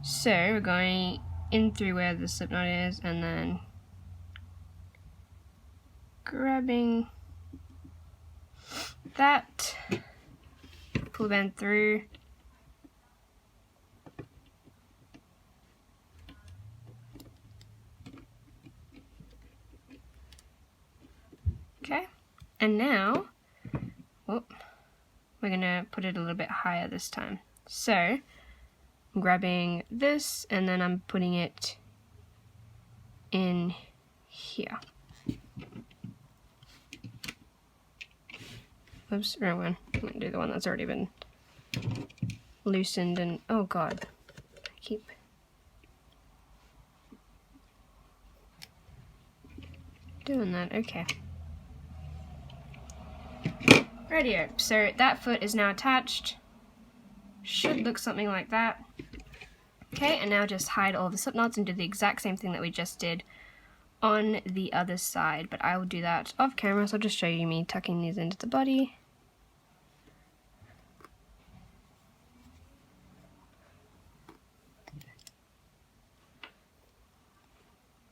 So we're going in through where the slip knot is and then grabbing that, pull the band through, okay, and now we're gonna put it a little bit higher this time. So I'm grabbing this and then I'm putting it in here. Oops, wrong one. I'm gonna do the one that's already been loosened and oh god, I keep doing that. Okay. Radio. So that foot is now attached. Should look something like that. Okay, and now just hide all the slip knots and do the exact same thing that we just did on the other side, but I will do that off camera, so I'll just show you me tucking these into the body.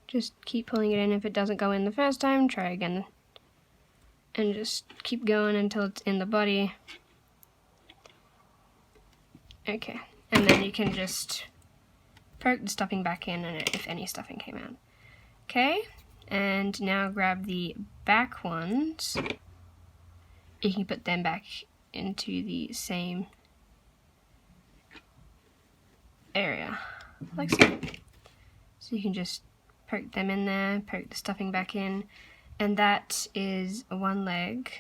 Just keep pulling it in. If it doesn't go in the first time, try again. And just keep going until it's in the body. Okay, and then you can just poke the stuffing back in and if any stuffing came out. Okay, and now grab the back ones. You can put them back into the same area, like so. So you can just poke them in there, poke the stuffing back in, and that is one leg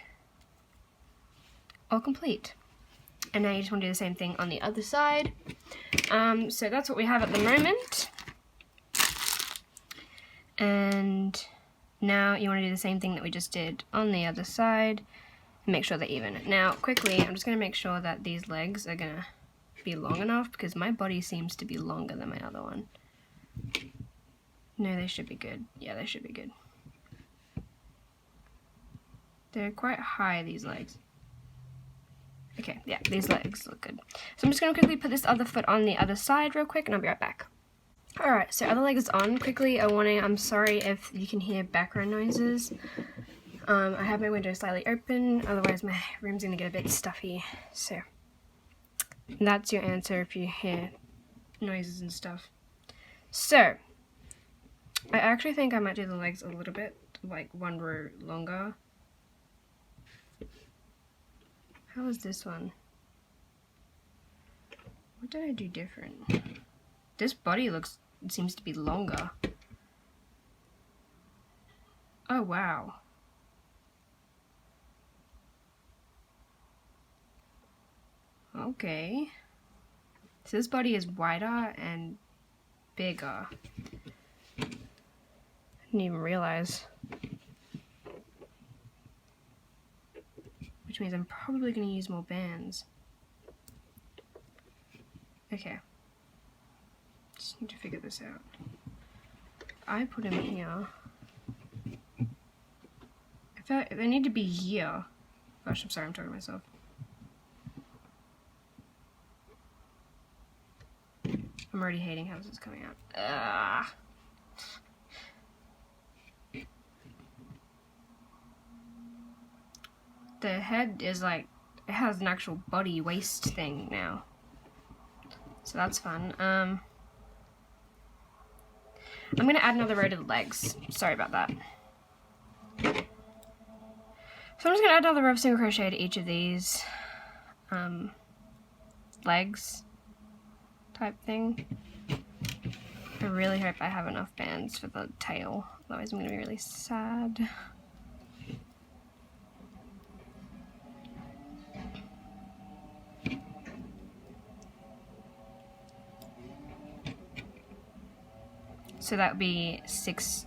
all complete. And now you just want to do the same thing on the other side. So that's what we have at the moment. And now you want to do the same thing that we just did on the other side and make sure they're even. Now quickly, I'm just going to make sure that these legs are going to be long enough because my body seems to be longer than my other one. No, they should be good. Yeah, they should be good. They're quite high, these legs. Okay, yeah, these legs look good. So I'm just going to quickly put this other foot on the other side real quick and I'll be right back. Alright, so other leg is on. Quickly, I'm sorry if you can hear background noises. I have my window slightly open, otherwise my room's going to get a bit stuffy. So, that's your answer if you hear noises and stuff. So, I actually think I might do the legs a little bit, like one row longer. How was this one? What did I do different? This body seems to be longer. Oh wow. Okay. So this body is wider and bigger. I didn't even realize. Which means I'm probably going to use more bands. Okay. Just need to figure this out. I put him here. If they need to be here. Gosh, I'm sorry, I'm talking to myself. I'm already hating how this is coming out. Ah. The head is like, it has an actual body waist thing now. So that's fun. I'm gonna add another row to the legs. Sorry about that. So I'm just gonna add another row of single crochet to each of these legs type thing. I really hope I have enough bands for the tail, otherwise I'm gonna be really sad. So that would be 6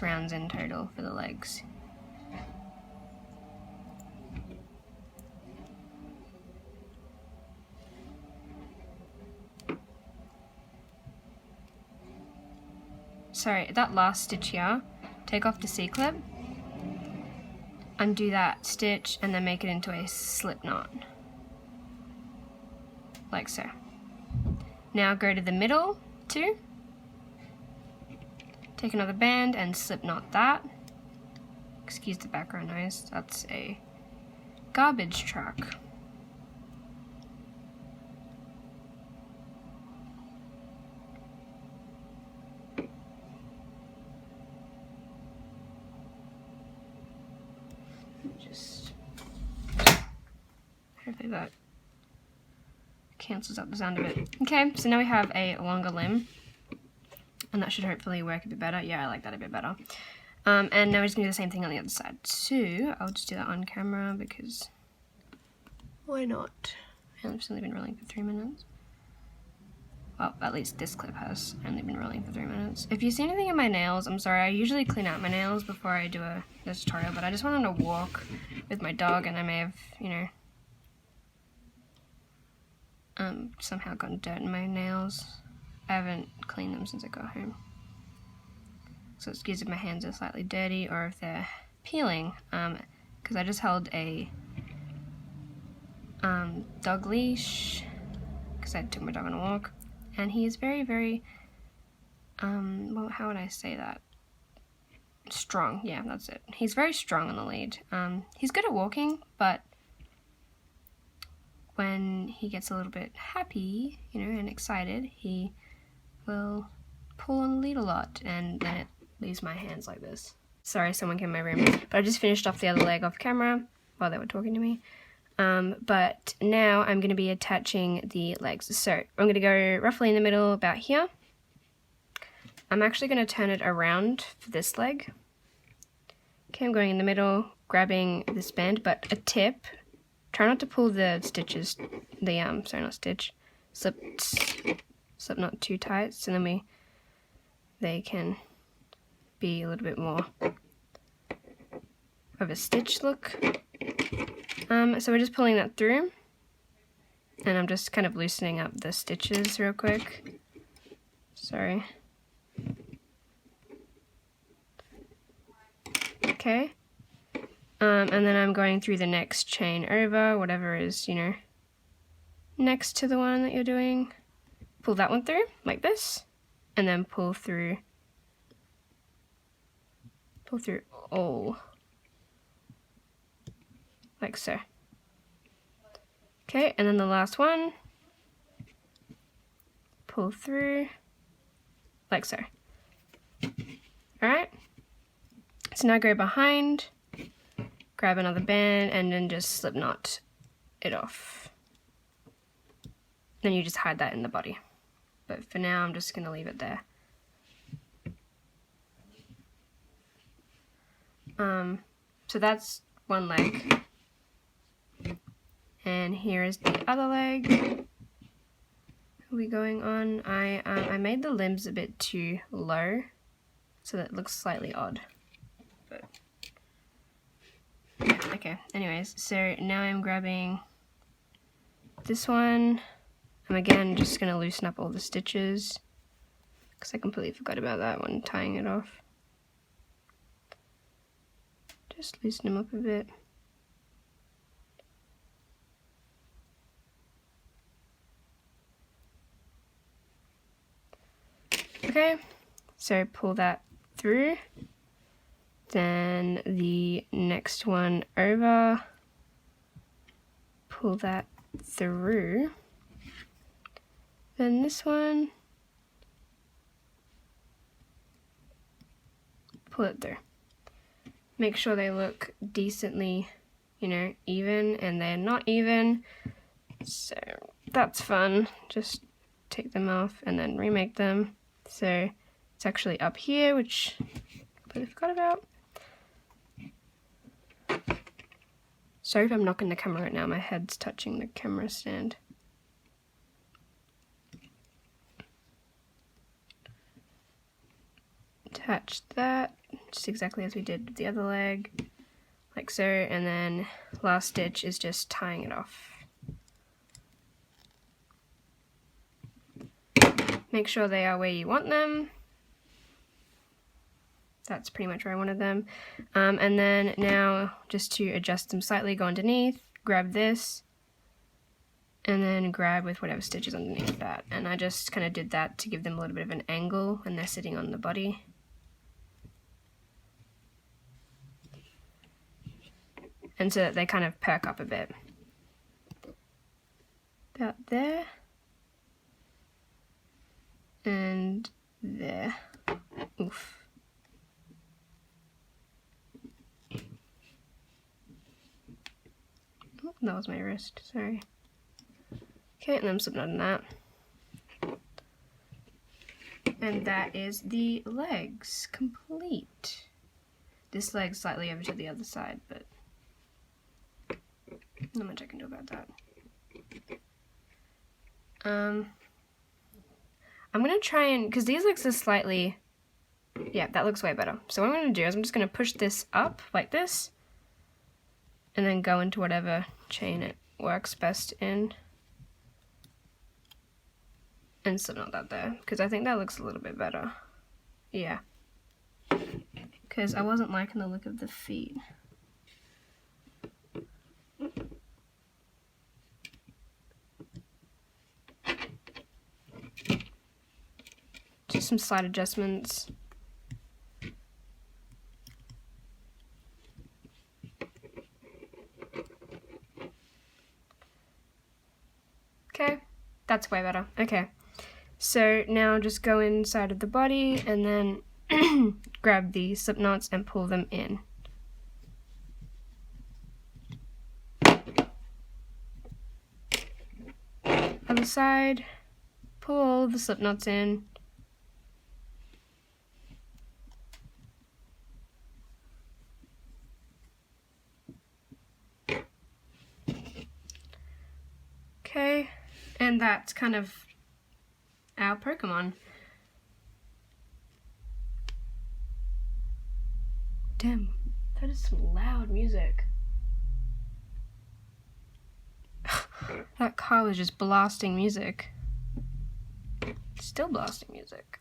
rounds in total for the legs. Sorry, that last stitch here, take off the C-clip, undo that stitch, and then make it into a slip knot. Like so. Now go to the middle, too. Take another band and slip knot that. Excuse the background noise, that's a garbage truck. Just hopefully that cancels out the sound of it. Okay, so now we have a longer limb. And that should hopefully work a bit better. Yeah, I like that a bit better. And now we're just going to do the same thing on the other side. So, I'll just do that on camera because why not? And I've only been rolling for 3 minutes. Well, at least this clip has only been rolling for 3 minutes. If you see anything in my nails, I'm sorry, I usually clean out my nails before I do this tutorial, but I just went on a walk with my dog and I may have, you know, somehow gotten dirt in my nails. I haven't cleaned them since I got home. So excuse if my hands are slightly dirty or if they're peeling, because I just held a dog leash, because I took my dog on a walk, and he is very, very, well, how would I say that? Strong, yeah, that's it. He's very strong on the lead. He's good at walking, but when he gets a little bit happy, you know, and excited, he will pull on the lead a lot, and then it leaves my hands like this. Sorry, someone came in my room, but I just finished off the other leg off camera while they were talking to me. But now I'm going to be attaching the legs. So I'm going to go roughly in the middle about here. I'm actually going to turn it around for this leg. Okay, I'm going in the middle, grabbing this band, but a tip, try not to pull the stitches, sorry, not stitch, slip not too tight, so then they can be a little bit more of a stitch look. So we're just pulling that through, and I'm just kind of loosening up the stitches real quick. Sorry. Okay. And then I'm going through the next chain over, whatever is, you know, next to the one that you're doing. Pull that one through, like this, and then pull through all, like so. Okay, and then the last one, pull through, like so. Alright, so now go behind, grab another band, and then just slip knot it off. Then you just hide that in the body. But for now, I'm just going to leave it there. So that's one leg. And here is the other leg. Are we going on? I made the limbs a bit too low, so that it looks slightly odd. But yeah, okay. Anyways, so now I'm grabbing this one. I'm again just gonna loosen up all the stitches because I completely forgot about that when tying it off. Just loosen them up a bit. Okay, so pull that through, then the next one over, pull that through, then this one, pull it through. Make sure they look decently, you know, even, and they're not even, so that's fun. Just take them off and then remake them. So it's actually up here, which I completely forgot about. Sorry if I'm knocking the camera right now, my head's touching the camera stand. Attach that, just exactly as we did with the other leg, like so, and then last stitch is just tying it off. Make sure they are where you want them. That's pretty much where I wanted them. And then now, just to adjust them slightly, go underneath, grab this, and then grab with whatever stitch is underneath that. And I just kind of did that to give them a little bit of an angle when they're sitting on the body. And so that they kind of perk up a bit. About there. And there. Oof. Oh, that was my wrist, sorry. Okay, and I'm subknotting that. And that is the legs complete. This leg's slightly over to the other side, but not much I can do about that. I'm gonna try and, because these legs are slightly, yeah, that looks way better. So what I'm gonna do is I'm just gonna push this up like this, and then go into whatever chain it works best in, and slipknot that there, because I think that looks a little bit better. Yeah, because I wasn't liking the look of the feet. Just some slight adjustments. That's way better. Okay. So now just go inside of the body and then grab the slip knots and pull them in. Other side, pull all of the slip knots in. Okay, and that's kind of our Pokemon. Damn, that is some loud music. That car was just blasting music. Still blasting music.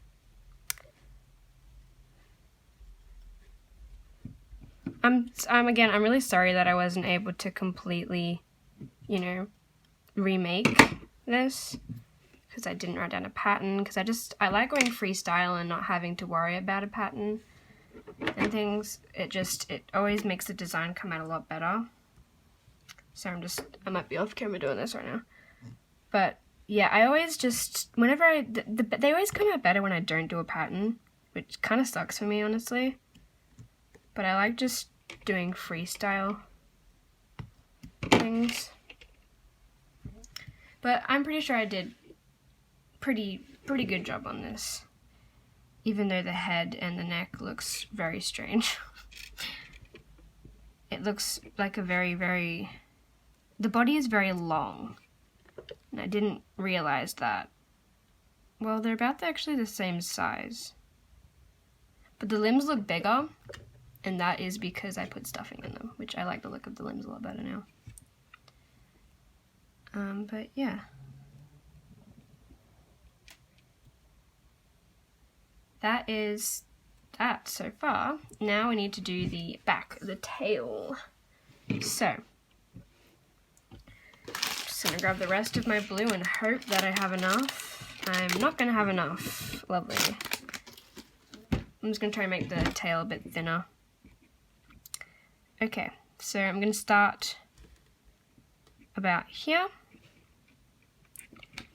I'm really sorry that I wasn't able to completely, you know, remake this, because I didn't write down a pattern, because I like going freestyle and not having to worry about a pattern and things. It always makes the design come out a lot better. So I might be off camera doing this right now. But yeah, I always just, whenever they always come out better when I don't do a pattern, which kind of sucks for me, honestly. But I like just doing freestyle things. But I'm pretty sure I did pretty good job on this, even though the head and the neck looks very strange. It looks like a the body is very long, and I didn't realize that. Well, they're about actually the same size, but the limbs look bigger, and that is because I put stuffing in them, which I like the look of the limbs a lot better now. But yeah. That is that so far. Now we need to do the back, the tail. So, just gonna grab the rest of my blue and hope that I have enough. I'm not gonna have enough. Lovely. I'm just gonna try and make the tail a bit thinner. Okay, so I'm gonna start about here.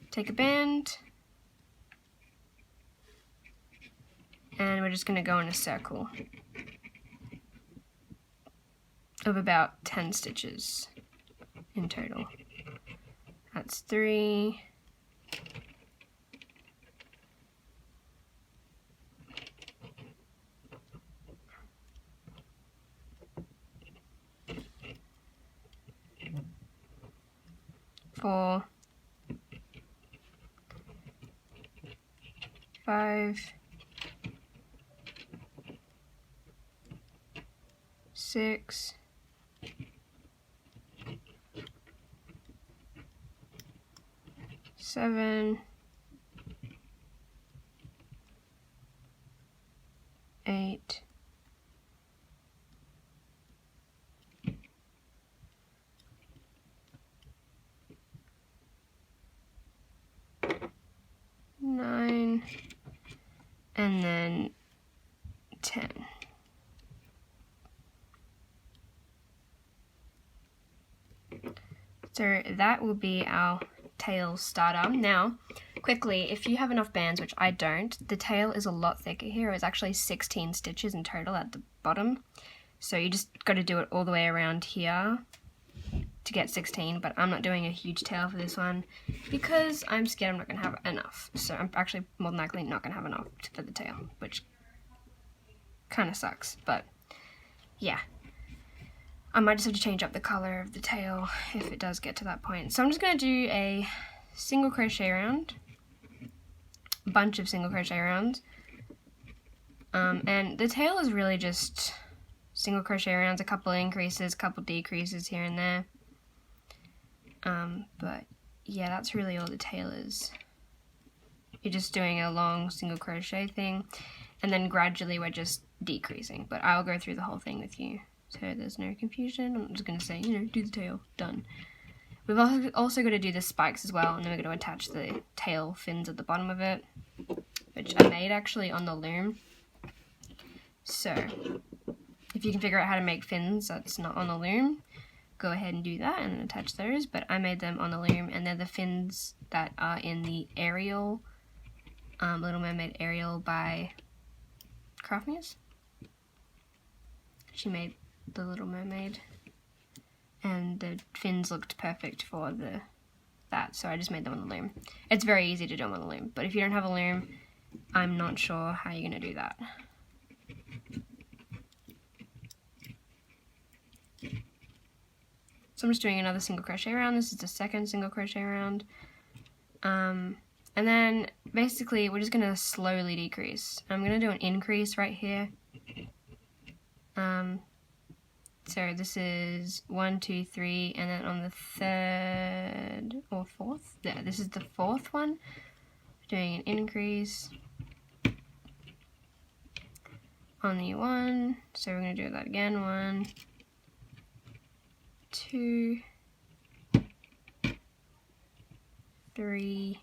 Take a band. And we're just going to go in a circle of about 10 stitches in total. That's 3. 4. 5. 6. 7. 8. 9, and then 10. So that will be our tail starter. Now, quickly, if you have enough bands, which I don't, the tail is a lot thicker here. It's actually 16 stitches in total at the bottom. So you just got to do it all the way around here to get 16, but I'm not doing a huge tail for this one because I'm scared I'm not going to have enough. So I'm actually more than likely not going to have enough for the tail, which kind of sucks, but yeah. I might just have to change up the color of the tail if it does get to that point. So I'm just going to do a single crochet round, a bunch of single crochet rounds, and the tail is really just single crochet rounds, a couple increases, a couple decreases here and there. But yeah, that's really all the tail is. You're just doing a long single crochet thing, and then gradually we're just decreasing, but I'll go through the whole thing with you so there's no confusion. I'm just going to say, you know, do the tail, done. We've also got to do the spikes as well, and then we're going to attach the tail fins at the bottom of it, which I made actually on the loom. So if you can figure out how to make fins that's not on the loom, go ahead and do that and attach those, but I made them on the loom, and they're the fins that are in the Ariel, Little Mermaid Ariel by Craft Muse. She made the Little Mermaid, and the fins looked perfect for that, so I just made them on the loom. It's very easy to do them on the loom, but if you don't have a loom, I'm not sure how you're going to do that. So I'm just doing another single crochet round. This is the second single crochet round. And then basically we're just going to slowly decrease. I'm going to do an increase right here. So this is 1, 2, 3, and then on the third or fourth, yeah, this is the fourth one, doing an increase on the 1, so we're going to do that again, 1, 2, 3,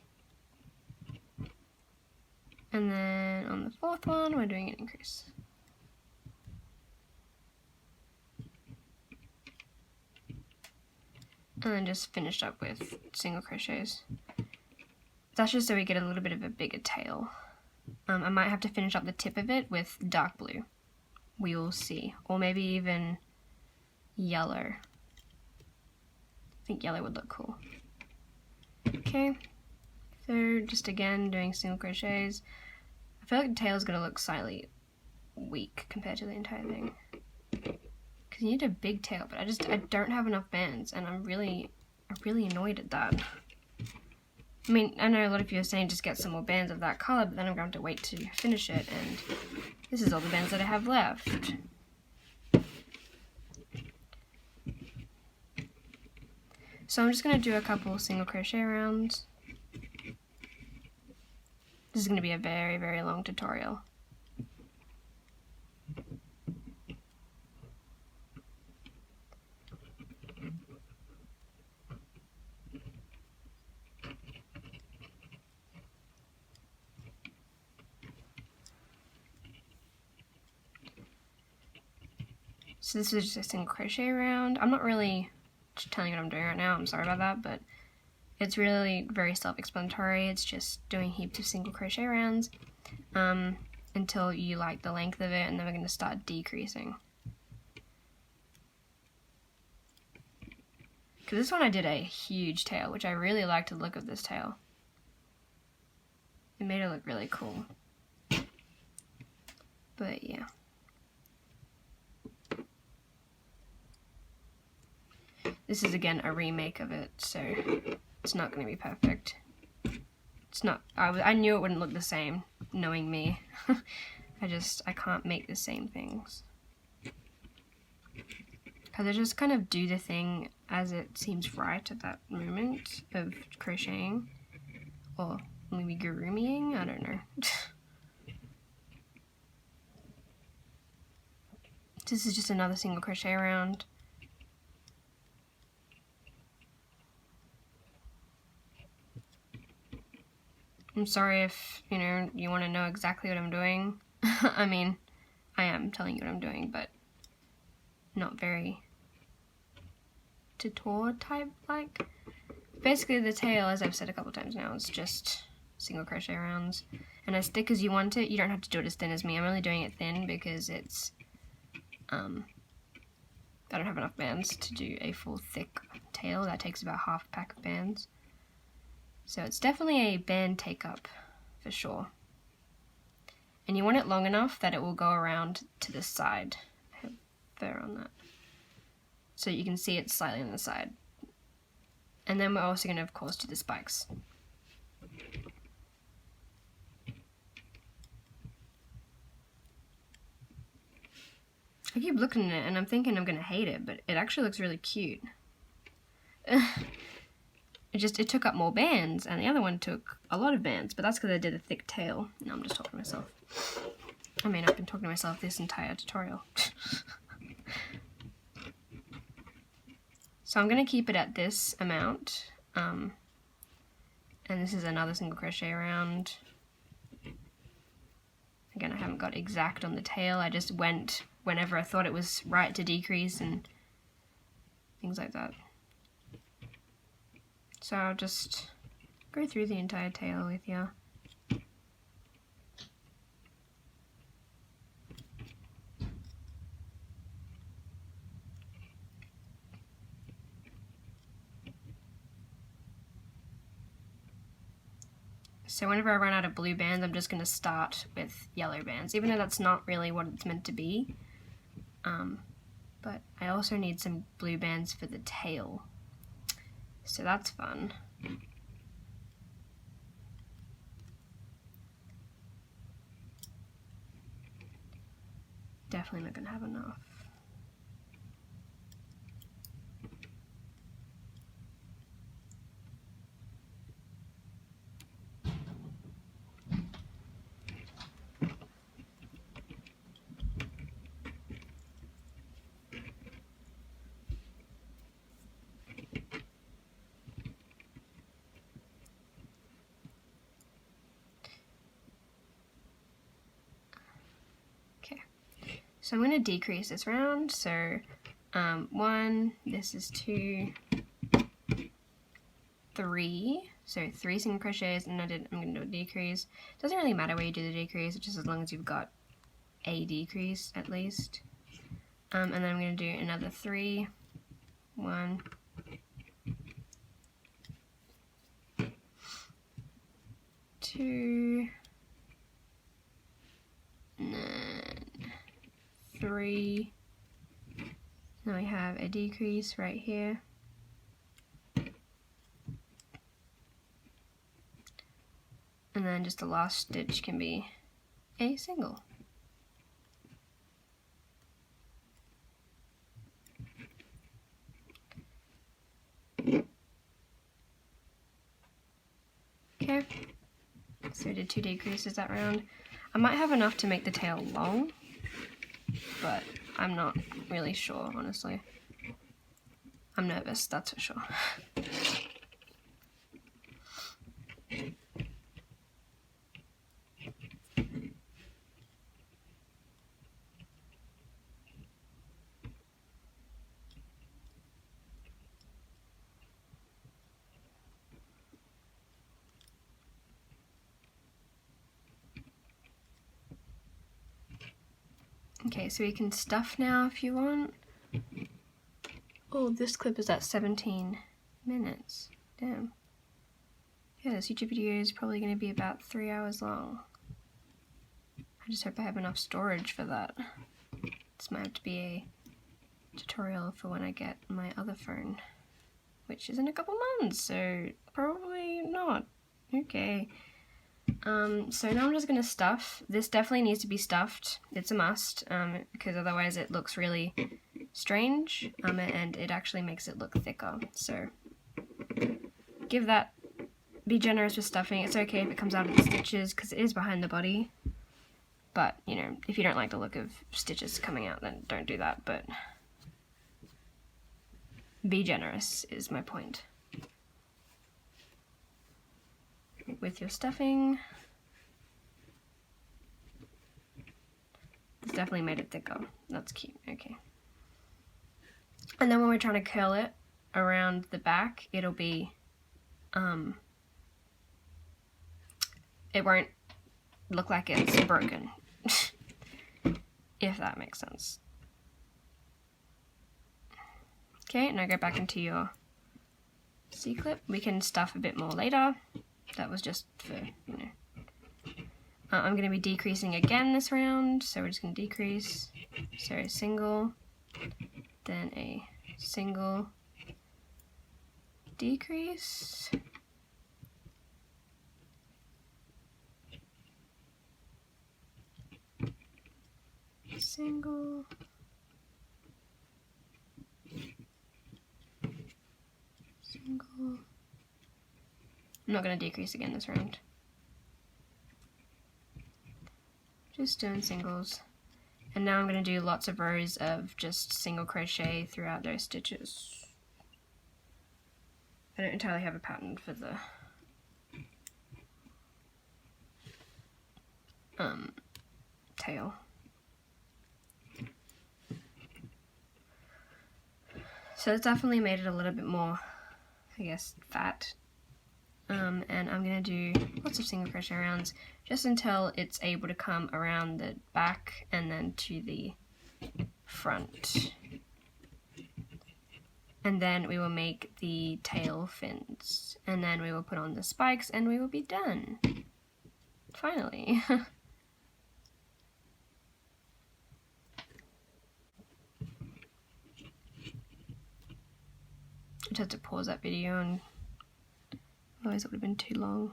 and then on the fourth one we're doing an increase. And then just finished up with single crochets. That's just so we get a little bit of a bigger tail. I might have to finish up the tip of it with dark blue. We will see. Or maybe even yellow. I think yellow would look cool. Okay, so just again doing single crochets. I feel like the tail is going to look slightly weak compared to the entire thing. Because you need a big tail, but I don't have enough bands, and I'm really annoyed at that. I mean, I know a lot of you are saying just get some more bands of that colour, but then I'm going to wait to finish it, and this is all the bands that I have left. So I'm just going to do a couple single crochet rounds. This is going to be a very, very long tutorial. So this is just a single crochet round. I'm not really telling you what I'm doing right now, I'm sorry about that, but it's really very self-explanatory. It's just doing heaps of single crochet rounds until you like the length of it, and then we're going to start decreasing. Because this one I did a huge tail, which I really liked the look of this tail. It made it look really cool. But yeah. This is again a remake of it, so it's not going to be perfect. It's not, I knew it wouldn't look the same, knowing me. I can't make the same things. Because I just kind of do the thing as it seems right at that moment of crocheting. Or Loomigurumiing, I don't know. This is just another single crochet round. I'm sorry if, you want to know exactly what I'm doing. I mean, I am telling you what I'm doing, but not very tutorial type like. Basically the tail, as I've said a couple times now, is just single crochet rounds. And as thick as you want it, you don't have to do it as thin as me. I'm only doing it thin because it's, I don't have enough bands to do a full thick tail. That takes about half a pack of bands. So it's definitely a band take up, for sure. And you want it long enough that it will go around to the side. I have fur on that. So you can see it slightly on the side. And then we're also going to, of course, do the spikes. I keep looking at it and I'm thinking I'm going to hate it, but it actually looks really cute. It took up more bands, and the other one took a lot of bands, but that's because I did a thick tail. No, I'm just talking to myself. I mean, I've been talking to myself this entire tutorial. So I'm going to keep it at this amount, and this is another single crochet round. Again, I haven't got exact on the tail, I just went whenever I thought it was right to decrease, and things like that. So I'll just go through the entire tail with you. So whenever I run out of blue bands, I'm just going to start with yellow bands, even though that's not really what it's meant to be. But I also need some blue bands for the tail, so that's fun. Definitely not going to have enough. So I'm going to decrease this round, so 1, this is 2, 3, so 3 single crochets, and I'm going to do a decrease. Doesn't really matter where you do the decrease, just as long as you've got a decrease at least. And then I'm going to do another 3, 1, 2, and then 3. Now we have a decrease right here. And then just the last stitch can be a single. Okay, so we did 2 decreases that round. I might have enough to make the tail long, but I'm not really sure, honestly. I'm nervous, that's for sure. Okay, so we can stuff now if you want. Oh, this clip is at 17 minutes. Damn. Yeah, this YouTube video is probably going to be about 3 hours long. I just hope I have enough storage for that. This might have to be a tutorial for when I get my other phone, which is in a couple months, so probably not. Okay. So now I'm just going to stuff. This definitely needs to be stuffed. It's a must, because otherwise it looks really strange, and it actually makes it look thicker. So be generous with stuffing. It's okay if it comes out of the stitches, because it is behind the body. But, you know, if you don't like the look of stitches coming out, then don't do that. But be generous is my point. With your stuffing. It's definitely made it thicker. That's cute. Okay. And then when we're trying to curl it around the back, it'll be, it won't look like it's broken. If that makes sense. Okay, now go back into your C-clip. We can stuff a bit more later. That was just for, you know. I'm going to be decreasing again this round, so we're just going to decrease. So a single, then a single, decrease. Single. Single. I'm not going to decrease again this round. Just doing singles. And now I'm going to do lots of rows of just single crochet throughout those stitches. I don't entirely have a pattern for the tail. So it's definitely made it a little bit more, I guess, fat. And I'm going to do lots of single crochet rounds just until it's able to come around the back and then to the front. And then we will make the tail fins, and then we will put on the spikes and we will be done. Finally. I just had to pause that video, and otherwise it would have been too long.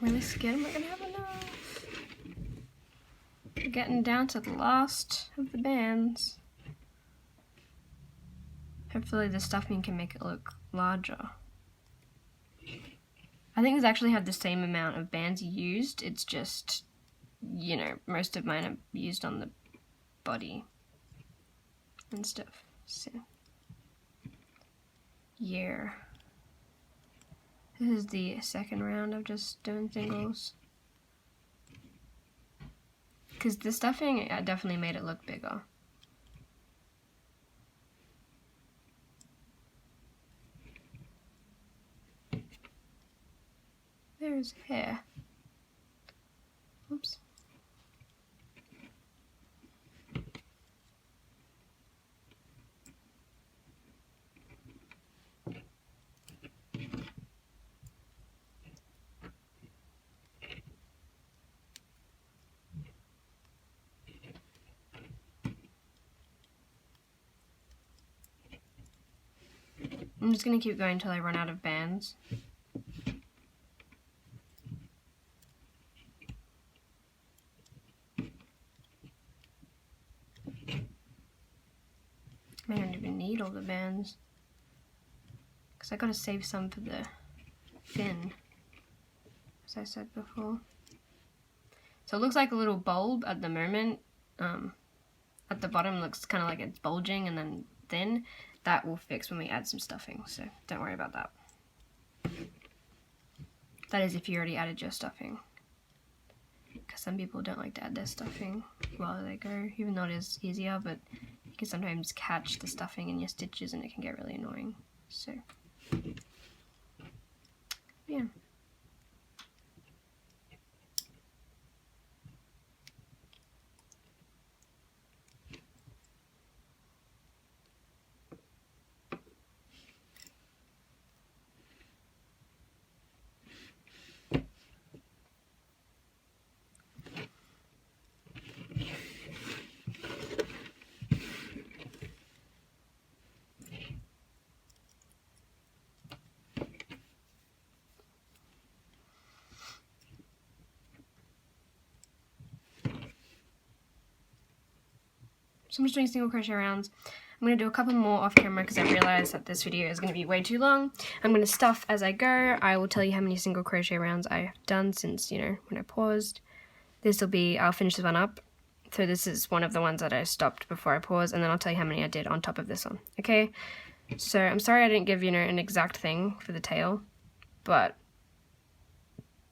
I'm really scared I'm not going to have enough. We're getting down to the last of the bands. Hopefully the stuffing can make it look larger. I think these actually have the same amount of bands used, it's just, you know, most of mine are used on the body and stuff, so yeah. This is the second round of just doing singles. Because the stuffing definitely made it look bigger. There's hair. Oops. I'm just going to keep going until I run out of bands. I don't even need all the bands, because I gotta save some for the fin, as I said before. So it looks like a little bulb at the moment. At the bottom looks kind of like it's bulging and then thin. That will fix when we add some stuffing, so don't worry about that. That is if you already added your stuffing, because some people don't like to add their stuffing while they go, even though it is easier, but you can sometimes catch the stuffing in your stitches and it can get really annoying. So yeah. So I'm just doing single crochet rounds. I'm going to do a couple more off camera because I realized that this video is going to be way too long. I'm going to stuff as I go. I will tell you how many single crochet rounds I have done since, you know, when I paused. This will be, I'll finish this one up. So this is one of the ones that I stopped before I paused, and then I'll tell you how many I did on top of this one. Okay? So I'm sorry I didn't give, you know, an exact thing for the tail, but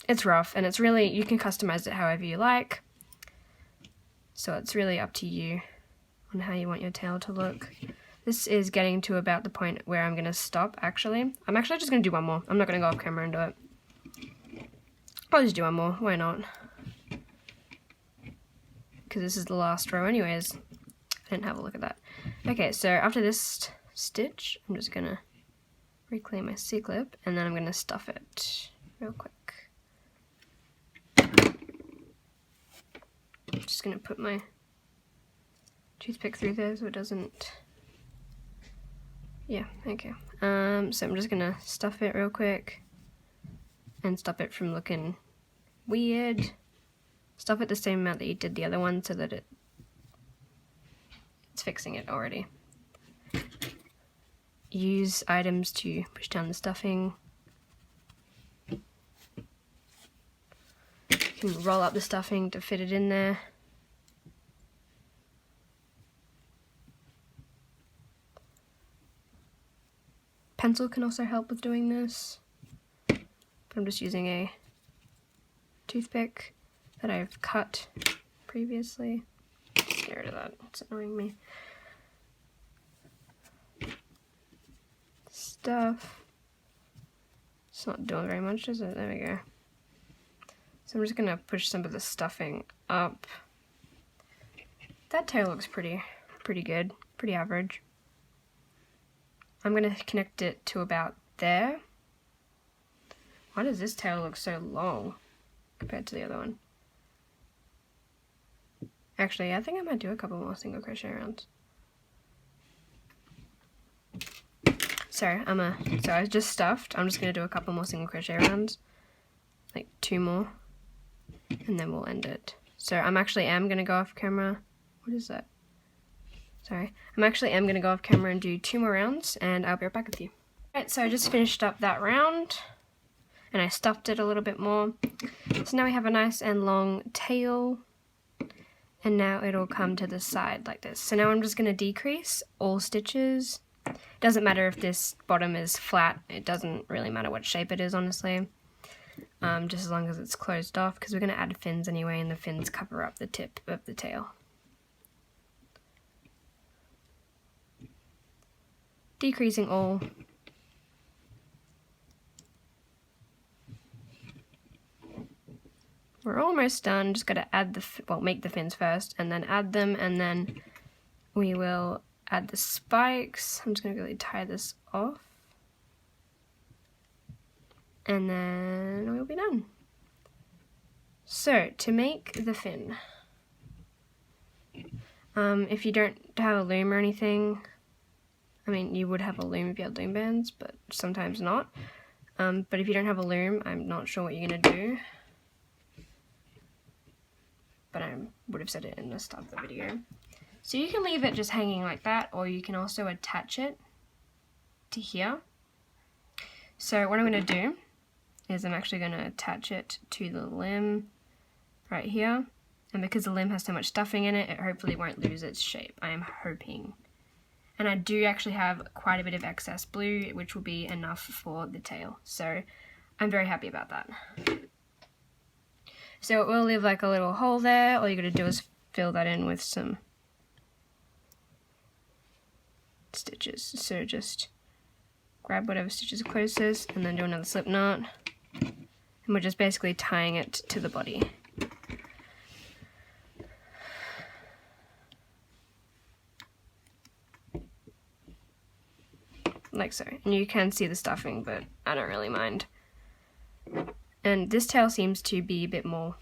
it's rough and it's really, you can customize it however you like. So it's really up to you on how you want your tail to look. This is getting to about the point where I'm going to stop, actually. I'm actually just going to do one more. I'm not going to go off camera and do it. I'll just do one more. Why not? Because this is the last row anyways. I didn't have a look at that. Okay, so after this stitch, I'm just going to reclaim my C-clip, and then I'm going to stuff it real quick. I'm just going to put my toothpick through there so it doesn't, yeah, okay. So I'm just gonna stuff it real quick and stop it from looking weird. Stuff it the same amount that you did the other one so that it's fixing it already. Use items to push down the stuffing. You can roll up the stuffing to fit it in there. Pencil can also help with doing this, but I'm just using a toothpick that I've cut previously. Just get rid of that, it's annoying me. Stuff. It's not doing very much, is it? There we go. So I'm just gonna push some of the stuffing up. That tail looks pretty good, pretty average. I'm gonna connect it to about there. Why does this tail look so long compared to the other one? Actually, I think I might do a couple more single crochet rounds. Sorry, so I just stuffed. I'm just gonna do a couple more single crochet rounds, like 2 more, and then we'll end it. So am gonna go off camera. What is that? Sorry, am gonna go off camera and do 2 more rounds, and I'll be right back with you. Alright, so I just finished up that round, and I stuffed it a little bit more. So now we have a nice and long tail, and now it'll come to the side like this. So now I'm just gonna decrease all stitches. It doesn't matter if this bottom is flat, it doesn't really matter what shape it is, honestly. Just as long as it's closed off, because we're gonna add fins anyway, and the fins cover up the tip of the tail. Decreasing all. We're almost done. Just gotta add make the fins first, and then add them, and then we will add the spikes. I'm just gonna really tie this off, and then we'll be done. So to make the fin, if you don't have a loom or anything, I mean, you would have a loom if you had loom bands, but sometimes not. But if you don't have a loom, I'm not sure what you're gonna do. But I would have said it in the start of the video. So you can leave it just hanging like that, or you can also attach it to here. So what I'm gonna do is I'm actually gonna attach it to the limb right here. And because the limb has so much stuffing in it, it hopefully won't lose its shape. I am hoping. And I do actually have quite a bit of excess blue, which will be enough for the tail. So I'm very happy about that. So it will leave like a little hole there. All you gotta do is fill that in with some stitches. So just grab whatever stitches are closest and then do another slip knot. And we're just basically tying it to the body. Like so. And you can see the stuffing, but I don't really mind. And this tail seems to be a bit more,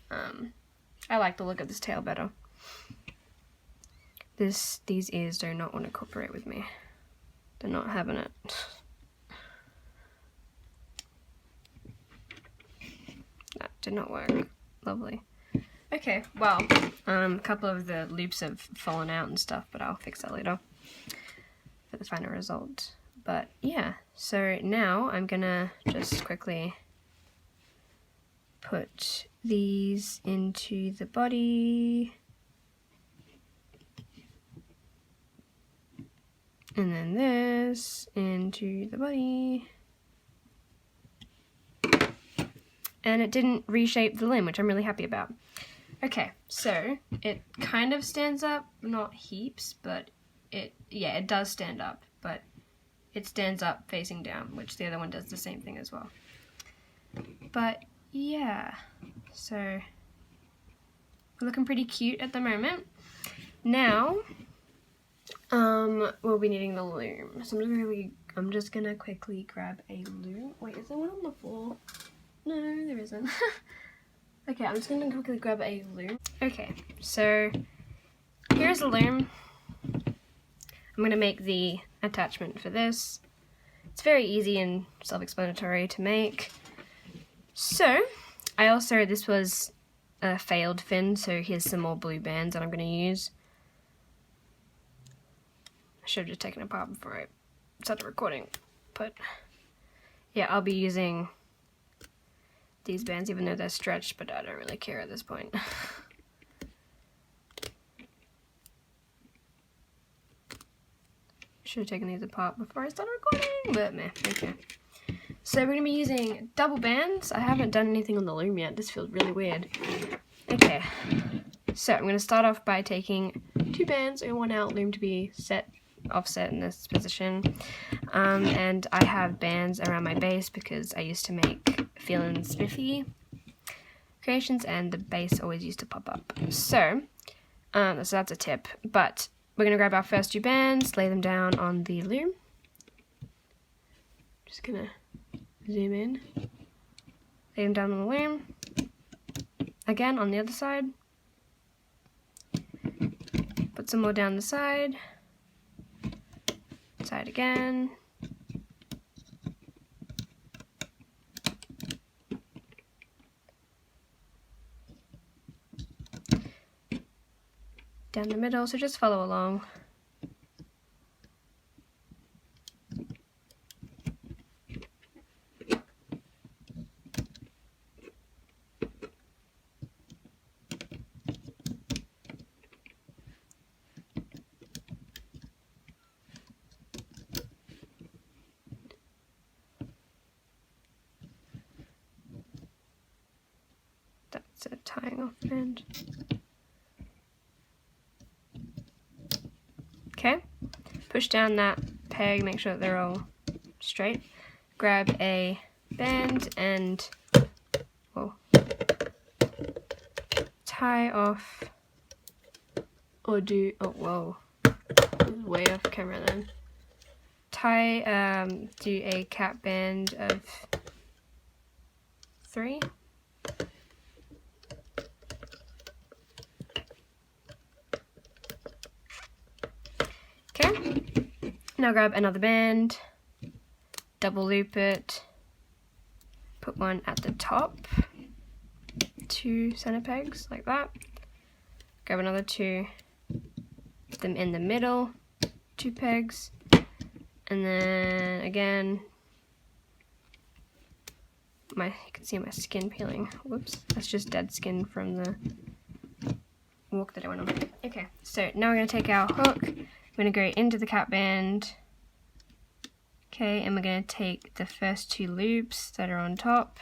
I like the look of this tail better. These ears do not want to cooperate with me. They're not having it. That did not work. Lovely. Okay, well, a couple of the loops have fallen out and stuff, but I'll fix that later for the final result. But yeah, so now I'm gonna just quickly put these into the body, and then this into the body, and it didn't reshape the limb, which I'm really happy about. Okay, so it kind of stands up, not heaps, but it does stand up, but it stands up facing down, which the other one does the same thing as well. But yeah, so we're looking pretty cute at the moment. Now, we'll be needing the loom. So I'm just gonna quickly grab a loom. Wait, is there one on the floor? No, there isn't. Okay, I'm just gonna quickly grab a loom. Okay, so here's the loom. I'm gonna make the attachment for this. It's very easy and self-explanatory to make. So, this was a failed fin, so here's some more blue bands that I'm gonna use. I should have just taken it apart before I started recording, but yeah, I'll be using these bands even though they're stretched, but I don't really care at this point. Should have taken these apart before I started recording, but meh, okay. So we're going to be using double bands. I haven't done anything on the loom yet. This feels really weird. Okay, so I'm going to start off by taking 2 bands. I want our loom to be offset in this position. And I have bands around my base because I used to make feeling spiffy creations and the base always used to pop up. So that's a tip. But we're going to grab our first 2 bands, lay them down on the loom. Just going to zoom in. Lay them down on the loom. Again on the other side. Put some more down the side. Side again. Down the middle, so just follow along. That's a tying off band. Okay, push down that peg, make sure that they're all straight. Grab a band and tie off, or do, oh whoa, way off camera then. Do a cap band of 3. Okay, now grab another band, double loop it, put one at the top, 2 center pegs like that, grab another 2, put them in the middle, 2 pegs, and then again, you can see my skin peeling, whoops, that's just dead skin from the walk that I went on. Okay, so now we're going to take our hook. We're going to go into the cap band, okay, and we're going to take the first 2 loops that are on top,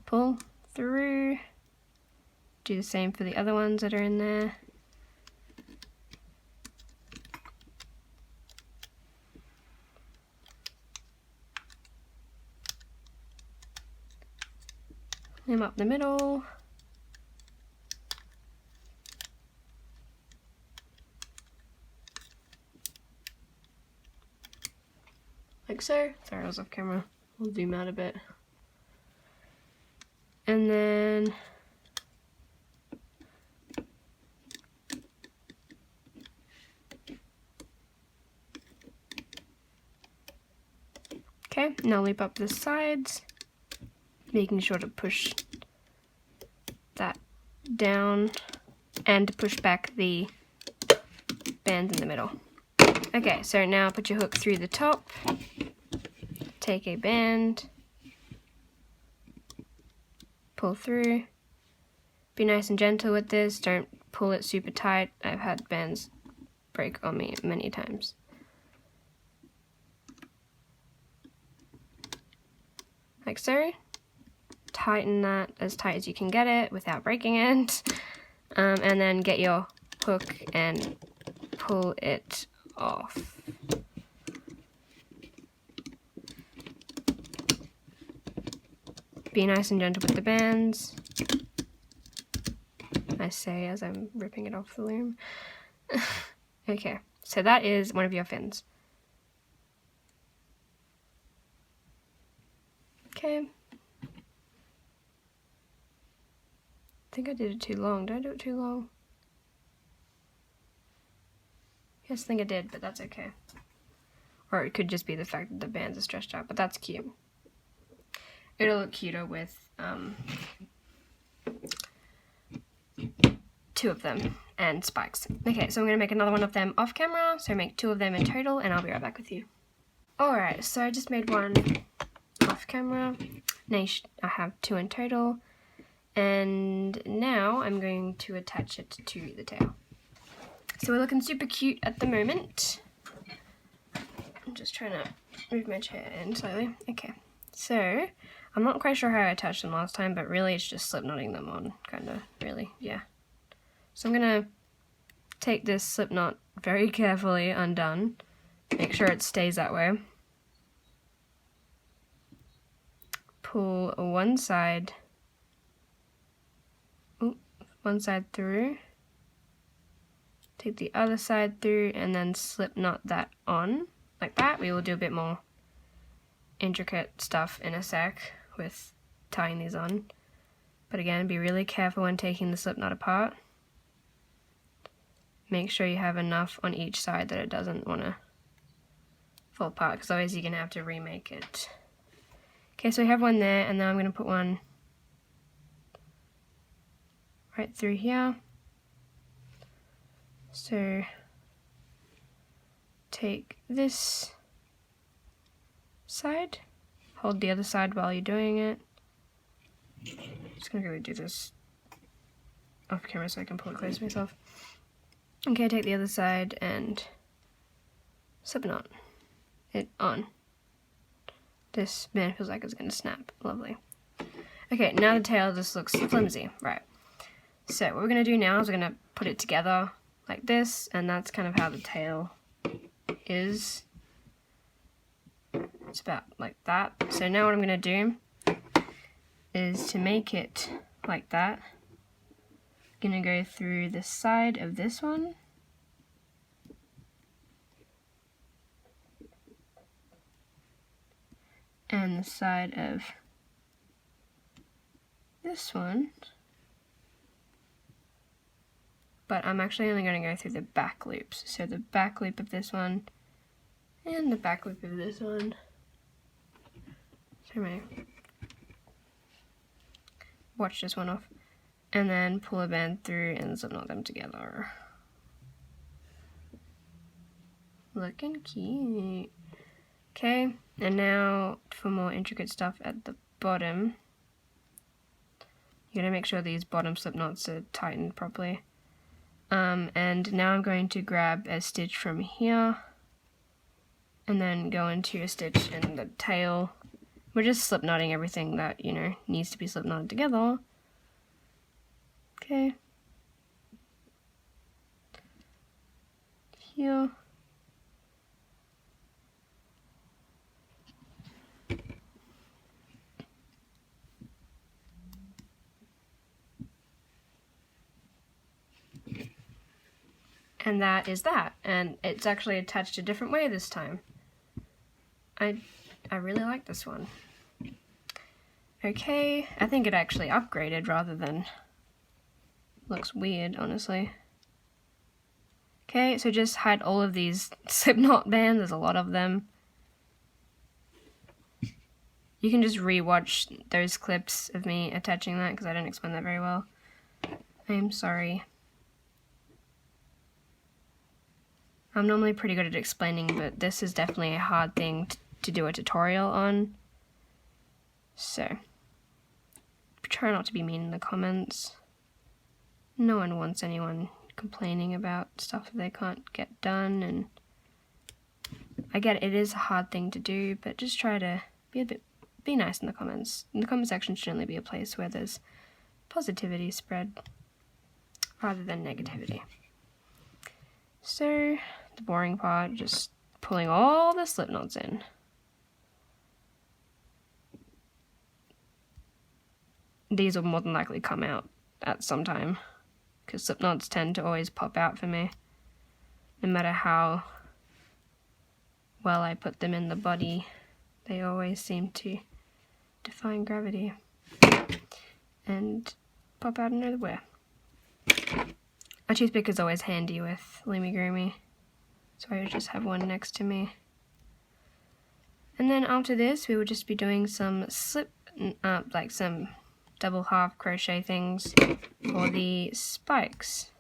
pull through, do the same for the other ones that are in there. Loom up the middle. Like so. Sorry, I was off camera. We'll zoom out a bit. And then okay, now loop up the sides, making sure to push that down and to push back the bands in the middle. Okay, so now put your hook through the top, take a band, pull through, be nice and gentle with this, don't pull it super tight. I've had bands break on me many times. Like so. Tighten that as tight as you can get it without breaking it, and then get your hook and pull it off. Be nice and gentle with the bands, I say as I'm ripping it off the loom. Okay, so that is one of your fins. Okay. I think I did it too long. Did I do it too long? Yes, I think I did, but that's okay. Or it could just be the fact that the bands are stretched out, but that's cute. It'll look cuter with 2 of them and spikes. Okay, so I'm going to make another one of them off camera, so make 2 of them in total, and I'll be right back with you. Alright, so I just made one off camera. Now I have 2 in total, and now I'm going to attach it to the tail. So we're looking super cute at the moment. I'm just trying to move my chair in slowly. Okay, so I'm not quite sure how I attached them last time, but really it's just slip knotting them on, kind of, really, yeah. So I'm gonna take this slip knot very carefully undone, make sure it stays that way. Pull one side through, take the other side through, and then slip knot that on, like that. We will do a bit more intricate stuff in a sec with tying these on. But again, be really careful when taking the slip knot apart. Make sure you have enough on each side that it doesn't want to fall apart, because otherwise you're going to have to remake it. Okay, so we have one there, and now I'm going to put one right through here. So take this side, hold the other side while you're doing it. Just gonna go do this off camera so I can pull it close to myself. Okay, take the other side and slip knot it on. This man feels like it's gonna snap. Lovely. Okay, now the tail just looks flimsy. Right. So what we're gonna do now is we're gonna put it together like this, and that's kind of how the tail is. It's about like that. So now what I'm gonna do is, to make it like that, I'm gonna go through the side of this one, and the side of this one, but I'm actually only going to go through the back loops. So the back loop of this one and the back loop of this one. So my watch just went off. And then pull a band through and slip knot them together. Looking cute. Okay, and now for more intricate stuff at the bottom, you're going to make sure these bottom slip knots are tightened properly. And now I'm going to grab a stitch from here and then go into a stitch in the tail. We're just slip knotting everything that, you know, needs to be slip knotted together. Okay. Here. And that is that, and it's actually attached a different way this time. I really like this one. Okay, I think it actually upgraded rather than looks weird, honestly. Okay, so just hide all of these slip knot bands, there's a lot of them. You can just re-watch those clips of me attaching that because I didn't explain that very well. I'm sorry. I'm normally pretty good at explaining, but this is definitely a hard thing to do a tutorial on. So, try not to be mean in the comments. No one wants anyone complaining about stuff that they can't get done, and I get it is a hard thing to do, but just try to be nice in the comments. And the comment section should only be a place where there's positivity spread rather than negativity. So, the boring part, just pulling all the slip knots in. These will more than likely come out at some time, because slip knots tend to always pop out for me. No matter how well I put them in the body, they always seem to defy gravity and pop out of nowhere. A toothpick is always handy with Loomigurumi, so I would just have one next to me. And then after this, we would just be doing some like some double half crochet things for the spikes.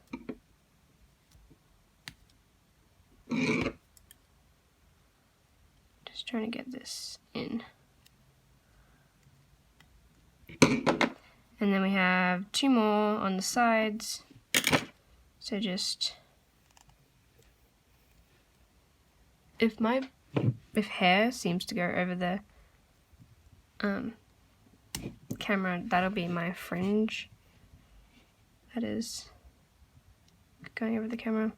Just trying to get this in. And then we have 2 more on the sides. So just, if hair seems to go over the camera, that'll be my fringe. That is going over the camera.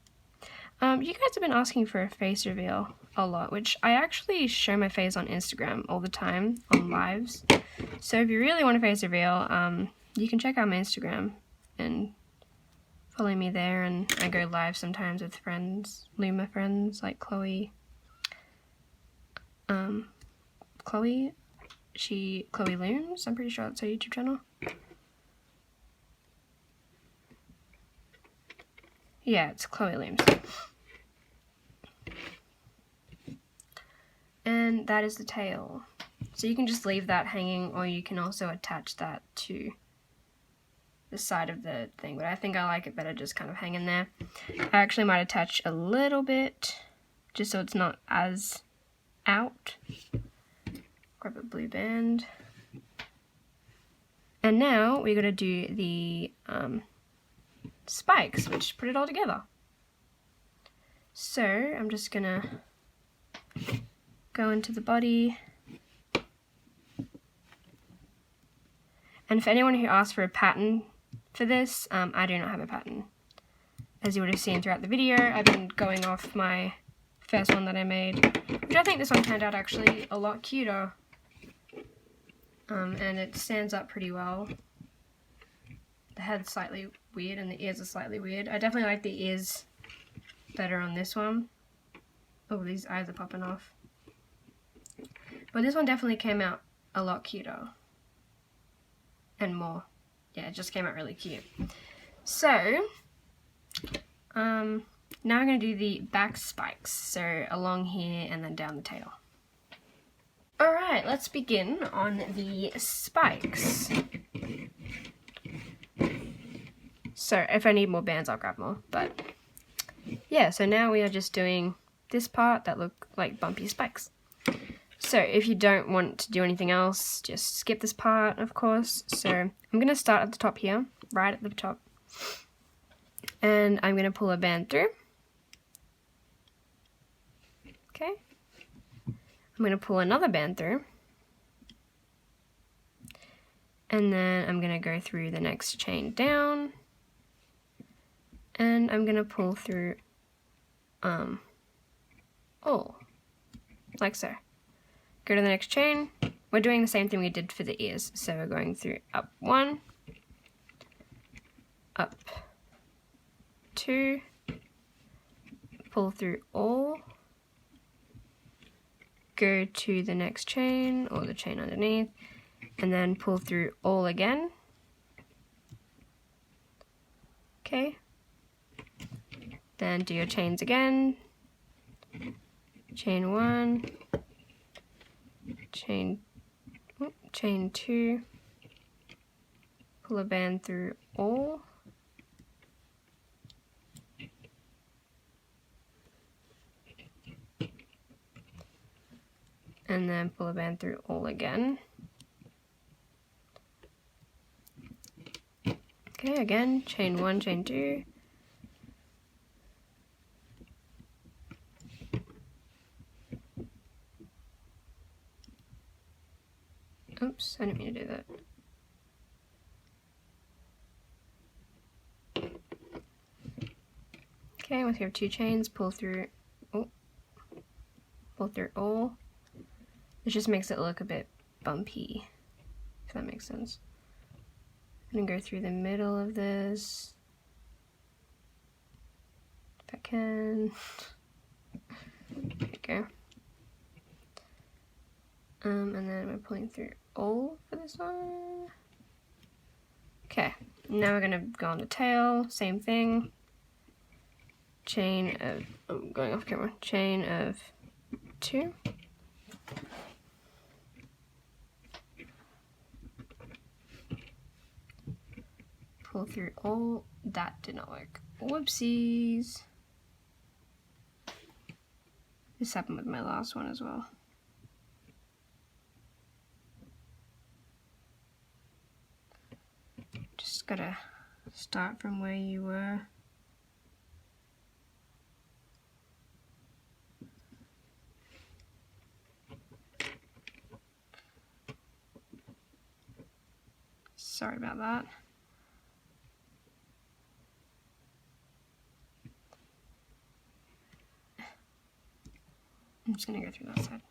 You guys have been asking for a face reveal a lot, which I actually show my face on Instagram all the time on lives. So if you really want a face reveal, you can check out my Instagram and follow me there, and I go live sometimes with friends, Luma friends like Chloe. Chloe Looms, I'm pretty sure that's her YouTube channel. Yeah, it's Chloe Looms. And that is the tail. So you can just leave that hanging, or you can also attach that to the side of the thing, but I think I like it better just kind of hanging there. I actually might attach a little bit, just so it's not as out. Grab a blue band. And now we gotta do the spikes, which put it all together. So I'm just gonna go into the body. And for anyone who asked for a pattern for this, I do not have a pattern. As you would have seen throughout the video, I've been going off my first one that I made, which I think this one turned out actually a lot cuter. And it stands up pretty well. The head's slightly weird and the ears are slightly weird. I definitely like the ears better on this one. Oh, these eyes are popping off. But this one definitely came out a lot cuter. And more. Yeah, it just came out really cute. So, now I'm going to do the back spikes. So, along here and then down the tail. Alright, let's begin on the spikes. So, if I need more bands, I'll grab more. But, yeah, so now we are just doing this part that look like bumpy spikes. So, if you don't want to do anything else, just skip this part, of course. So, I'm going to start at the top here, right at the top. And I'm going to pull a band through. Okay. I'm going to pull another band through. And then I'm going to go through the next chain down. And I'm going to pull through all, like so. Go to the next chain. We're doing the same thing we did for the ears. So we're going through up 1, up 2, pull through all, go to the next chain or the chain underneath, and then pull through all again. Okay. Then do your chains again. Chain 1, chain 2, pull a band through all, and then pull a band through all again. Okay, again, chain 1, chain 2. Oops, I didn't mean to do that. Okay, once you have 2 chains, pull through all. It just makes it look a bit bumpy, if that makes sense. I'm gonna go through the middle of this, if I can. There we go. And then I'm pulling through all for this one. Okay, now we're gonna go on the tail, same thing. Chain of, I'm going off camera, chain of 2. Pull through all, that did not work. Whoopsies. This happened with my last one as well. gotta start from where you were. Sorry about that. I'm just gonna go through that side.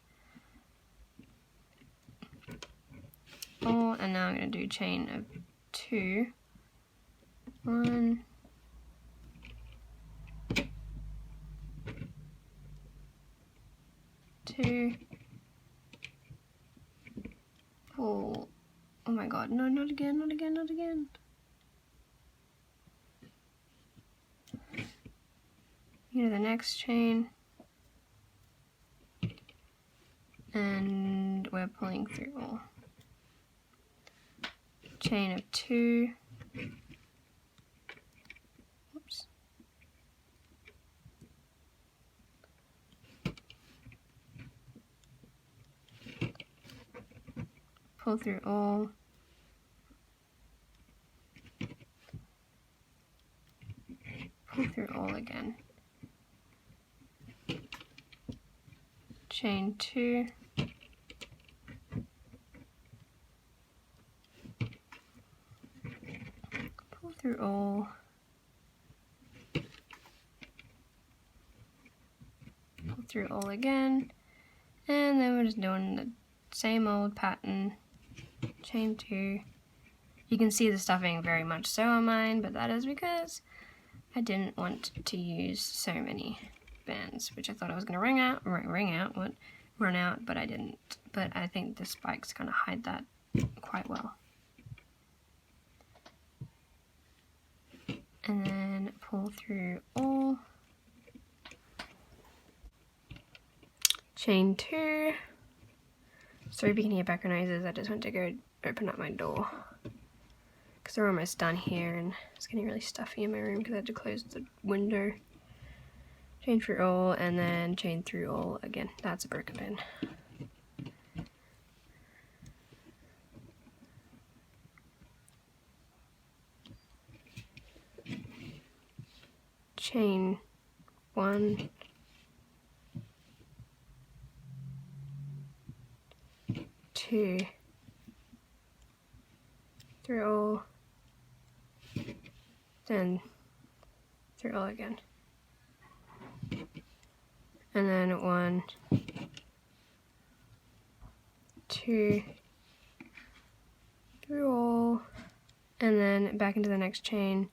Oh, and now I'm gonna do chain of 2. 1, 2, pull. Oh my god, no, not again, not again, not again. Go to the next chain. And we're pulling through all. Chain of 2. Oops. Pull through all. Pull through all again. Chain 2. Pull through all. Pull through all again. And then we're just doing the same old pattern. Chain 2. You can see the stuffing very much so on mine, but that is because I didn't want to use so many bands, which I thought I was going to run out, but I didn't. But I think the spikes kind of hide that quite well. And then pull through all. Chain 2. Sorry if you can hear background noises, I just went to go open up my door. Because we're almost done here and it's getting really stuffy in my room because I had to close the window. Chain through all and then chain through all again. That's a broken pin. Chain 1, 2, through all, then through all again. And then 1, 2, through all, and then back into the next chain,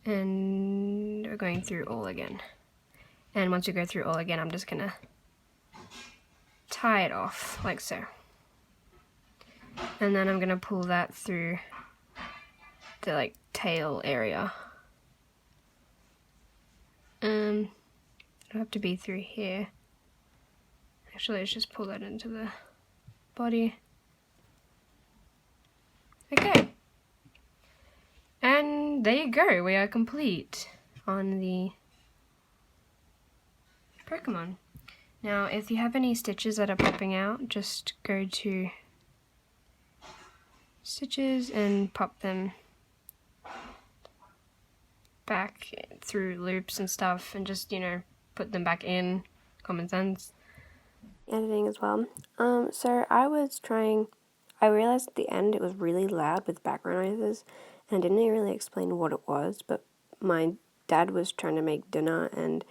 and we're going through all again. And once we go through all again, I'm just gonna tie it off like so. And then I'm gonna pull that through the like tail area. It'll have to be through here. Actually, let's just pull that into the body. Okay. And there you go, we are complete on the Pokemon. Now, if you have any stitches that are popping out, just go to stitches and pop them back through loops and stuff and just, you know, put them back in. Common sense. Editing as well. So I realized at the end it was really loud with background noises and I didn't really explain what it was, but my dad was trying to make dinner and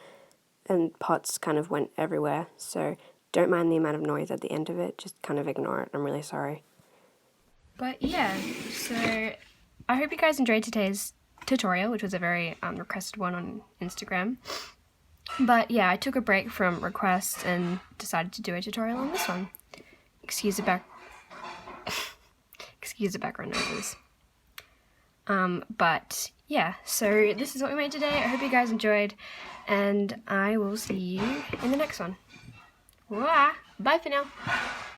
pots kind of went everywhere, so don't mind the amount of noise at the end of it, just kind of ignore it, I'm really sorry. But yeah, so I hope you guys enjoyed today's tutorial, which was a very requested one on Instagram. But yeah, I took a break from requests and decided to do a tutorial on this one. Excuse the background noises. But yeah, so this is what we made today. I hope you guys enjoyed, and I will see you in the next one. Bye for now.